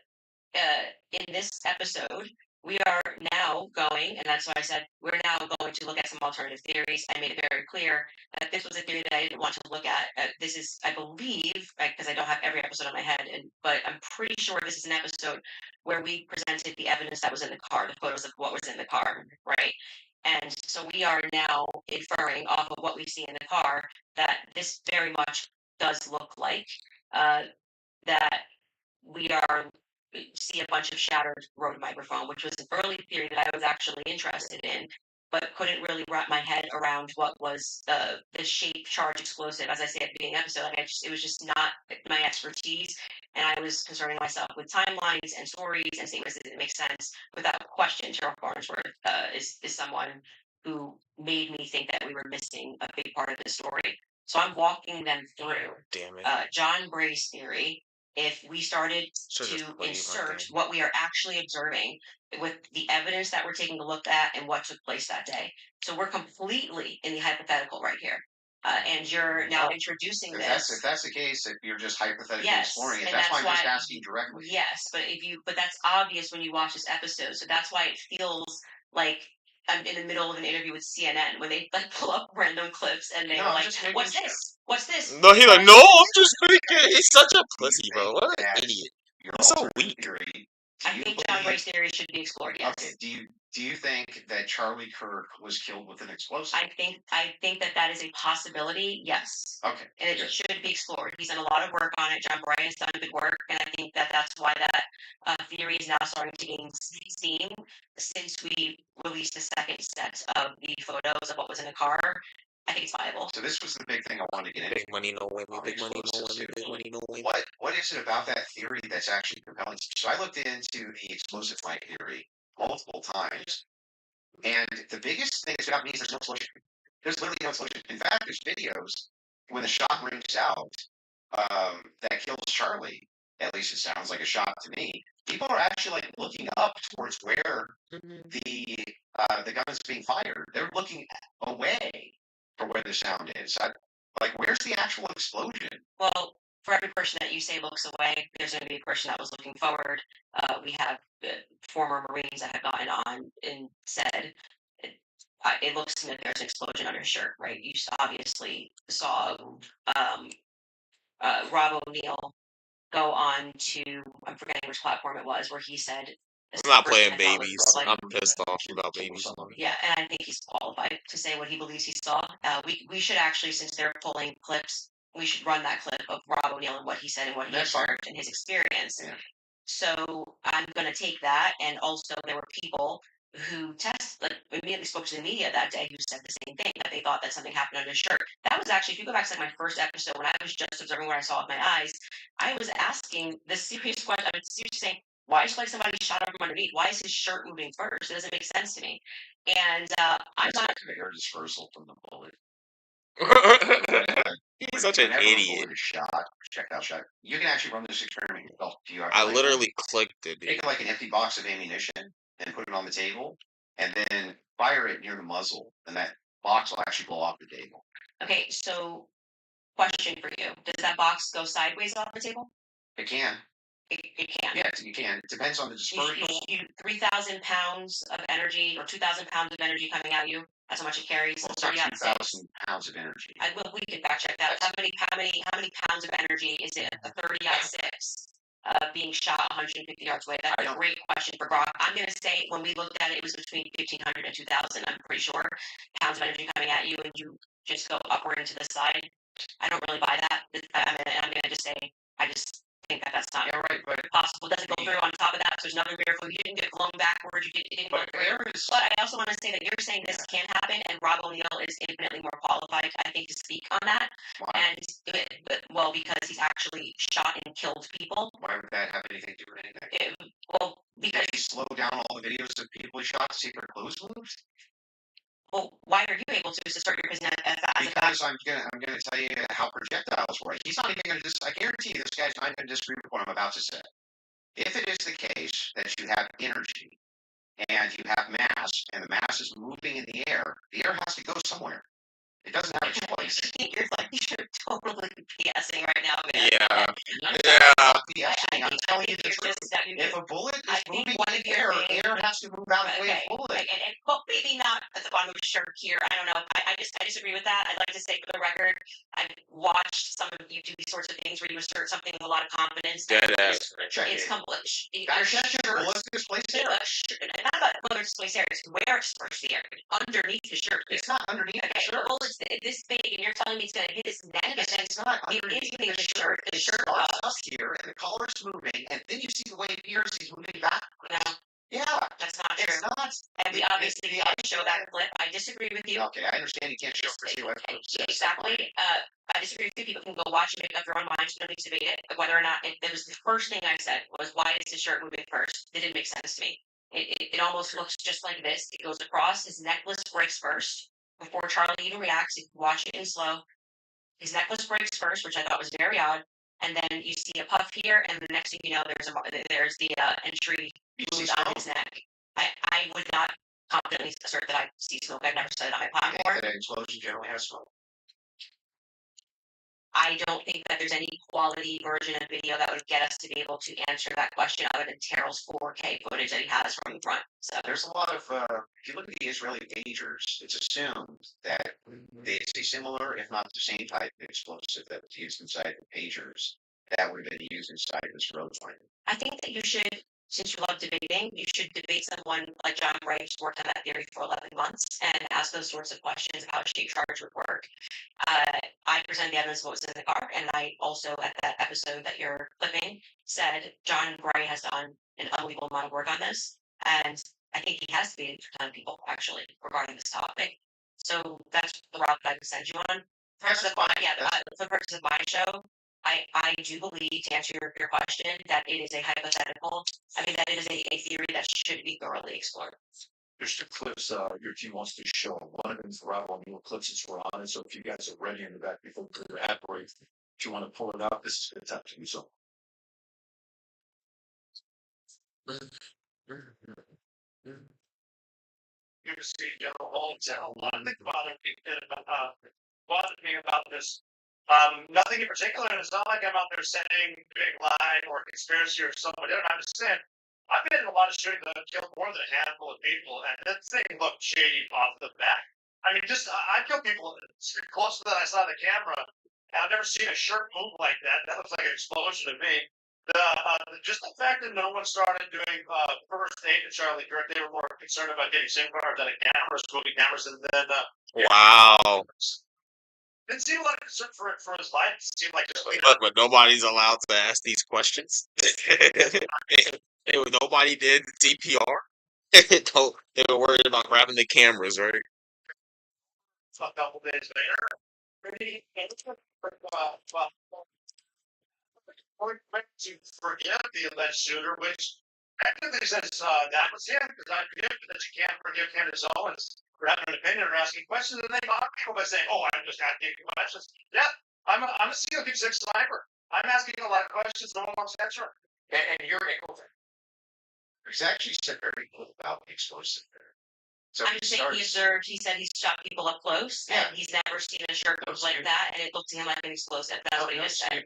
in this episode, we are now going, and that's why I said we're now going to look at some alternative theories. I made it very clear that this was a theory that I didn't want to look at. This is, I believe, because I don't have every episode on my head, but I'm pretty sure this is an episode where we presented the evidence that was in the car, the photos of what was in the car, right? And so we are now inferring off of what we see in the car that this very much does look like that we see a bunch of shattered Rode microphone, which was an early theory that I was actually interested in, but couldn't really wrap my head around what was the shape charge explosive. As I say at the beginning of the episode, like it was just not my expertise, and I was concerning myself with timelines and stories and statements that didn't make sense. Without question, Terrell Farnsworth is someone who made me think that we were missing a big part of the story. So I'm walking them through John Bray's theory. If we started to insert what we are actually observing with the evidence that we're taking a look at and what took place that day. So we're completely in the hypothetical right here. And you're now introducing this. If that's the case, if you're just hypothetically exploring it, that's why I'm just asking directly. Yes, but that's obvious when you watch this episode. So that's why it feels like I'm in the middle of an interview with CNN when they like pull up random clips and they're like, "What's this? What's this?" No, he's like, "No, I'm just thinking." He's such a pussy, bro. What an idiot. He's so weak. I think John Bray's theory should be explored. Yes. Okay. Do you think that Charlie Kirk was killed with an explosive? I think that is a possibility. Yes. Okay. And it should be explored. He's done a lot of work on it. John Bray has done good work, and I think that's why that theory is now starting to gain steam since we released the second set of the photos of what was in the car. I think it's viable. So this was the big thing I wanted to get into. Big money, no women. Big money, no women. Big money, no women. What is it about that theory that's actually compelling? So I looked into the explosive fight theory multiple times, and the biggest thing that's got me is there's no explosion. There's literally no explosion. In fact, there's videos when the shot rings out that kills Charlie. At least it sounds like a shot to me. People are actually like looking up towards where the gun's being fired. They're looking away for where the sound is. Like, where's the actual explosion? Well, for every person that you say looks away, there's going to be a person that was looking forward. We have former Marines that have gotten on and said it looks to me like there's an explosion on his shirt, right? You obviously saw Rob O'Neill go on to, I'm forgetting which platform it was, where he said, I'm not playing babies. I'm pissed off about babies. Yeah, and I think he's qualified to say what he believes he saw. We should actually, since they're pulling clips, we should run that clip of Rob O'Neill and what he said and what he observed and his experience. Yeah. So I'm going to take that, and also there were people who immediately spoke to the media that day who said the same thing, that they thought that something happened on his shirt. That was actually, if you go back to like my first episode when I was just observing what I saw with my eyes, I was asking the serious question. I was seriously saying, why is like somebody shot him from underneath? Why is his shirt moving first? It doesn't make sense to me. And I'm not going to air dispersal from the bullet. He's such an idiot. Shot, projectile shot. You can actually run this experiment yourself. I literally clicked it. Take like an empty box of ammunition and put it on the table, and then fire it near the muzzle, and that box will actually blow off the table. Okay, so question for you: does that box go sideways off the table? It can. It can. Yeah, you can. It depends on the dispersion. You 3,000 pounds of energy or 2,000 pounds of energy coming at you. That's how much it carries. Well, 2,000 pounds of energy. We can fact check that. How many pounds of energy is it? A 30-6 being shot 150 yards away. That's a great question for Brock. I'm going to say when we looked at it, it was between 1,500 and 2,000. I'm pretty sure pounds of energy coming at you, and you just go upward and to the side. I don't really buy that. I'm going to just say I just think that that's not Yeah, right, but possible. Doesn't go through. On top of that, there's another miracle. You didn't get blown backwards. You didn't go through. But I also want to say that you're saying this can happen, and Rob O'Neill is infinitely more qualified, I think, to speak on that. Why? And well, because he's actually shot and killed people. Why would that have anything to do with anything? Well, because he slowed down all the videos of people he shot to see if their clothes moved. Well, why are you able to assert your position as Because I'm gonna tell you how projectiles work. He's not even gonna I guarantee you this guy's not gonna disagree with what I'm about to say. If it is the case that you have energy and you have mass, and the mass is moving in the air has to go somewhere. It doesn't have a choice. You're totally BSing right now, man. Yeah. I'm telling you the truth. If a bullet is moving in the air has to move out of the way of the bullet. Well, maybe not at the bottom of the shirt here. I don't know. I disagree with that. I'd like to say for the record, I've watched some of you do these sorts of things where you assert something with a lot of confidence. It's complete. Bullets displace air. Not about whether it's displace air. It's where it's displace the air. Underneath the shirt. It's not underneath the shirt. The bullet's this big, and you're telling me it's going to hit his neck, and then it's not it is hitting the shirt. The shirt starts up here, and the collar's moving, and then you see the way it appears he's moving back. No. Yeah, that's not true. It's not. And we obviously can't show that clip. I disagree with you. Okay, I understand you can't show clips. Exactly. I disagree with you. People can go watch and make up their own minds. We don't need to debate it. Whether or not it was the first thing I said was, why is his shirt moving first? It didn't make sense to me. It almost looks just like this. It goes across. His necklace breaks first before Charlie even reacts. You can watch it in slow. His necklace breaks first, which I thought was very odd. And then you see a puff here, and the next thing you know, there's the entry wound on his neck. I would not confidently assert that I see smoke. I've never said it on my platform. An explosion generally has smoke. I don't think that there's any quality version of video that would get us to be able to answer that question other than Terrell's 4K footage that he has from the front. So there's a lot of, if you look at the Israeli pagers, it's assumed that it's a similar, if not the same type of explosive that was used inside the pagers that would have been used inside this road plane. I think that you should, since you love debating, you should debate someone like John Bray, who's worked on that theory for 11 months, and ask those sorts of questions about how a shape charge would work. I presented the evidence of what was in the car, and I also, at that episode that you're clipping, said John Bray has done an unbelievable amount of work on this, and I think he has debated for 10 people, actually, regarding this topic. So that's the route that I would send you on. For the purpose of my show, I do believe, to answer your question, that it is a hypothetical. I mean, that it is a theory that should be thoroughly explored. There's two clips your team wants to show. One of them is the Rob O'Neill clips since we're on it. So if you guys are ready in the back before the ad break, if you want to pull it up, this is a good time to do so. You can see General Holmes had a lot of things bothered me about this. Nothing in particular, and it's not like I'm out there saying big lie or conspiracy or something. I'm just saying, I've been in a lot of shootings that have killed more than a handful of people, and that thing looked shady off the back. I mean, I killed people closer than I saw the camera, and I've never seen a shirt move like that. That looks like an explosion to me. Just the fact that no one started doing first aid to Charlie Kirk, they were more concerned about getting SIM cards out of cameras, moving cameras, and then wow. Didn't seem like concern for his life. It seemed like just but nobody's allowed to ask these questions. Nobody did CPR. They were worried about grabbing the cameras, right? A couple days later, to forgive the alleged shooter, which technically says that was him, because I forgive that you can't forgive Candace Owens for having an opinion or asking questions, and they mock people by saying, "Oh, I'm just asking questions." Yeah, I'm a COP6 sniper. I'm asking a lot of questions. No one wants to answer. And you're able to. He's actually said very little about the explosive there. So I'm just saying he said he's shot people up close, and he's never seen a shirt move like that, and it looked to him like an explosive. That's what he just said.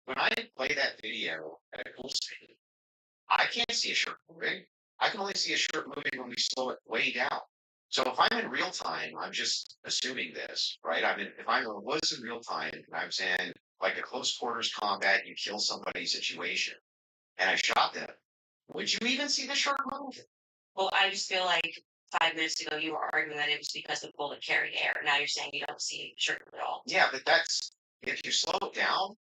When I play that video at full speed, I can't see a shirt moving. I can only see a shirt moving when we slow it way down. So if I'm in real time, I'm just assuming this, right? I mean, if I was in real time, and I'm saying like a close quarters combat, you kill somebody situation, and I shot them, would you even see the shirt move? Well, I just feel like 5 minutes ago you were arguing that it was because the bullet carried air. Now you're saying you don't see the shirt at all. Yeah, but that's if you slow it down.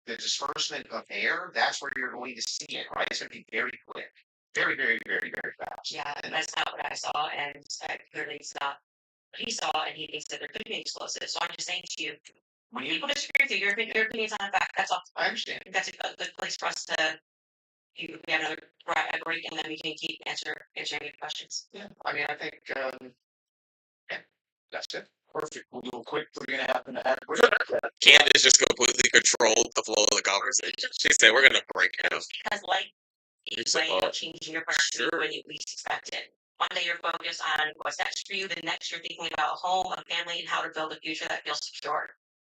the disbursement of air, that's where you're going to see it, right? It's going to be very quick. Very, very, very, very fast. Yeah, and that's not what I saw, and clearly it's not what he saw, and he thinks that there could be explosives. So I'm just saying to you, when people disagree with you, your opinion's on the fact. That's all. I understand. I think that's a good place for us to. We have another break, and then we can keep answering your questions. Yeah, I mean, I think yeah, that's it. Perfect. We'll do a quick 3.5 minute ad break. Candace just completely controlled the flow of the conversation. She said, "We're gonna break now." Because like You each said, way of changing your priority sure. when you least expect it. One day you're focused on what's next for you. The next you're thinking about a home, a family, and how to build a future that feels secure.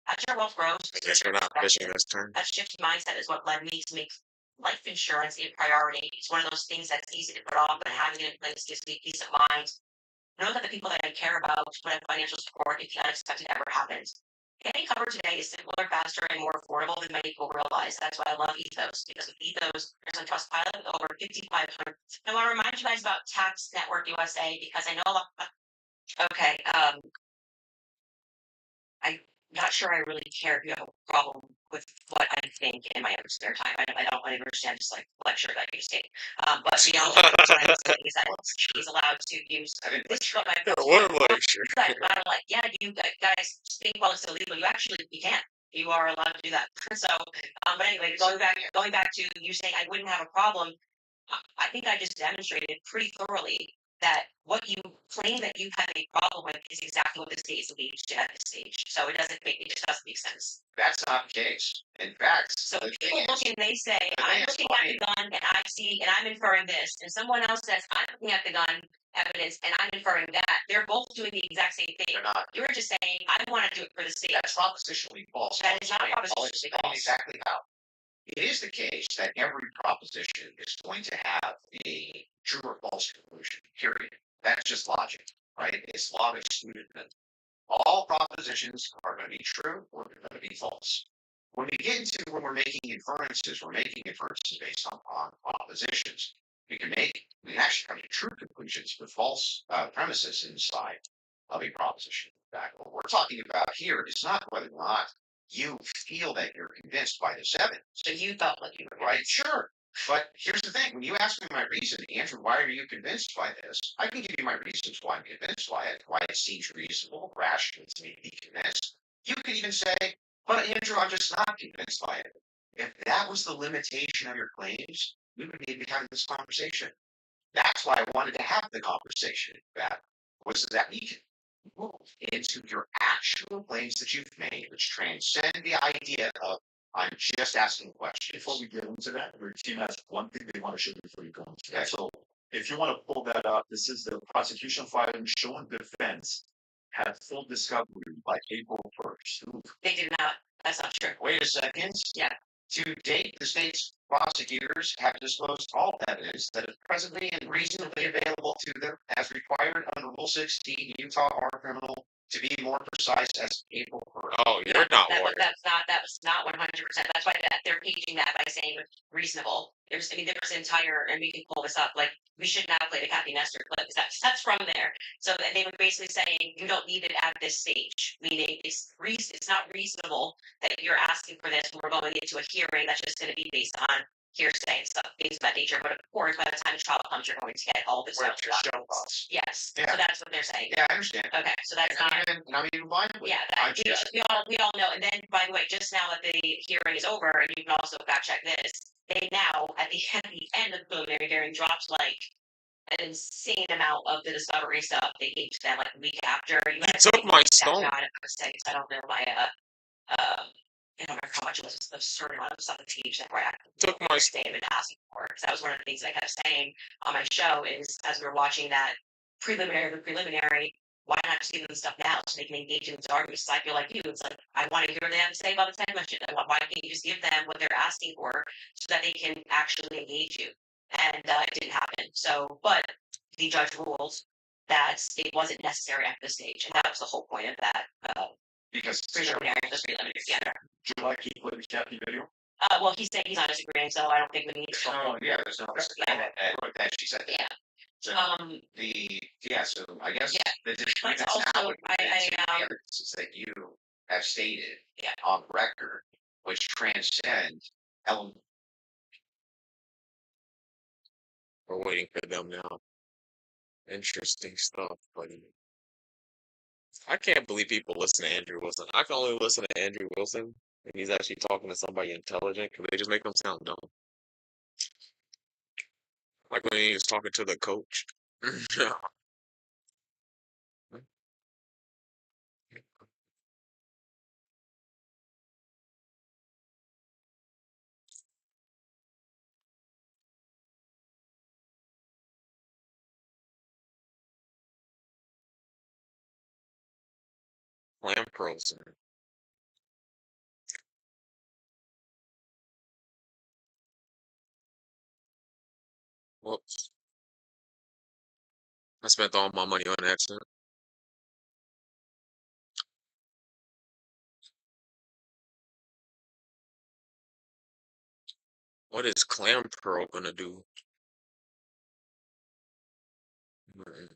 As your wealth grows, I guess we're not fishing this turn. that shift in mindset is what led me to make life insurance a priority. It's one of those things that's easy to put off, but having it in place gives me peace of mind. Know that the people that I care about will have financial support if the unexpected ever happens. Getting covered today is simpler, faster, and more affordable than many people realize. That's why I love Ethos, because with Ethos, there's a Trustpilot with over 5,500. I want to remind you guys about Tax Network USA, because I know okay, I'm not sure I really care if you have a problem with what I think in my own spare time. I don't understand just like lecture that you take. But beyond that, what I'm saying is that she's allowed to use this is what my What a lecture. I'm like, yeah, you guys think while it's illegal, you can't. You are allowed to do that. So, but anyway, going back to you saying I wouldn't have a problem. I think I just demonstrated pretty thoroughly that what you claim that you have a problem with is exactly what the state is engaged in at this stage. So it just doesn't make sense. That's not the case. In fact, so people look and they say, I'm looking at the gun and I see and I'm inferring this, and someone else says, I'm looking at the gun evidence and I'm inferring that. They're both doing the exact same thing. They're not. You're just saying, I want to do it for the state. That's propositionally false. That is not propositionally false. Exactly how. It is the case that every proposition is going to have a true or false conclusion, period. That's just logic, right? It's law of excluded. All propositions are going to be true or they're going to be false. When we get into when we're making inferences based on propositions. We can actually come to true conclusions with false premises inside of a proposition. In fact, what we're talking about here is not whether or not you feel that you're convinced by this evidence. So you felt like you were right? Sure. But here's the thing. When you ask me my reason, Andrew, why are you convinced by this? I can give you my reasons why I'm convinced by it, why it seems reasonable, rational to me to be convinced. You could even say, but Andrew, I'm just not convinced by it. If that was the limitation of your claims, we would need to be having this conversation. That's why I wanted to have the conversation. That was that we can move into your actual claims that you've made, which transcend the idea of I'm just asking questions. Before we get into that, your team has one thing they want to show before you go into that. So if you want to pull that up, this is the prosecution filing showing defense had full discovery by April 1st. They did not. That's not true. Wait a second. Yeah. To date, the state's prosecutors have disclosed all evidence that is presently and reasonably available to them as required under Rule 16 Utah R Criminal, to be more precise, as April 1st. Oh, you're not that lawyer. That was not 100%. That's why they're paging that by saying reasonable. There's an entire, and we can pull this up. Like we should now play the Kathy Nestor clip because that's from there. So they were basically saying you don't need it at this stage, meaning it's not reasonable that you're asking for this when we're going into a hearing that's just going to be based on hearsay and stuff, things of that nature. But of course, by the time the trial comes, you're going to get all this stuff. Yes. Yeah. So that's what they're saying. Yeah, I understand. Okay, so that's not. And I'm even fine with it. We all know. And then, by the way, just now that the hearing is over, and you can also fact check this, they now at the end of the preliminary hearing dropped like an insane amount of the discovery stuff they gave to them like a week after. You took my stone. I don't know my I don't remember how much it was. Just an absurd amount of stuff that page that I Took my statement asking for. Because that was one of the things I kept saying on my show is as we were watching that preliminary, why not just give them stuff now so they can engage in these arguments? So I feel like you, it's like I want to hear what they have to say about the 10 question. Why can't you just give them what they're asking for so that they can actually engage you? And it didn't happen. So, but the judge rules that it wasn't necessary at this stage, and that was the whole point of that. Because preliminary. Yeah. Would you like to play the Kathy video? Well, he's saying he's not disagreeing, so I don't think we need to. There's no that she said that. Yeah. So so I guess the But that's also, now the evidence that you have stated on record which transcend element. We're waiting for them now. Interesting stuff, buddy. I can't believe people listen to Andrew Wilson. I can only listen to Andrew Wilson when he's actually talking to somebody intelligent because they just make them sound dumb. Like when he was talking to the coach. Lamprosen. Whoops. I spent all my money on accident. What is Clam Pearl gonna do? Mm,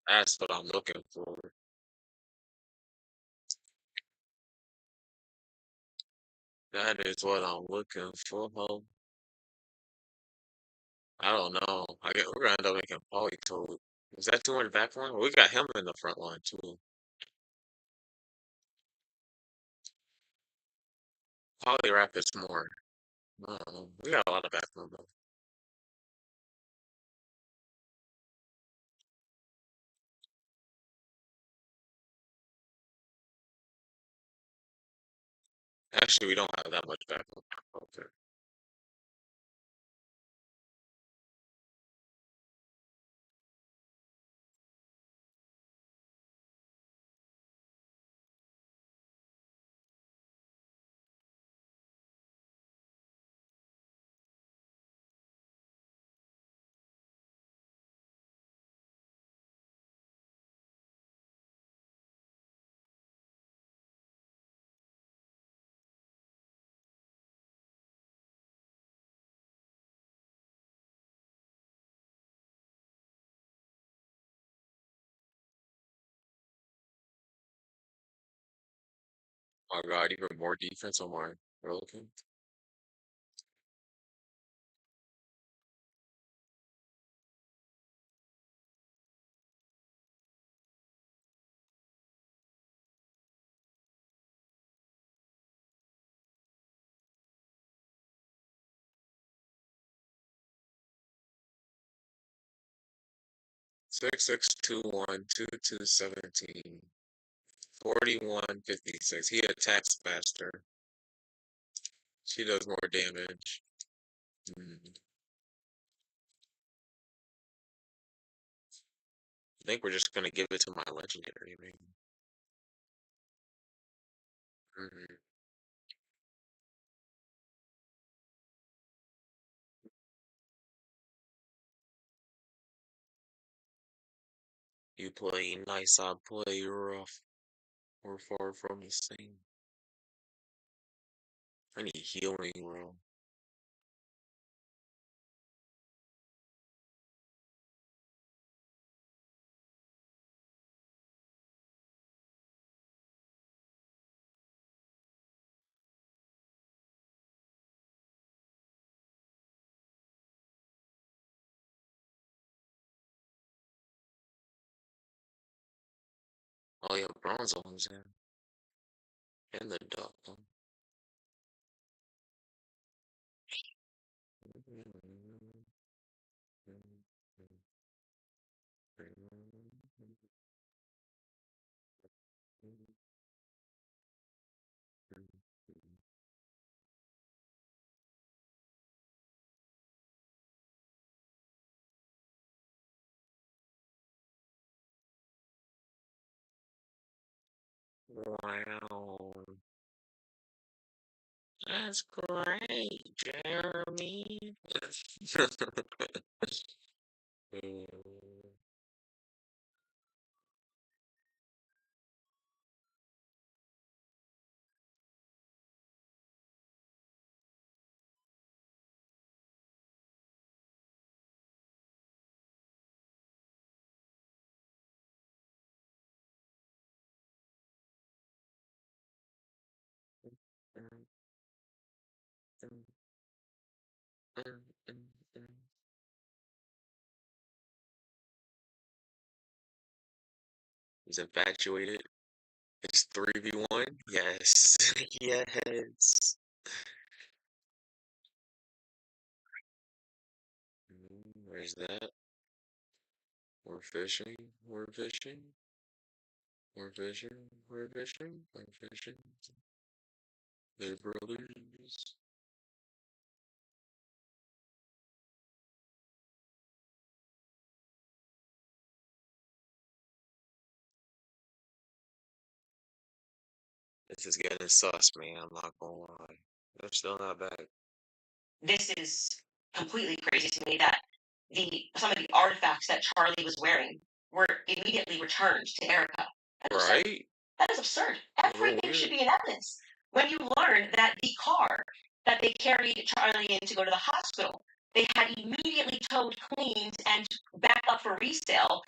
That's what I'm looking for. That is what I'm looking for. I don't know. I get we're gonna end up making Polytoad. Is that 200 back line? We got him in the front line too. Poliwrath is more. I don't know. We got a lot of back line though. Actually, we don't have that much back line. Okay. Oh god, even more defense on my Relican. Six six 2217 4156. He attacks faster. She does more damage. Mm. I think we're just gonna give it to my legendary, maybe. Mhm. You play nice, I play rough. We're far from the same. I need healing, bro. Oh yeah, bronze one's in. And the duck one. Wow. That's great, Jeremy. He's infatuated. It's 3v1? Yes. Yes. Where's that? We're fishing. We're fishing. We're fishing. We're fishing. We're fishing. They're brothers. This is getting sus, man. I'm not gonna lie. They're still not back. This is completely crazy to me that some of the artifacts that Charlie was wearing were immediately returned to Erica. Right? That is absurd. Real Everything weird. should be in evidence. When you learn that the car that they carried Charlie in to go to the hospital, they had immediately towed, cleaned, and back up for resale,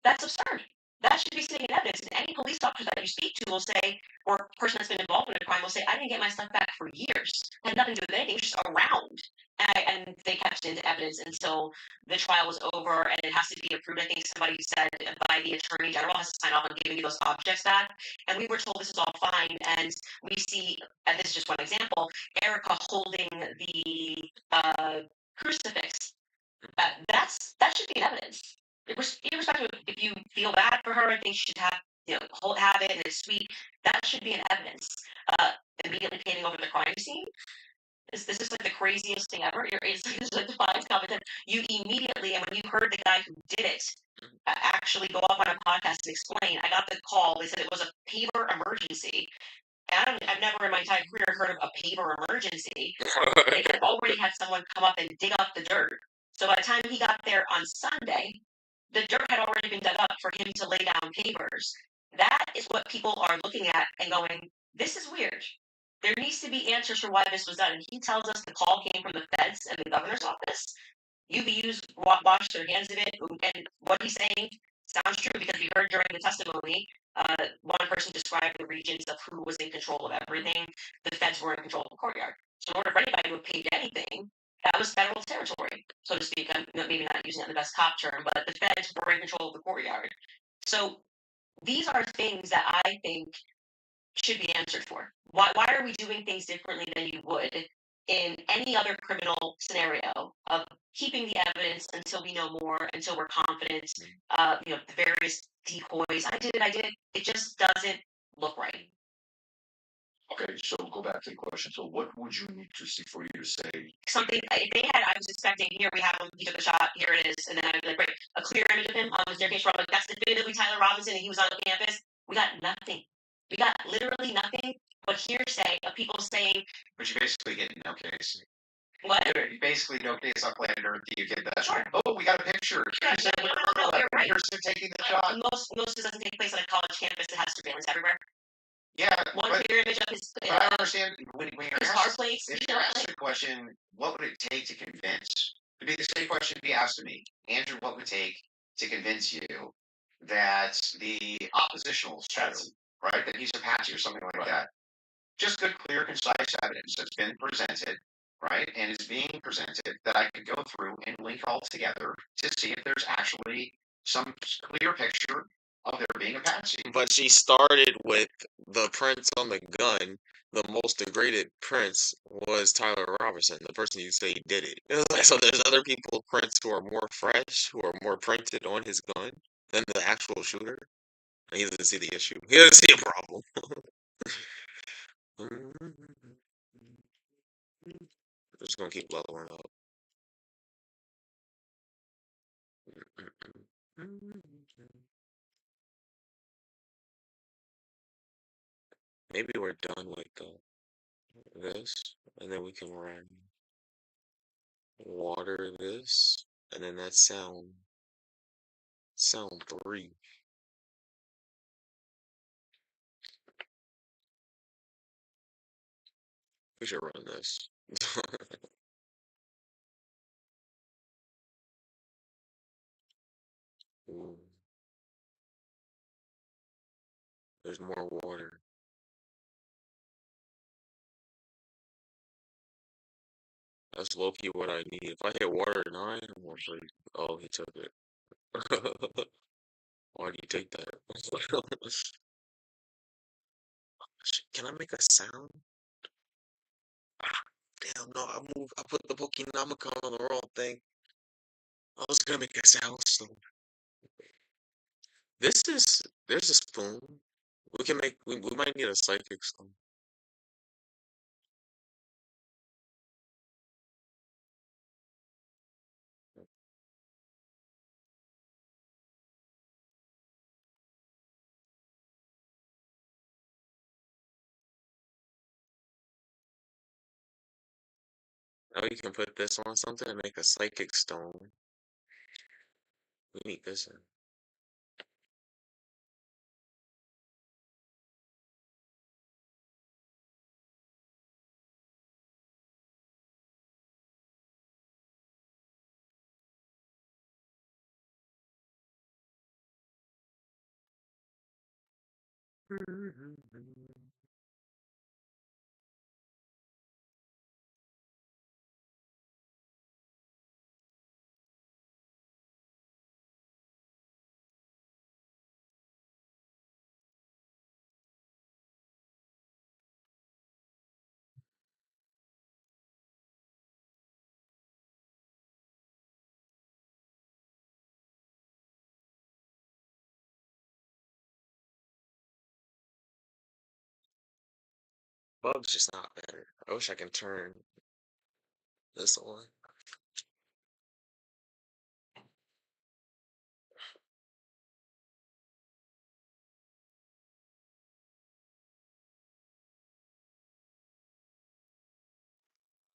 that's absurd. That should be sitting in evidence. And any police officer that you speak to will say, or person that's been involved in a crime will say, I didn't get my stuff back for years. It had nothing to do with anything. It was just around. And they kept it into evidence until the trial was over, and it has to be approved. I think somebody said by the attorney general has to sign off on giving you those objects back. And we were told this is all fine. And we see, and this is just one example, Erica holding the crucifix. That should be in evidence. Irrespective of if you feel bad for her and think she should have have it and it's sweet, that should be in evidence. Immediately paving over the crime scene. This is like the craziest thing ever. It's like the five comment that you immediately, and when you heard the guy who did it actually go up on a podcast and explain, I got the call. They said it was a paver emergency. And I've never in my entire career heard of a paver emergency. They had already had someone come up and dig up the dirt. So by the time he got there on Sunday, the dirt had already been dug up for him to lay down pavers. That is what people are looking at and going, this is weird. There needs to be answers for why this was done. And he tells us the call came from the feds and the governor's office. UVUs washed their hands of it. And what he's saying sounds true because we heard during the testimony, one person described the regions of who was in control of everything. The feds were in control of the courtyard. So in order for anybody to have paved anything, that was federal territory, so to speak. I'm maybe not using it in the best cop term, but the feds were in control of the courtyard. So these are things that I think should be answered for. Why are we doing things differently than you would in any other criminal scenario of keeping the evidence until we know more, until we're confident, the various decoys. I did it. It just doesn't look right. Okay, so go back to the question. So what would you need to see for you to say? Something, if they had, I was expecting, here we have him, he took a shot, here it is, and then I'd be like, great, a clear image of him on the staircase where I'm like, that's definitively Tyler Robinson, and he was on the campus. We got nothing. We got literally nothing but hearsay of people saying. But you basically get no case. What? You basically no case on planet Earth. You get that. Sure. Oh, we got a picture. Yeah, no, you're right. You're taking the shot. Most of it doesn't take place on a college campus that has surveillance everywhere. Yeah, one clear image of his. But I understand when you're his car plates. If you're asked the question, what would it take to convince? It'd be the same question to be asked to me, Andrew. What would it take to convince you that the oppositional is true, right? That he's a patsy or something like that. Just good, clear, concise evidence that's been presented, right, and is being presented that I could go through and link all together to see if there's actually some clear picture of there being a patsy. But she started with the prints on the gun. The most degraded prints was Tyler Robinson, the person you say did it. So there's other people's prints who are more fresh, who are more printed on his gun than the actual shooter. And he doesn't see the issue. He doesn't see a problem. I'm just gonna keep leveling up. maybe we're done with this, and then we can run water this, and then that's sound 3. We should run this. Ooh, there's more water. That's low-key what I need. If I hit water 9, I'm gonna say, oh, he took it. Why do you take that? Can I make a sound? Ah, damn, no, I put the Pokénomicon on the wrong thing. I was gonna make a sound stone. There's a spoon. We might need a psychic stone. Now you can put this on something and make a psychic stone. We need this in. Bug's just not better. I wish I can turn this on.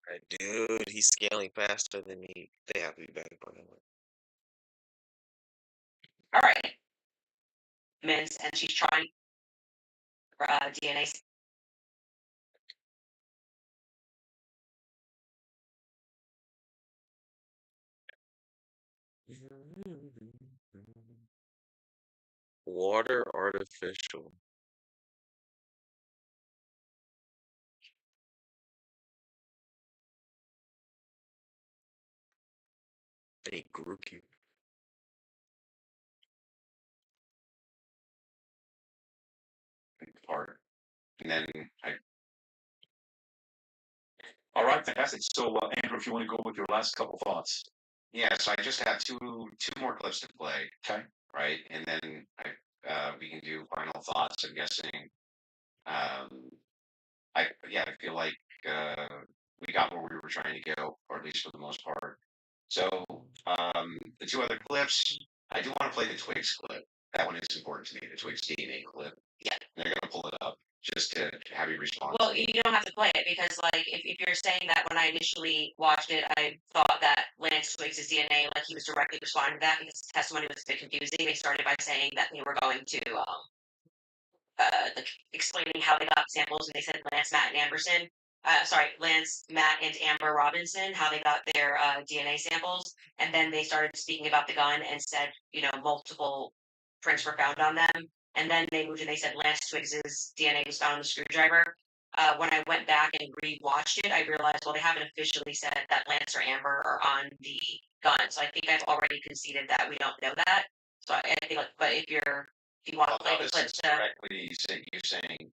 Right, dude, he's scaling faster than me. They have to be back by the way. All right, Miss, and she's trying DNA. Water artificial. I need Grookey. Part. And then All right, fantastic. So, Andrew, if you want to go with your last couple thoughts. yeah, so I just have two more clips to play, Okay. right? And then we can do final thoughts. I'm guessing. I feel like we got where we were trying to go, or at least for the most part. So the two other clips, I do want to play the Twigs clip. That one is important to me. The Twigs DNA clip. Yeah. They're gonna pull it up just to have you respond. Well, you don't have to play it because, like, if you're saying that when I initially watched it, I thought that Lance Twigs' DNA, like, he was directly responding to that because the testimony was a bit confusing. They started by saying that they were going to explaining how they got samples, and they said Lance, Matt, and Amberson. Lance, Matt, and Amber Robinson, how they got their DNA samples, and then they started speaking about the gun and said, multiple prints were found on them, and then they moved and they said Lance Twiggs's DNA was found on the screwdriver. When I went back and rewatched it, I realized, well, they haven't officially said that Lance or Amber are on the gun, so I think I've already conceded that we don't know that. So I think, but if you want to play the clip correctly, you saying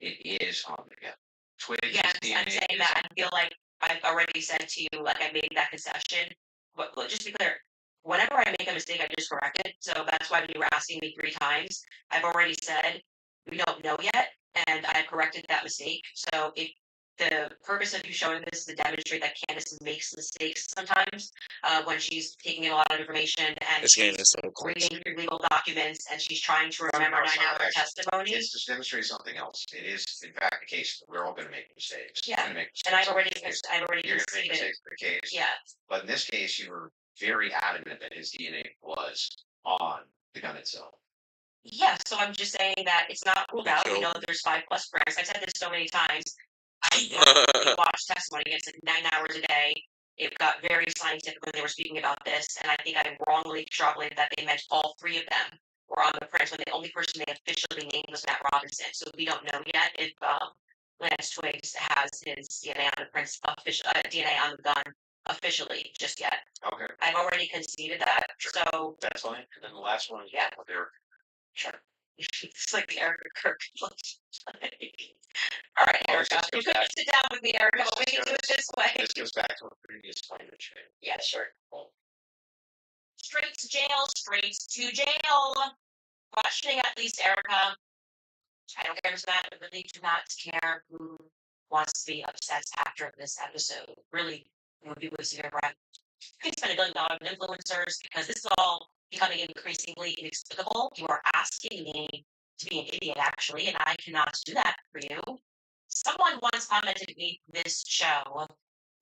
it is on the gun. Twigs yeah, DNA I'm saying that I feel like I've already said to you, like I made that concession. But just to be clear, whenever I make a mistake, I just correct it. So that's why when you were asking me 3 times, I've already said we don't know yet, and I have corrected that mistake. So if the purpose of you showing this is to demonstrate that Candace makes mistakes sometimes when she's taking in a lot of information and This game she's is so close. reading through legal documents and she's trying to remember 9-hour testimony. It's to demonstrate something else. It is, in fact, the case that we're all going to make mistakes. Yeah. We're gonna make And I've already mistakes. I've already You're going to make conceded. mistakes for the case. Yeah. But in this case, you were very adamant that his DNA was on the gun itself. Yeah, so I'm just saying that it's not ruled out. We Sure. know that there's 5+ brands. I've said this so many times. I watched testimony. It's like 9 hours a day. It got very scientific when they were speaking about this, and I think I wrongly extrapolated that they meant all 3 of them were on the prints when the only person they officially named was Matt Robinson. So we don't know yet if Lance Twigs has his DNA on the prints DNA on the gun officially just yet. Okay. I've already conceded that. Sure. So that's fine. And then the last one is yeah. what they're sure. It's like the Erica Kirk. All right, Erica. You couldn't sit down with me, Erica, but we can do it this way. This goes back to a previous climate change. Yeah, sure. Straight to jail, straight to jail. Questioning at least Erica. I don't care who's mad, I really do not care who wants to be upset after this episode. Really, it would be wasting your breath. You can spend $1 billion on influencers because this is all becoming increasingly inexplicable. You are asking me to be an idiot, actually, and I cannot do that for you. Someone once commented to me this show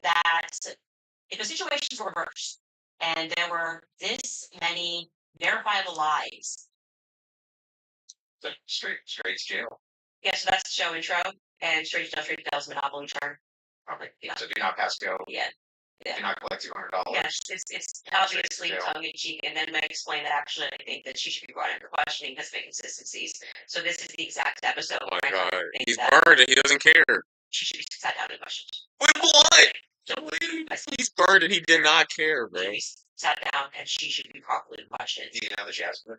that if the situations were reversed and there were this many verifiable lies. Straight to jail. Yeah, so that's the show intro, and straight to jail's Monopoly turn. Okay. Yeah. So do not pass go. Yeah. Do not collect $200. Yes, it's obviously tongue in cheek, and then I explain that actually I think that she should be brought under questioning because of inconsistencies. So this is the exact episode. Oh my god, he's that burned and he doesn't care. She should be sat down and questioned. With what? He's burned and he did not care, bro. She should be sat down and she should be properly questioned. Do you know the Jasmine?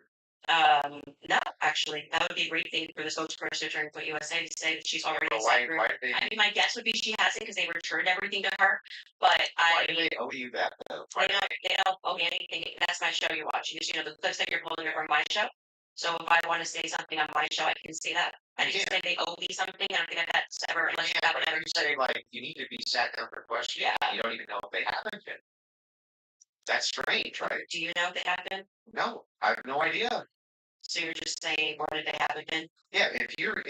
No, actually, that would be a great thing for the spokesperson during Point USA to say that she's already why did they? I mean, my guess would be she hasn't because they returned everything to her. But Why do they owe you that though? They don't owe me anything. That's my show you're watching. You know, the clips that you're pulling are my show. So if I want to say something on my show, I can say that. I didn't say they owe me something. I don't think that's ever unless you have whatever you say like you need to be sat down for questioning. Yeah. You don't even know if they haven't been. That's strange, right? Do you know if they have been? No, I have no idea. So you're just saying, what did they haven't been? Yeah, if you're.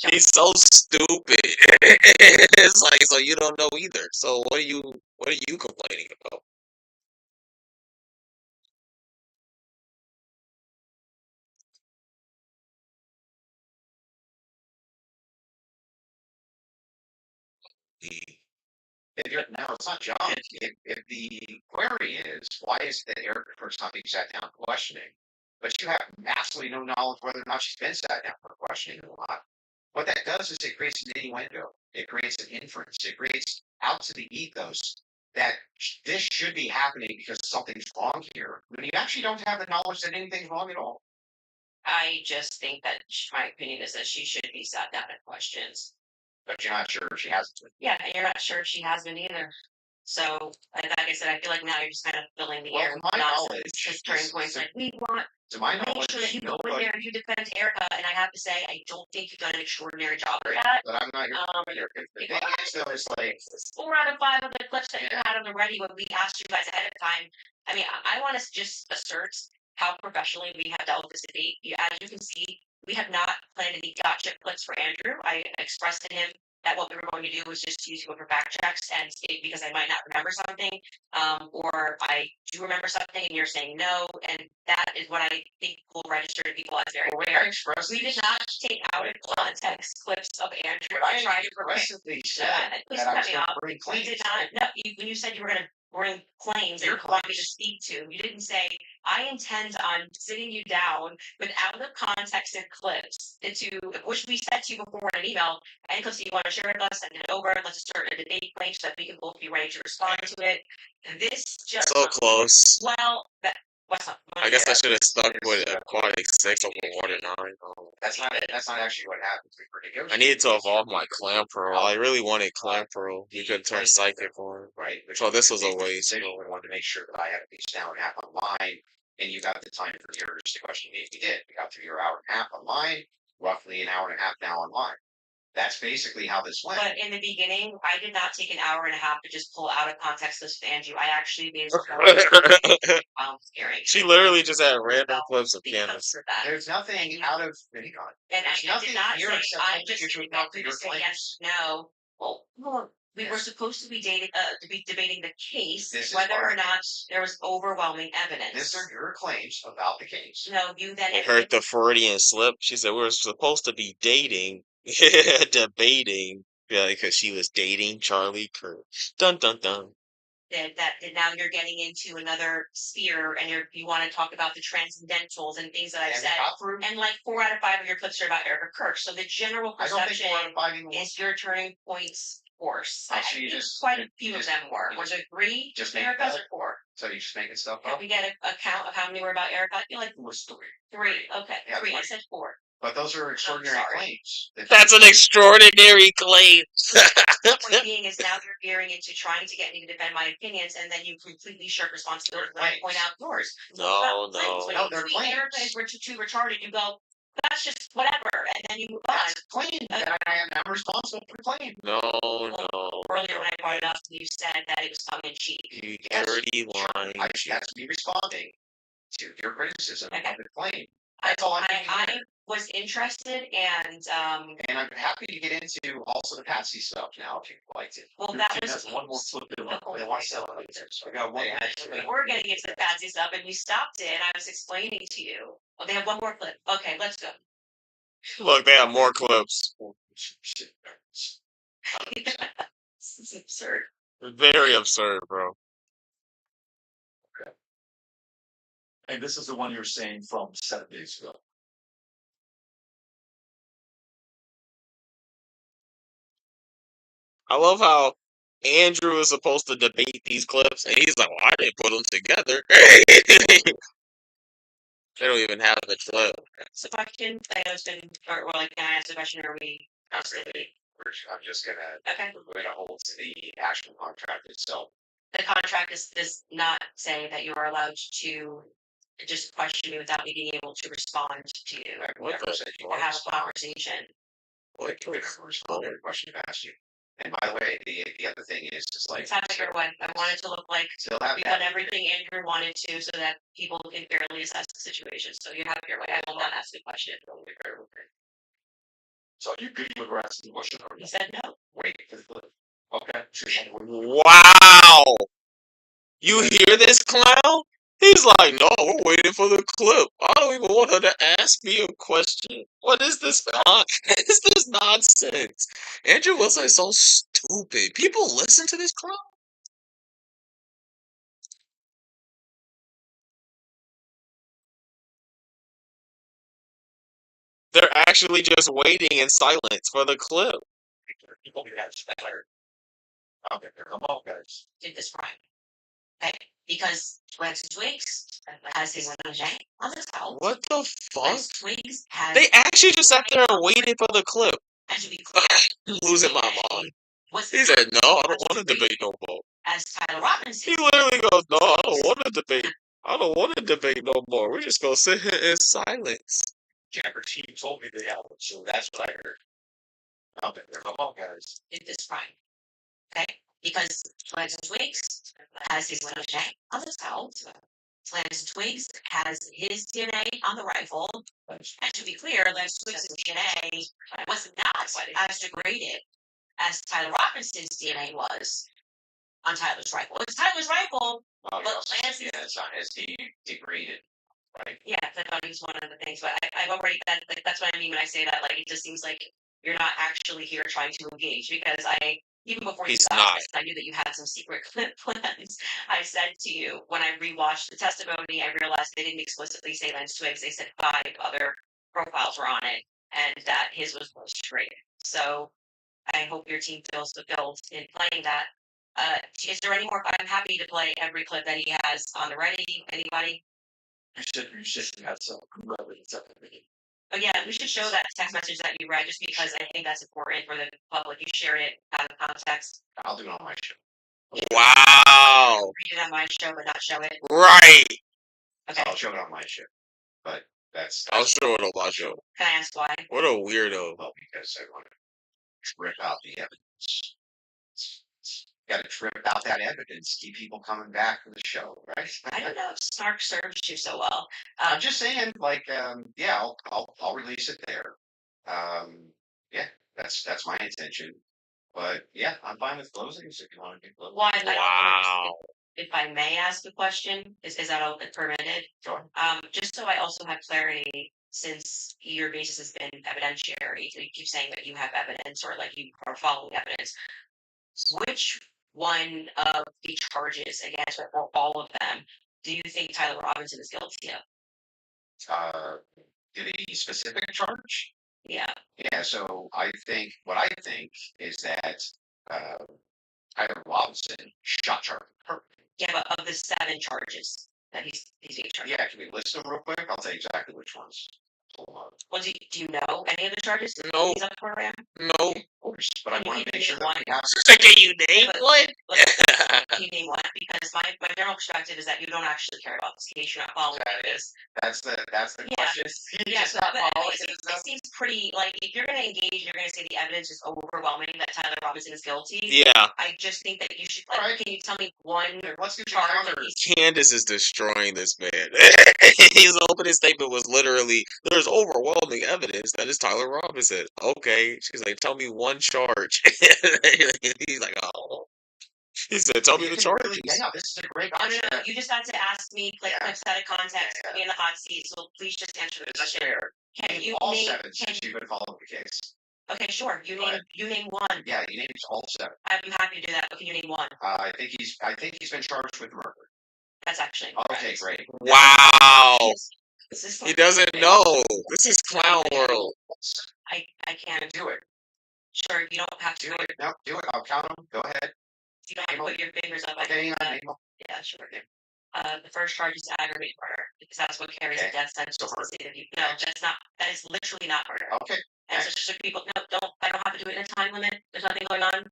He's so stupid. It's like, so you don't know either. So what are you complaining about? If you're, now it's not John. If the query is why is it that Erica Kirk's not being sat down for questioning, but you have absolutely no knowledge whether or not she's been sat down for questioning or not. What that does is it creates an innuendo. It creates an inference. It creates out to the ethos that this should be happening because something's wrong here, when you actually don't have the knowledge that anything's wrong at all. I just think that my opinion is that she should be sat down at questions. But you're not sure if she hasn't been. Yeah, and you're not sure if she has been either. So, like I said, I feel like now you're just kind of filling the air with nonsense. Because turning points like we want to my make knowledge, sure that you go in there and you defend Erica. And I have to say, I don't think you've done an extraordinary job of that. But I'm not here. The thing is, though, is like 4 out of 5 of the clips that you had on the ready when we asked you guys ahead of time. I mean, I want to just assert how professionally we have dealt with this debate. As you can see, we have not planned any gotcha clips for Andrew. I expressed to him that what we were going to do was just use you for fact checks and state because I might not remember something, or I do remember something and you're saying no, and that is what I think will register to people as very rare. We did not take out of context clips of Andrew. I tried to aggressively said please that I cut was me going off. to bring You claims. did not. No, when you said you were going to bring claims that you want me to speak to, you didn't say I intend on sitting you down with out of context and clips into which we sent to you before in an email. And clips that you want to share with us, send it over. Let's start a debate claim so that we can both be ready to respond to it. This just So close. well, what's up? I guess I should have stuck with Aquatic 6 over Water 9. That's not it. That's not actually what happens. I needed to evolve my Clam Pearl. I really wanted Clam Pearl. You could turn Psychic on. Right. So this was a waste. We wanted to make sure that I had at least an hour and a half online, and you got the time for yours to question me if you did. We got through your hour and a half online, roughly an hour and a half now online. That's basically how this went. But in the beginning, I did not take an hour and a half to just pull out of context this Anju. I actually made hearing. She literally just had random clips of Candace. There's nothing out of any kind. And There's I did nothing not here say except I'm just issue going about to your say claims. yes, no. Well, we were supposed to be debating the case, This is whether our or not case. there was overwhelming evidence. These are your claims about the case. No, you then I heard the Freudian slip. She said we were supposed to be dating, debating. Yeah, because she was dating Charlie Kirk. Dun dun dun. that now you're getting into another sphere and you want to talk about the transcendentals and things that I've And said. through, And like 4 out of 5 of your clips are about Erica Kirk. So the general I don't think perception 4 out of 5 even was. is your turning points course. Oh, I so you think just- quite a few you of just- them were. you Was it 3 just make Ericas it or 4? So you're just making stuff Can up. we get a count of how many were about Erica? I feel like It was 3. 3. Okay, Yeah, 3. I 3. said 4. But those are extraordinary sorry. claims. That's an extraordinary claim. The point being is now you're veering into trying to get me to defend my opinions, and then you completely shirk responsibility when I point out yours. No, When No, you they're tweet claims. Erica is too retarded, you go, that's just whatever, and then you move on. That's a claim. And I'm responsible for the claim. No, no. Earlier when I brought it up, you said that it was tongue in cheek. You Yes. dirty line. That's me responding to your criticism Okay. of the claim. I That's all I'm doing I here. was interested, and And I'm happy to get into also the Patsy stuff now if you'd like to. well, Your that team was has one more flip in line. They want to sell it. I got one They more actually- flip. we're getting into the fancy stuff, and you stopped it, and I was explaining to you. Oh, they have one more clip. Okay, let's go. Look, they have more clips. Shit. This is absurd. Very absurd, bro. And this is the one you were saying from 7 days ago. I love how Andrew is supposed to debate these clips, and he's like, well, I didn't put them together. They don't even have the clip. So question, I know it's been, or like, can I ask a question, or we? Not really. I'm just gonna Okay. we're gonna hold to the actual contract itself. The contract does not say that you are allowed to just question me without me being able to respond to you I've What never the said you or want have to a conversation. Like you would never respond to a question I've asked you. And by the way, the other thing is just like Let's have it your way. I want it to look like still have we've that. done everything Andrew wanted to so that people can fairly assess the situation. So you have it your way. I will not ask the question. So you could even ask the question or He said no. Wait for the clip. okay. Wow! You hear this clown? He's like, no, we're waiting for the clip. I don't even want her to ask me a question. What is this? What is this nonsense? Andrew Wilson is so stupid. People listen to this clown. They're actually just waiting in silence for the clip. People be that better. Okay, come on, guys. Did this crime. Okay? Because Twigs Twigs has his name on the towel. What the fuck? Twigs has They actually just sat there and waited for the clip. and to be clear, I'm losing my mind. what's He said, no, I don't want to debate no more. as Tyler Robinson. He literally goes, no, I don't want to debate. I don't want to debate no more. We're just going to sit here in silence. Jagger team told me they have it, so that's what I heard. Okay, come on, guys. Did this crime. Okay? Because Twigs and Twigs has his name on the towel. Lance Twigs has his DNA on the rifle. And to be clear, Lance Twigs' DNA was not as degraded as Tyler Robinson's DNA was on Tyler's rifle. It was Tyler's rifle, but Lance's... Yeah, it's not as degraded, right? Yeah, I thought he was one of the things, but I've already, that's what I mean when I say that. Like, it just seems like you're not actually here trying to engage, because even before you He's got not. this, I knew that you had some secret plans. I said to you, when I rewatched the testimony, I realized they didn't explicitly say Lance Twigs. They said 5 other profiles were on it, and that his was most straight. So I hope your team feels fulfilled in playing that. Is there any more? I'm happy to play every clip that he has on the ready. Anybody? You should have some evidence of it. Oh yeah, we should show that text message that you read, just because I think that's important for the public. You share it out of context. I'll do it on my show. Wow. Read it on my show, but not show it. Right. Okay. I'll show it on my show. But that's I'll show it on my show. Can I ask why? What a weirdo. well because I want to trip out the evidence. Got to trip out that evidence, keep people coming back to the show, right? I don't know if Snark serves you so well. I'm just saying, like, yeah, I'll release it there. Yeah, that's my intention. But yeah, I'm fine with closings if you want to do closings. One, Wow. if I may ask a question, is that all permitted? Sure. Just so I also have clarity, since your basis has been evidentiary, so you keep saying that you have evidence or like you are following evidence. Which one of the charges against or all of them do you think Tyler Robinson is guilty of? Did a specific charge? Yeah. Yeah, so what I think is that Tyler Robinson shot Charlie Kirk. Yeah, but of the 7 charges that he's being charged. Yeah, can we list them real quick? I'll tell you exactly which ones. Hold on. Well, do you know any of the charges? No. He's up for him? No. Of course, but I want to make sure one. that we have. Can you name one? Can you name one? Because my general perspective is that you don't actually care about this case. You're not following this. That's the question. Yeah, He's not following it seems pretty like if you're going to engage, you're going to say the evidence is overwhelming that Tyler Robinson is guilty. Yeah. I just think that you should. All right. Can you tell me one Let's do charge? Candace is destroying this man. His opening statement was literally, "There's overwhelming evidence that it's Tyler Robinson." Okay, she's like, "Tell me one charge." He's like, "Oh." He said, "Tell me the charges." Yeah, this is a great No, question. you just had to ask me, like, set of context, put me in the hot seat. So please just answer the question. Can you all name? 7 since you've been following the case? Okay, sure. You name one. Yeah, you named all 7. I'm happy to do that, but can you name one? I think he's been charged with murder. That's actually okay. Great. Wow. He Like, doesn't know. This is clown world. I can't do it. Sure, you don't have to do it. No, do it. I'll count them. Go ahead. You don't have to put your fingers up. Okay, yeah, sure. The first charge is aggravated murder because that's what carries a death sentence. No, that's not. That is literally not murder. Okay. And so just people, no, I don't have to do it in a time limit. There's nothing going on.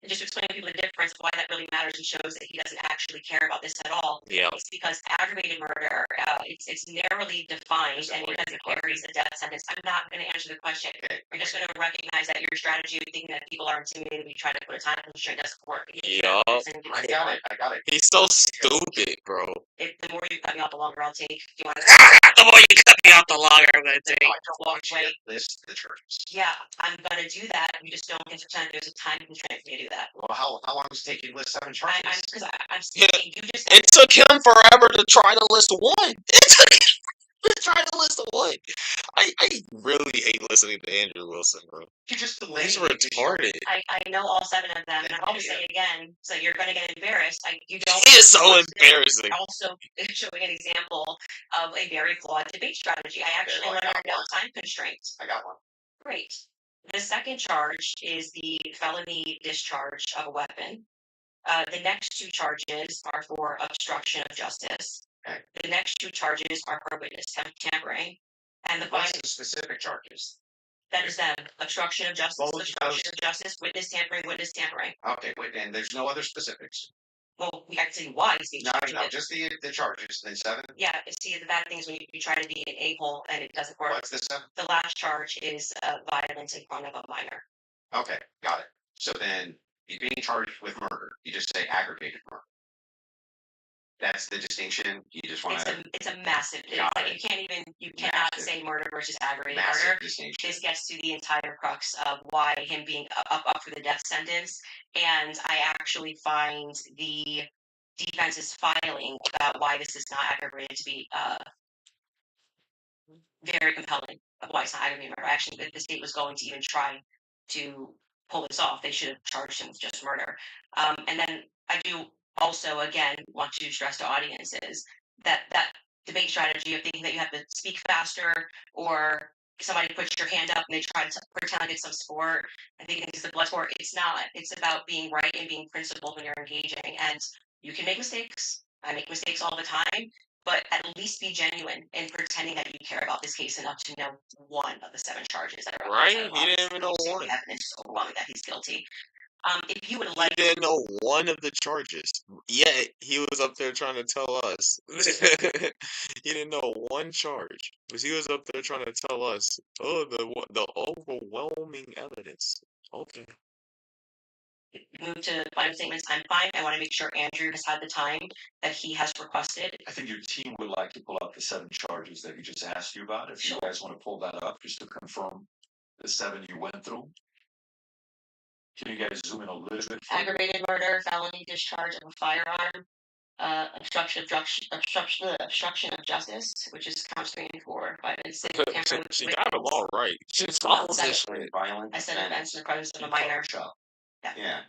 And just to explain to people the difference, why that really matters, and shows that he doesn't actually care about this at all. Yeah. It's because aggravated murder, it's narrowly defined, and because it carries a death sentence. I'm not going to answer the question. I'm just going to recognize that your strategy of thinking that people are intimidated, we try to put a time constraint doesn't work. Yeah. I got it. He's so stupid, bro. The more you cut me off, the longer I'll take. If you want the more you cut me off, the longer I'm going to take. I don't want you to list the charges. Yeah, I'm going to do that. You just don't get to pretend there's a time constraint for me to do that. Well, how long does it take you to list 7 charges? I'm saying you just. It took him forever to try to list one. It took him to try to list one. I really hate listening to Andrew Wilson, bro. You just He's retarded. I know all 7 of them, and I'm going to say again, so you're going to get embarrassed. You don't. He is so embarrassing. Also, showing an example of a very flawed debate strategy. I actually learned no time constraints. I got one. Great. The second charge is the felony discharge of a weapon. The next 2 charges are for obstruction of justice. Okay. The next 2 charges are for witness tampering. And What's the specific charges? That is them. Obstruction of justice, witness tampering. Okay, wait, and there's no other specifics. Well, we have to see why he's being charged. No, just the charges. Then 7. Yeah, see, the bad thing is when you try to be an a-hole and it doesn't work. What's the 7? The last charge is violence in front of a minor. Okay, got it. So then he's being charged with murder. You just say aggravated murder. That's the distinction. You just want to. It's a massive. You cannot say murder versus aggravated murder. This gets to the entire crux of why him being up for the death sentence. And I actually find the defense's filing about why this is not aggravated to be very compelling of why it's not aggravated murder. Actually, if the state was going to even try to pull this off, they should have charged him with just murder. And then I do also, again, want to stress to audiences that debate strategy of thinking that you have to speak faster or somebody puts your hand up and they try to pretend it's some sport and thinking it's a blood sport. It's not. It's about being right and being principled when you're engaging. And you can make mistakes. I make mistakes all the time. But at least be genuine in pretending that you care about this case enough to know one of the 7 charges that are right. He didn't even know one. Evidence is overwhelming that he's guilty. If you would He like, didn't know one of the charges. Yet he was up there trying to tell us. He didn't know one charge. Because he was up there trying to tell us, oh, the overwhelming evidence. Okay. move to final statements, I'm fine. I want to make sure Andrew has had the time that he has requested. I think your team would like to pull out the 7 charges that he just asked you about. If you guys want to pull that up just to confirm the 7 you went through. Can you guys zoom in a little bit? Aggravated murder, felony discharge of a firearm, obstruction of justice, which is counts 3 and 4, 5 and 6. She got them all right. She's all this shit. Violent I said offense in the presence of a minor. Yeah.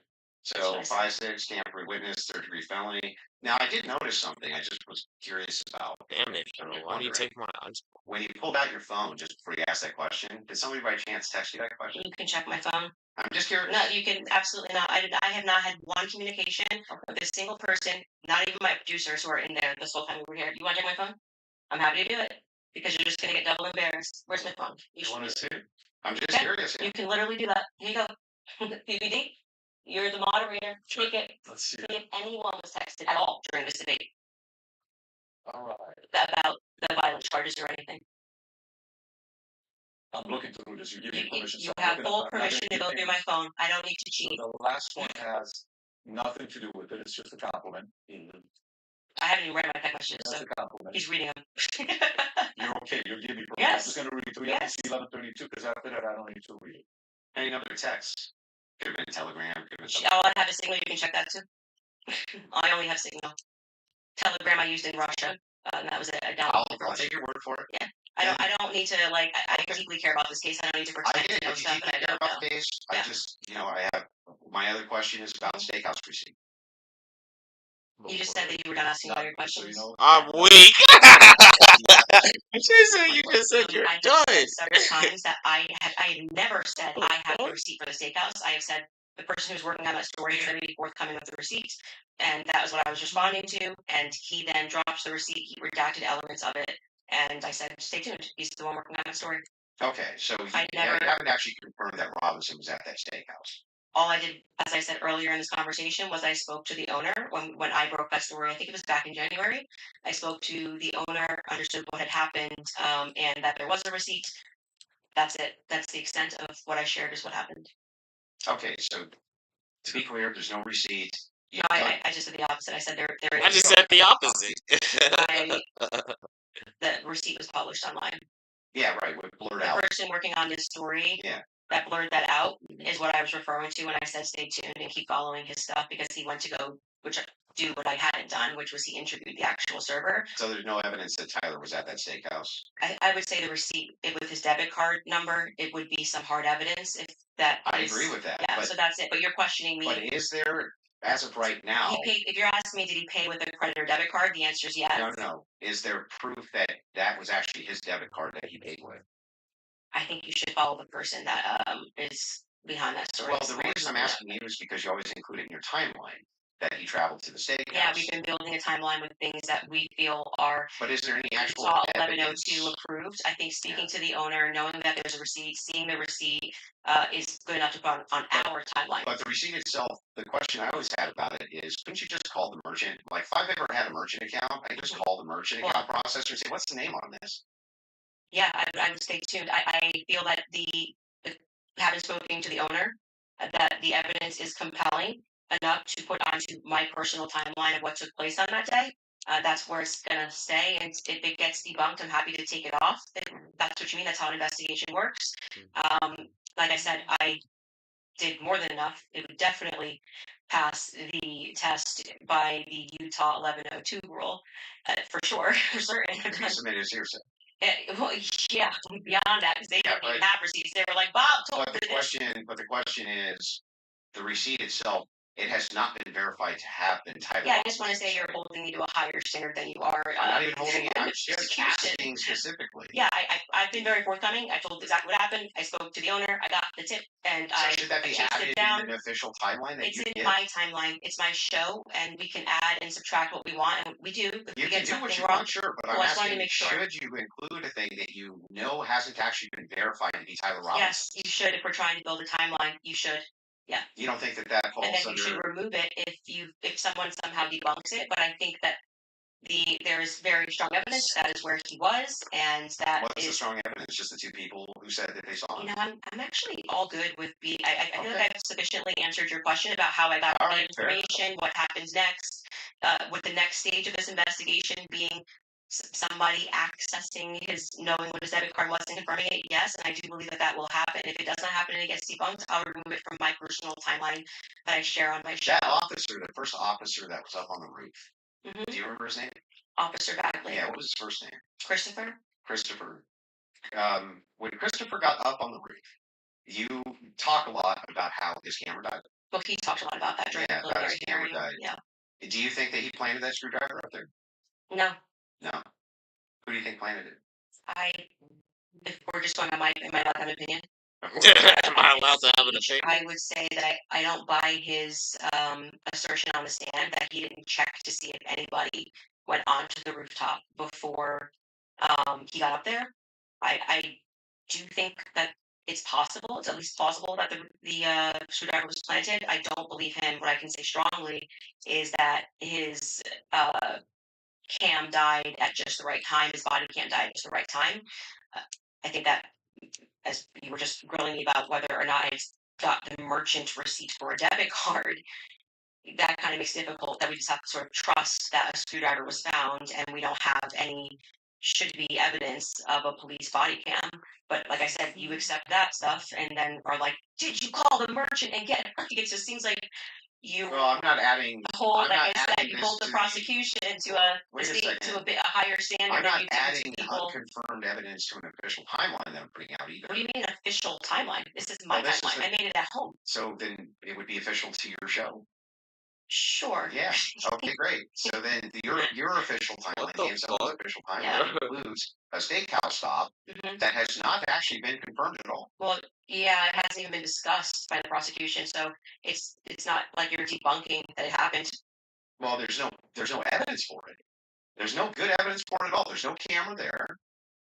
So 5, 6, tampering witness, 3rd-degree felony. Now I did notice something. I just was curious about. Damn it! Why do you take my eyes? When you pulled out your phone just before you asked that question, did somebody by chance text you that question? You can check my phone. I'm just curious. No, you can absolutely not. I have not had one communication with a single person, not even my producers who are in there this whole time we were here. You want to check my phone? I'm happy to do it because you're just going to get double embarrassed. Where's my phone? You want to see it? I'm just curious. You can literally do that. Here you go. PPD, you're the moderator. Take it. Let's see See if anyone was texted at all during this debate. All right. About the violent charges or anything. I'm looking through this. You give me permission. You have full permission to go through my phone. I don't need to cheat. So the last one has nothing to do with it. It's just a compliment. I haven't even read my text messages, That's so a compliment. he's reading them. You're okay. You'll give me permission. Yes. I'm just going to read through. Yes. 1132 because after that I don't need to read it. Any other text? Could have been a telegram. Could have been Oh, I have a Signal. You can check that too. I only have Signal. Telegram I used in Russia, and that was it. I downloaded I'll take your word for it. Yeah. I don't need to, like, I deeply care about this case. I don't need to I pretend did. to know You stuff deeply that I care don't about know. the case. Yeah. I just, I have my other question is about the steakhouse receipt. You just said that you were done asking all your questions. I'm weak. She said you just said you're I done. have said several times that I have never said I have the receipt for the steakhouse. I have said the person who's working on that story is going to be forthcoming with the receipt, and that was what I was responding to. And he then drops the receipt. He redacted elements of it, and I said, "Stay tuned. He's the one working on that story." Okay, so you never- haven't actually confirmed that Robinson was at that steakhouse. All I did, as I said earlier in this conversation, was I spoke to the owner when I broke that story. I think it was back in January. I spoke to the owner, understood what had happened, and that there was a receipt. That's it. That's the extent of what I shared is what happened. Okay, so to be clear, there's no receipt. No, I just said the opposite. I said there I just said the opposite. The receipt was published online. Yeah, right. With blurred The out. person working on this story that blurred that out is what I was referring to when I said stay tuned and keep following his stuff because he went to go do what I hadn't done, which was he interviewed the actual server. So there's no evidence that Tyler was at that steakhouse. I would say the receipt with his debit card number, it would be some hard evidence if that. I agree with that. Yeah, so that's it. But you're questioning me. But is there, as of right now? He paid. If you're asking me, did he pay with a credit or debit card? The answer is yes. No. Is there proof that that was actually his debit card that he paid with? I think you should follow the person that is behind that story. Well, the reason I'm asking you is because you always include it in your timeline that he traveled to the steakhouse. Yeah, we've been building a timeline with things that we feel are. But is there any actual evidence? 1102 approved. I think speaking to the owner, knowing that there's a receipt, seeing the receipt is good enough to put on our timeline. But the receipt itself, the question I always had about it is, couldn't you just call the merchant? Like, if I've ever had a merchant account, I just call the merchant account processor and say, what's the name on this? Yeah, I would stay tuned. I feel that having spoken to the owner, that the evidence is compelling enough to put onto my personal timeline of what took place on that day. That's where it's going to stay. And if it gets debunked, I'm happy to take it off. If that's what you mean. That's how an investigation works. Like I said, I did more than enough. It would definitely pass the test by the Utah 1102 rule, for sure, for certain. You submitted a hearsay. Well, yeah, beyond that, because they didn't even have receipts. They were like, Bob told me this. But the question is, the receipt itself, it has not been verified to have been titled. Yeah, I just want to say you're holding me to a higher standard than you are. I'm not even holding you. I'm just asking specifically. Yeah, I've been very forthcoming. I told exactly what happened. I spoke to the owner. I got the tip, and should that be added in an official timeline? It's in my timeline. It's my show, and we can add and subtract what we want, and we do. You can do what you want, sure, but I'm asking, sure. Should you include a thing that you know hasn't actually been verified to be Tyler Robinson? Yes, you should. If we're trying to build a timeline, you should. Yeah. You don't think that falls And then under? you should remove it if someone somehow debunks it. But I think that there is very strong evidence that is where he was, and that What's the is. strong evidence? Just the two people who said that they saw him. I'm actually all good with I feel like Okay. I've sufficiently answered your question about how I got All the right, fair. information, what happens next, with the next stage of this investigation being somebody accessing knowing what his debit card was and confirming it. Yes, and I do believe that that will happen. If it does not happen and it gets debunked, I'll remove it from my personal timeline that I share on my show. That officer, the first officer that was up on the roof. Mhm. Do you remember his name? Officer Bagley. Yeah, what was his first name? Christopher. Christopher. When Christopher got up on the roof, you talk a lot about how his camera died. Well, he talked a lot about that during the about his preliminary camera hearing. died. Yeah. Do you think that he planted that screwdriver up there? No. No. Who do you think planted it? If we're just going on am I allowed to have an opinion? Am I allowed to have an opinion? I would say that I don't buy his assertion on the stand that he didn't check to see if anybody went onto the rooftop before he got up there. I do think that it's possible. It's at least plausible that the screwdriver was planted. I don't believe him. What I can say strongly is that his cam died at just the right time. His body cam died at just the right time. I think that, as you were just grilling me about whether or not I got the merchant receipt for a debit card, that kind of makes it difficult that we just have to sort of trust that a screwdriver was found and we don't have any should be evidence of a police body cam. But like I said, you accept that stuff and then are like, did you call the merchant and get it? It just seems like you Well, I'm not adding. hold, I'm like not I said, adding you this hold the to- prosecution to Wait a second. a higher standard I'm than not you do adding to people. unconfirmed evidence to an official timeline that I'm putting out either. What do you mean official timeline? This is my Well, this is timeline. I made it at home. So then it would be official to your show. Sure. Yeah. Okay, great. So then your official timeline the and someone's fuck? official timeline Yeah. includes a steakhouse stop Mhm. that has not actually been confirmed at all. Well, yeah, it hasn't even been discussed by the prosecution, so it's not like you're debunking that it happened. Well, there's no evidence for it. There's no good evidence for it at all. There's no camera there.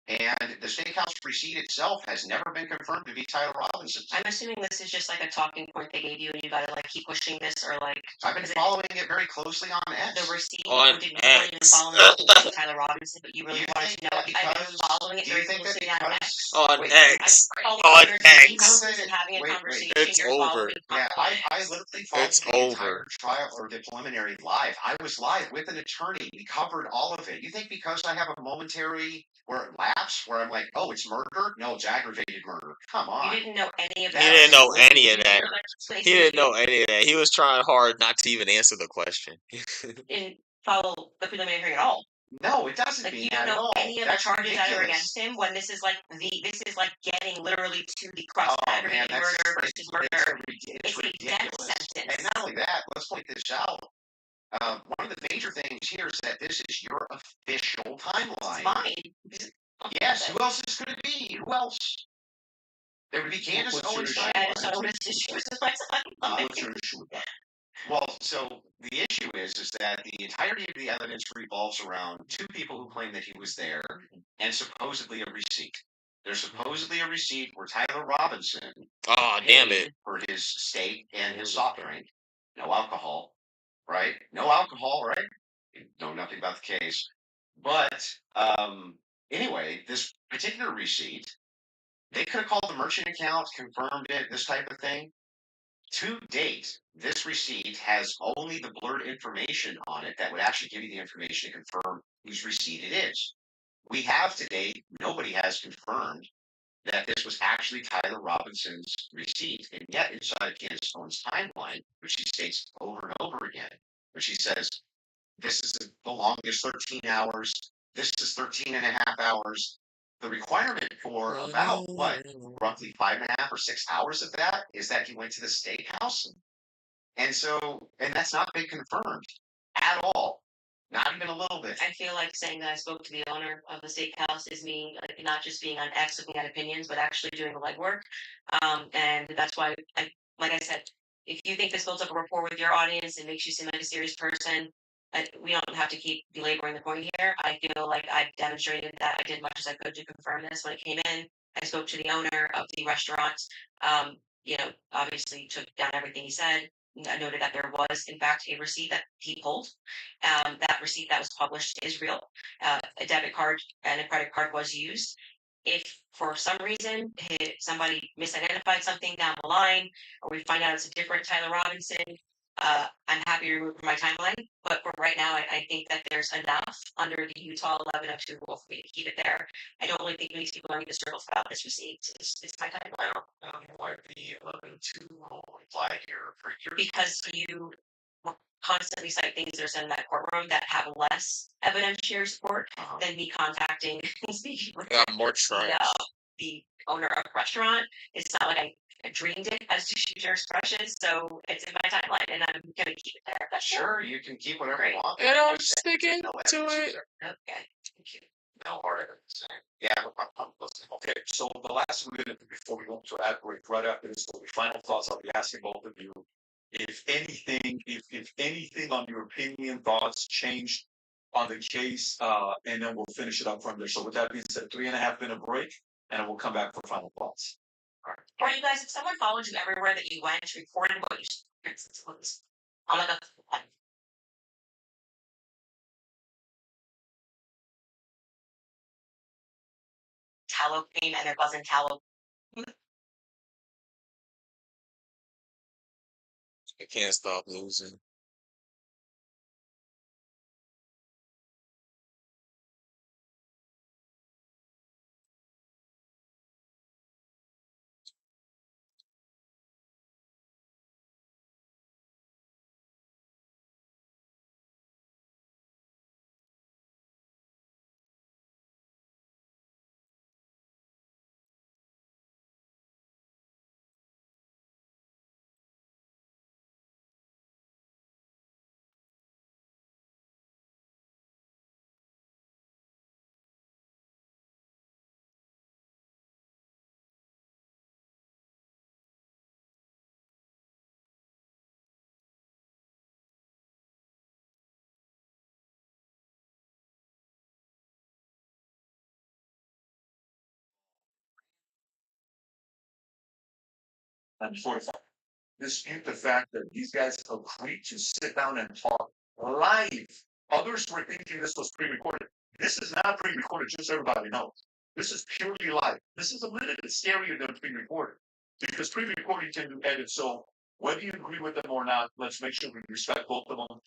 And the steakhouse receipt itself has never been confirmed to be Tyler Robinson's. I'm assuming this is just like a talking point they gave you, and you gotta like keep pushing this, or like. I've been following it very closely on X. The receipt. On you weren't even X. following it to Tyler Robinson, but you really You wanted think to know. that I've been following it do you very think that closely on because- X. On Wait, X. Call On owners and X. houses and having a Wait, conversation. It's You're over. following Yeah, I literally followed It's the over. entire trial or the preliminary live. I was live with an attorney. We covered all of it. You think because I have a momentary where it lapsed, where I'm like, oh, it's murder? No, it's aggravated murder. Come on. You didn't know any of He that. He didn't know any of that. He He didn't know any of that. He was trying hard not to even answer the question. Didn't follow the preliminary hearing at all. No, it doesn't Like mean you that don't at know all. any of the That's charges that are ridiculous. against him when this is like getting literally to the crux of aggravated that's- murder versus murder. It's It's a death ridiculous. sentence. And not only that, let's point this out. One of the major things here is that this is your official timeline. It's mine. Yes, who else is going to be? Who else? There would be Candace What's your Owens' issue? I just timeline. don't want to issue with my timeline. What's your issue with that? Well, so the issue is that the entirety of the evidence revolves around two people who claim that he was there and supposedly a receipt. There's supposedly a receipt where Tyler Robinson Oh, damn paid it. for his steak and his soft drink. No alcohol, right? No alcohol, right? You know nothing about the case. But anyway, this particular receipt, they could have called the merchant account, confirmed it, this type of thing. To date, this receipt has only the blurred information on it that would actually give you the information to confirm whose receipt it is. We have to date, nobody has confirmed that this was actually Tyler Robinson's receipt. And yet, inside Candace Owens' timeline, which she states over and over again, where she says, this is the longest 13 hours, this is 13 and a half hours. The requirement for about, roughly 5.5 or 6 hours of that is that he went to the steakhouse. And that's not been confirmed at all. Not even a little bit. I feel like saying that I spoke to the owner of the steakhouse is me, like, not just being on X looking at opinions, but actually doing the legwork. And that's why, like I said, if you think this builds up a rapport with your audience and makes you seem like a serious person, we don't have to keep belaboring the point here. I feel like I've demonstrated that I did much as I could to confirm this when it came in. I spoke to the owner of the restaurant. obviously took down everything he said. I noted that there was, in fact, a receipt that he pulled. That receipt that was published is real. A debit card and a credit card was used. If for some reason somebody misidentified something down the line, or we find out it's a different Tyler Robinson, I'm happy to remove from my timeline. But for right now, I think that there's enough under the Utah 1102 rule for me to keep it there. I don't really think these people are going to circle about this receipt. It's my timeline. I don't know why the 11-2 rule applied here for years. Because you constantly cite things that are said in that courtroom that have less evidentiary support than me contacting and speaking with more trash. the owner of the restaurant. It's not like I dreamed it as to shoot your expressions, so it's in my timeline, and I'm gonna keep it there. That's Sure, you can keep whatever you want. And I'm sticking No to evidence it. either. Okay, thank you. No hard evidence. Yeah, I'm listening. Okay, so the last we're gonna do before we go to ad break, right after this, will be final thoughts. I'll be asking both of you if anything on your opinion, thoughts changed on the case, and then we'll finish it up from there. So with that being said, 3.5 minute break, and then we'll come back for final thoughts. Or you guys, if someone followed you everywhere that you went, recorded what you experienced, I'm like a tallow cream and there wasn't tallow. I can't stop losing. And fourth, dispute the fact that these guys agreed to sit down and talk live. Others were thinking this was pre-recorded. This is not pre-recorded, just so everybody knows. This is purely live. This is a little bit scarier than pre-recorded because pre-recorded can do edits. So whether you agree with them or not, let's make sure we respect both of them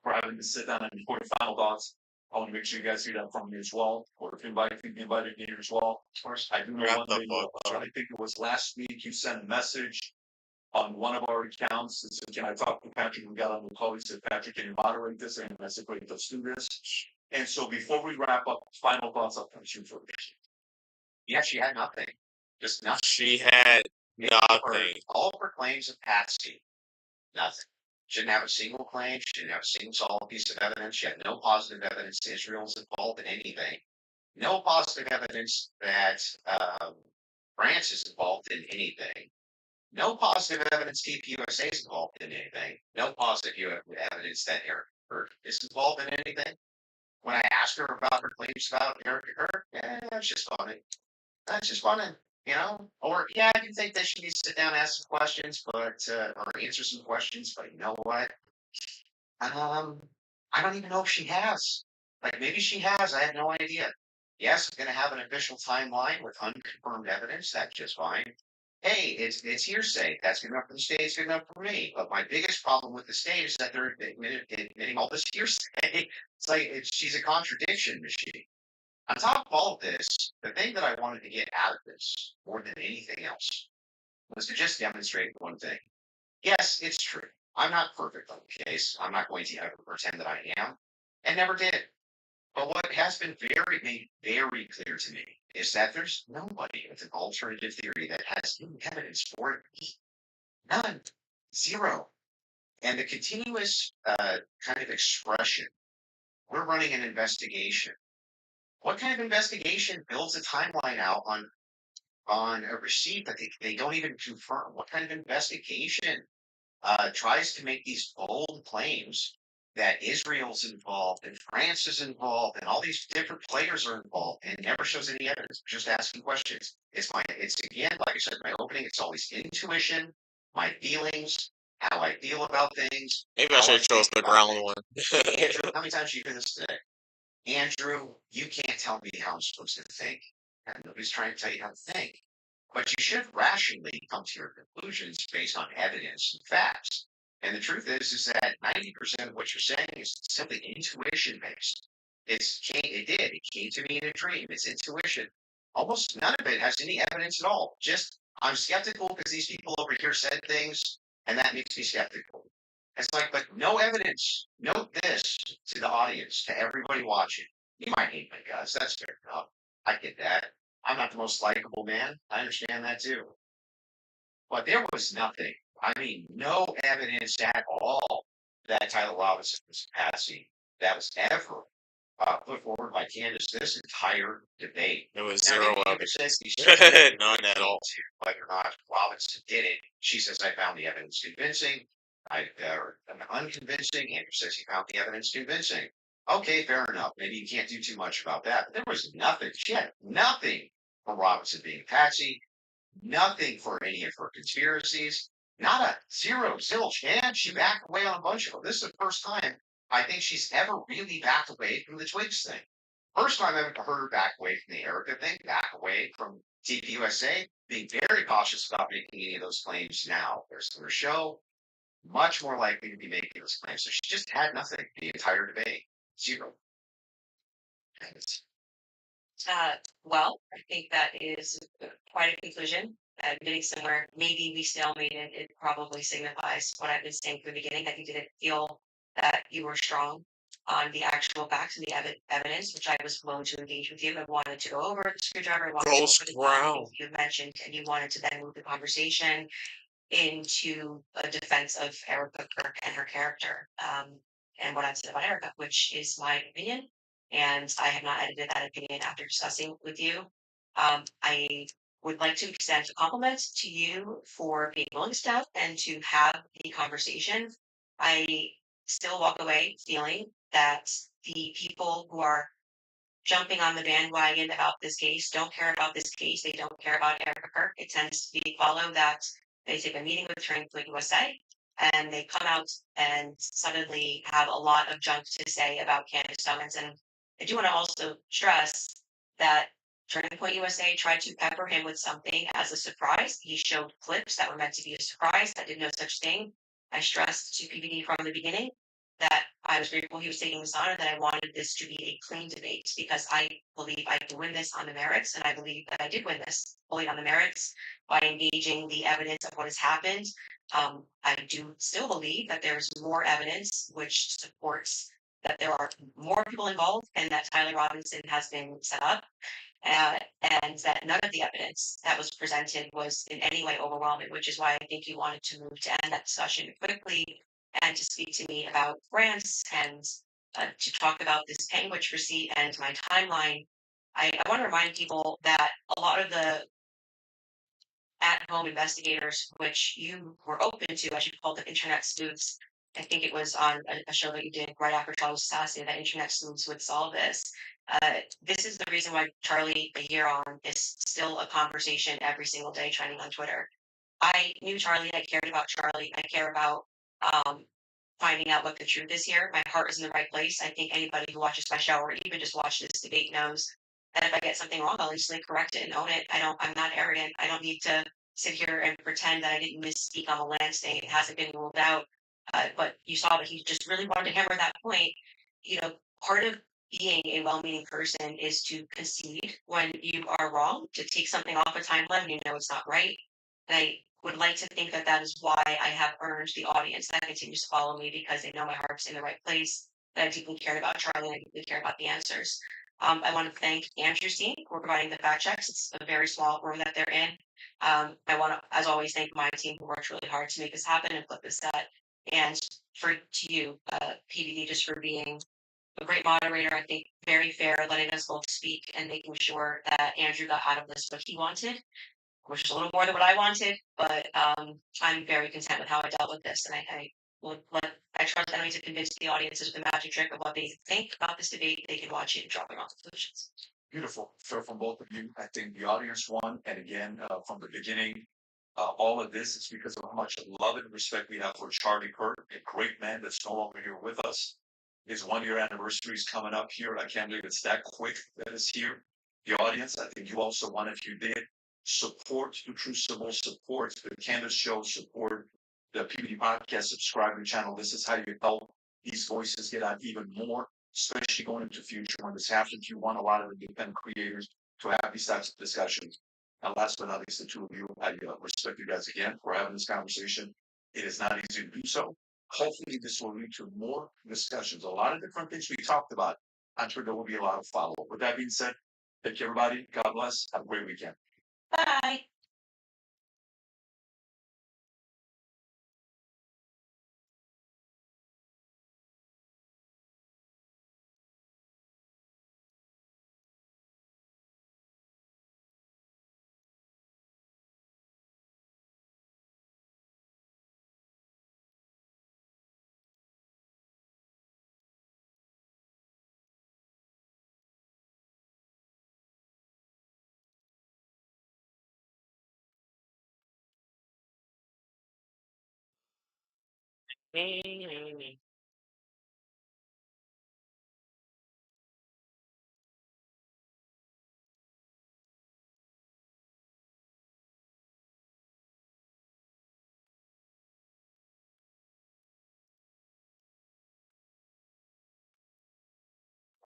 for having to sit down and record final thoughts. I want to make sure you guys see that from me as well, or if you invited me here as well. Of course, I do know one thing. I think it was last week you sent a message on one of our accounts. It said, can I talk to Patrick? We got on the call. He said, Patrick, can you moderate this? And I said, great, let's do this. And so before we wrap up, final thoughts, I'll come to you for this. Yeah, she had nothing. Just nothing. She had nothing. All of her claims of patsy. Nothing. She didn't have a single claim. She didn't have a single solid piece of evidence. She had no positive evidence Israel's involved in anything. No positive evidence that France is involved in anything. No positive evidence TPUSA is involved in anything. No positive evidence that Eric Hurt is involved in anything. When I asked her about her claims about Eric Hurt, that's just funny. That's just funny, Or I do think that she needs to sit down and ask some questions, or answer some questions. But you know what? I don't even know if she has. Like maybe she has. I have no idea. Yes, I'm going to have an official timeline with unconfirmed evidence. That's just fine. Hey, it's hearsay. That's good enough for the state. It's good enough for me. But my biggest problem with the state is that they're admitting all this hearsay. It's like she's a contradiction machine. On top of all of this, the thing that I wanted to get out of this more than anything else was to just demonstrate one thing. Yes, it's true. I'm not perfect on the case. I'm not going to ever pretend that I am, and never did. But what has been made very clear to me is that there's nobody with an alternative theory that has any evidence for it. None. Zero. And the continuous kind of expression, we're running an investigation. What kind of investigation builds a timeline out on a receipt that they don't even confirm? What kind of investigation tries to make these bold claims that Israel's involved and France is involved and all these different players are involved and never shows any evidence, just asking questions. It's again, like I said in my opening, it's always intuition, my feelings, how I feel about things. Maybe I should have chose the ground one. Andrew, how many times did you hear this today? Andrew, you can't tell me how I'm supposed to think. And nobody's trying to tell you how to think. But you should rationally come to your conclusions based on evidence and facts. And the truth is that 90% of what you're saying is simply intuition based. It came to me in a dream. It's intuition. Almost none of it has any evidence at all. Just I'm skeptical because these people over here said things, and that makes me skeptical. It's like, but no evidence. Note this to the audience, to everybody watching. You might hate my guts. That's fair enough. I get that. I'm not the most likable man. I understand that too. But there was nothing. I mean, no evidence at all that Tyler Robinson was a patsy that was ever put forward by Candace this entire debate. There was Now, zero maybe evidence. says these None at all. whether or not Robinson did it. She says, I found the evidence convincing. Unconvincing. Andrew says he found the evidence convincing. Okay, fair enough. Maybe you can't do too much about that. But there was nothing. She had nothing for Robinson being a patsy. Nothing for any of her conspiracies. Not a zilch. And she backed away on a bunch of them. This is the first time I think she's ever really backed away from the Twigs thing. First time I ever heard her back away from the Erica thing, back away from TPUSA, being very cautious about making any of those claims now. There's her show, much more likely to be making those claims. So she just had nothing the entire debate. Zero. Well, I think that is quite a conclusion. Getting somewhere, maybe we stalemated. It probably signifies what I've been saying from the beginning, that you didn't feel that you were strong on the actual facts and the evidence, which I was willing to engage with you. I wanted to go over the screwdriver. Ghost ground. You mentioned, and you wanted to then move the conversation into a defense of Erica Kirk and her character, and what I've said about Erica, which is my opinion. And I have not edited that opinion after discussing with you. I would like to extend a compliment to you for being willing to step and to have the conversation. I still walk away feeling that the people who are jumping on the bandwagon about this case don't care about this case. They don't care about Erica Kirk. It tends to be follow that they take a meeting with Transplant USA and they come out and suddenly have a lot of junk to say about Candace Owens. And I do want to also stress that Turning Point USA tried to pepper him with something as a surprise. He showed clips that were meant to be a surprise that did no such thing. I stressed to PBD from the beginning that I was grateful he was taking this on and that I wanted this to be a clean debate because I believe I can win this on the merits, and I believe that I did win this fully on the merits by engaging the evidence of what has happened. I do still believe that there's more evidence which supports that there are more people involved and that Tyler Robinson has been set up. And that none of the evidence that was presented was in any way overwhelming, which is why I think you wanted to move to end that discussion quickly and to speak to me about grants and to talk about this Penguich receipt and my timeline. I want to remind people that a lot of the at-home investigators, which you were open to, as you called them, internet sleuths. I think it was on a show that you did right after Charlie was assassinated that internet sleuths would solve this. This is the reason why Charlie, a year on, is still a conversation every single day trending on Twitter. I knew Charlie. I cared about Charlie. I care about finding out what the truth is here. My heart is in the right place. I think anybody who watches my show or even just watches this debate knows that if I get something wrong, I'll instantly correct it and own it. I'm not arrogant. I don't need to sit here and pretend that I didn't misspeak on the land thing. It hasn't been ruled out. But you saw that he just really wanted to hammer that point. You know, part of being a well-meaning person is to concede when you are wrong, to take something off a timeline when you know it's not right. And I would like to think that that is why I have earned the audience that continues to follow me because they know my heart's in the right place, that I deeply care about Charlie, and I deeply care about the answers. I want to thank Andrew's team for providing the fact checks. It's a very small room that they're in. I want to, as always, thank my team who worked really hard to make this happen and flip this set. And to you, PBD, just for being a great moderator. I think very fair, letting us both speak and making sure that Andrew got out of this what he wanted, which is a little more than what I wanted. But I'm very content with how I dealt with this, and I will let I trust Emily to convince the audiences with the magic trick of what they think about this debate. They can watch it and drop their own conclusions. Beautiful. So from both of you, I think the audience won. And again, from the beginning, all of this is because of how much love and respect we have for Charlie Kirk, a great man that's no longer here with us. His 1 year anniversary is coming up here. I can't believe it's that quick that it's here. The audience, I think you also won if you did. Support the Crucible, support the Candace Show, support the PBD Podcast, subscribe to the channel. This is how you help these voices get out even more, especially going into the future when this happens. You want a lot of the independent creators to have these types of discussions. And last but not least, the two of you, I respect you guys again for having this conversation. It is not easy to do so. Hopefully, this will lead to more discussions. A lot of different things we talked about. I'm sure there will be a lot of follow up. With that being said, thank you, everybody. God bless. Have a great weekend. Bye.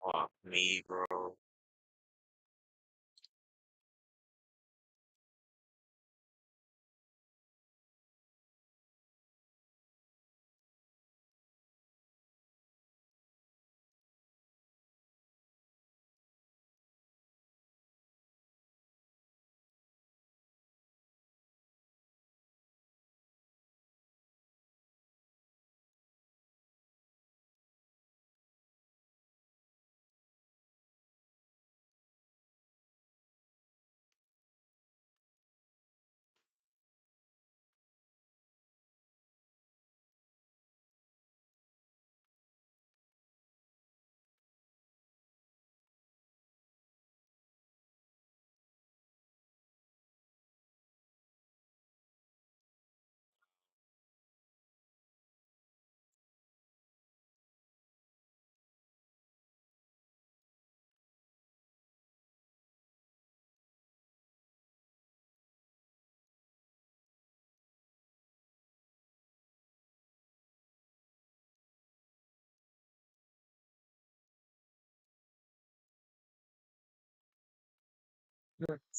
Fuck me, bro.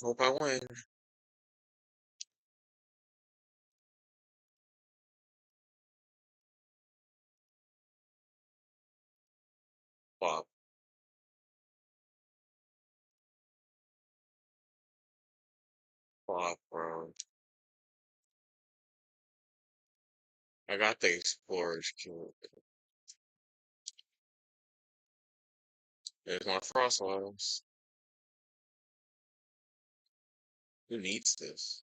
Hope I win. Fuck, fuck, bro. I got the Explorer's Cube. There's my Frostwells. Who needs this?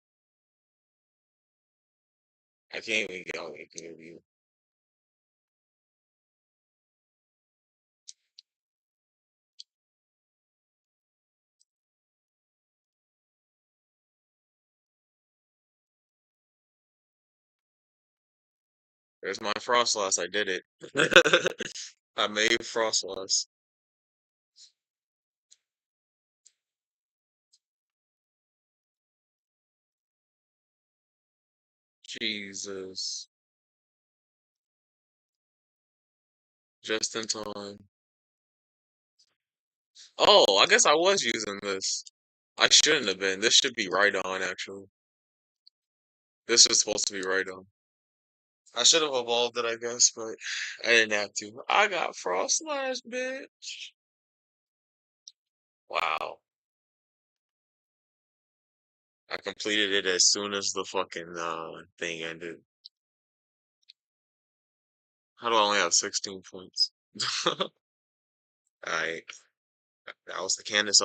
I can't even get all give you. There's my Frostlass. I did it. I made Frostlass. Jesus. Just in time. Oh, I guess I was using this. I shouldn't have been. This should be right on, actually. This is supposed to be right on. I should have evolved it, I guess, but I didn't have to. I got Frostlass, bitch. Wow. I completed it as soon as the fucking thing ended. How do I only have 16 points? Alright. That was the Candace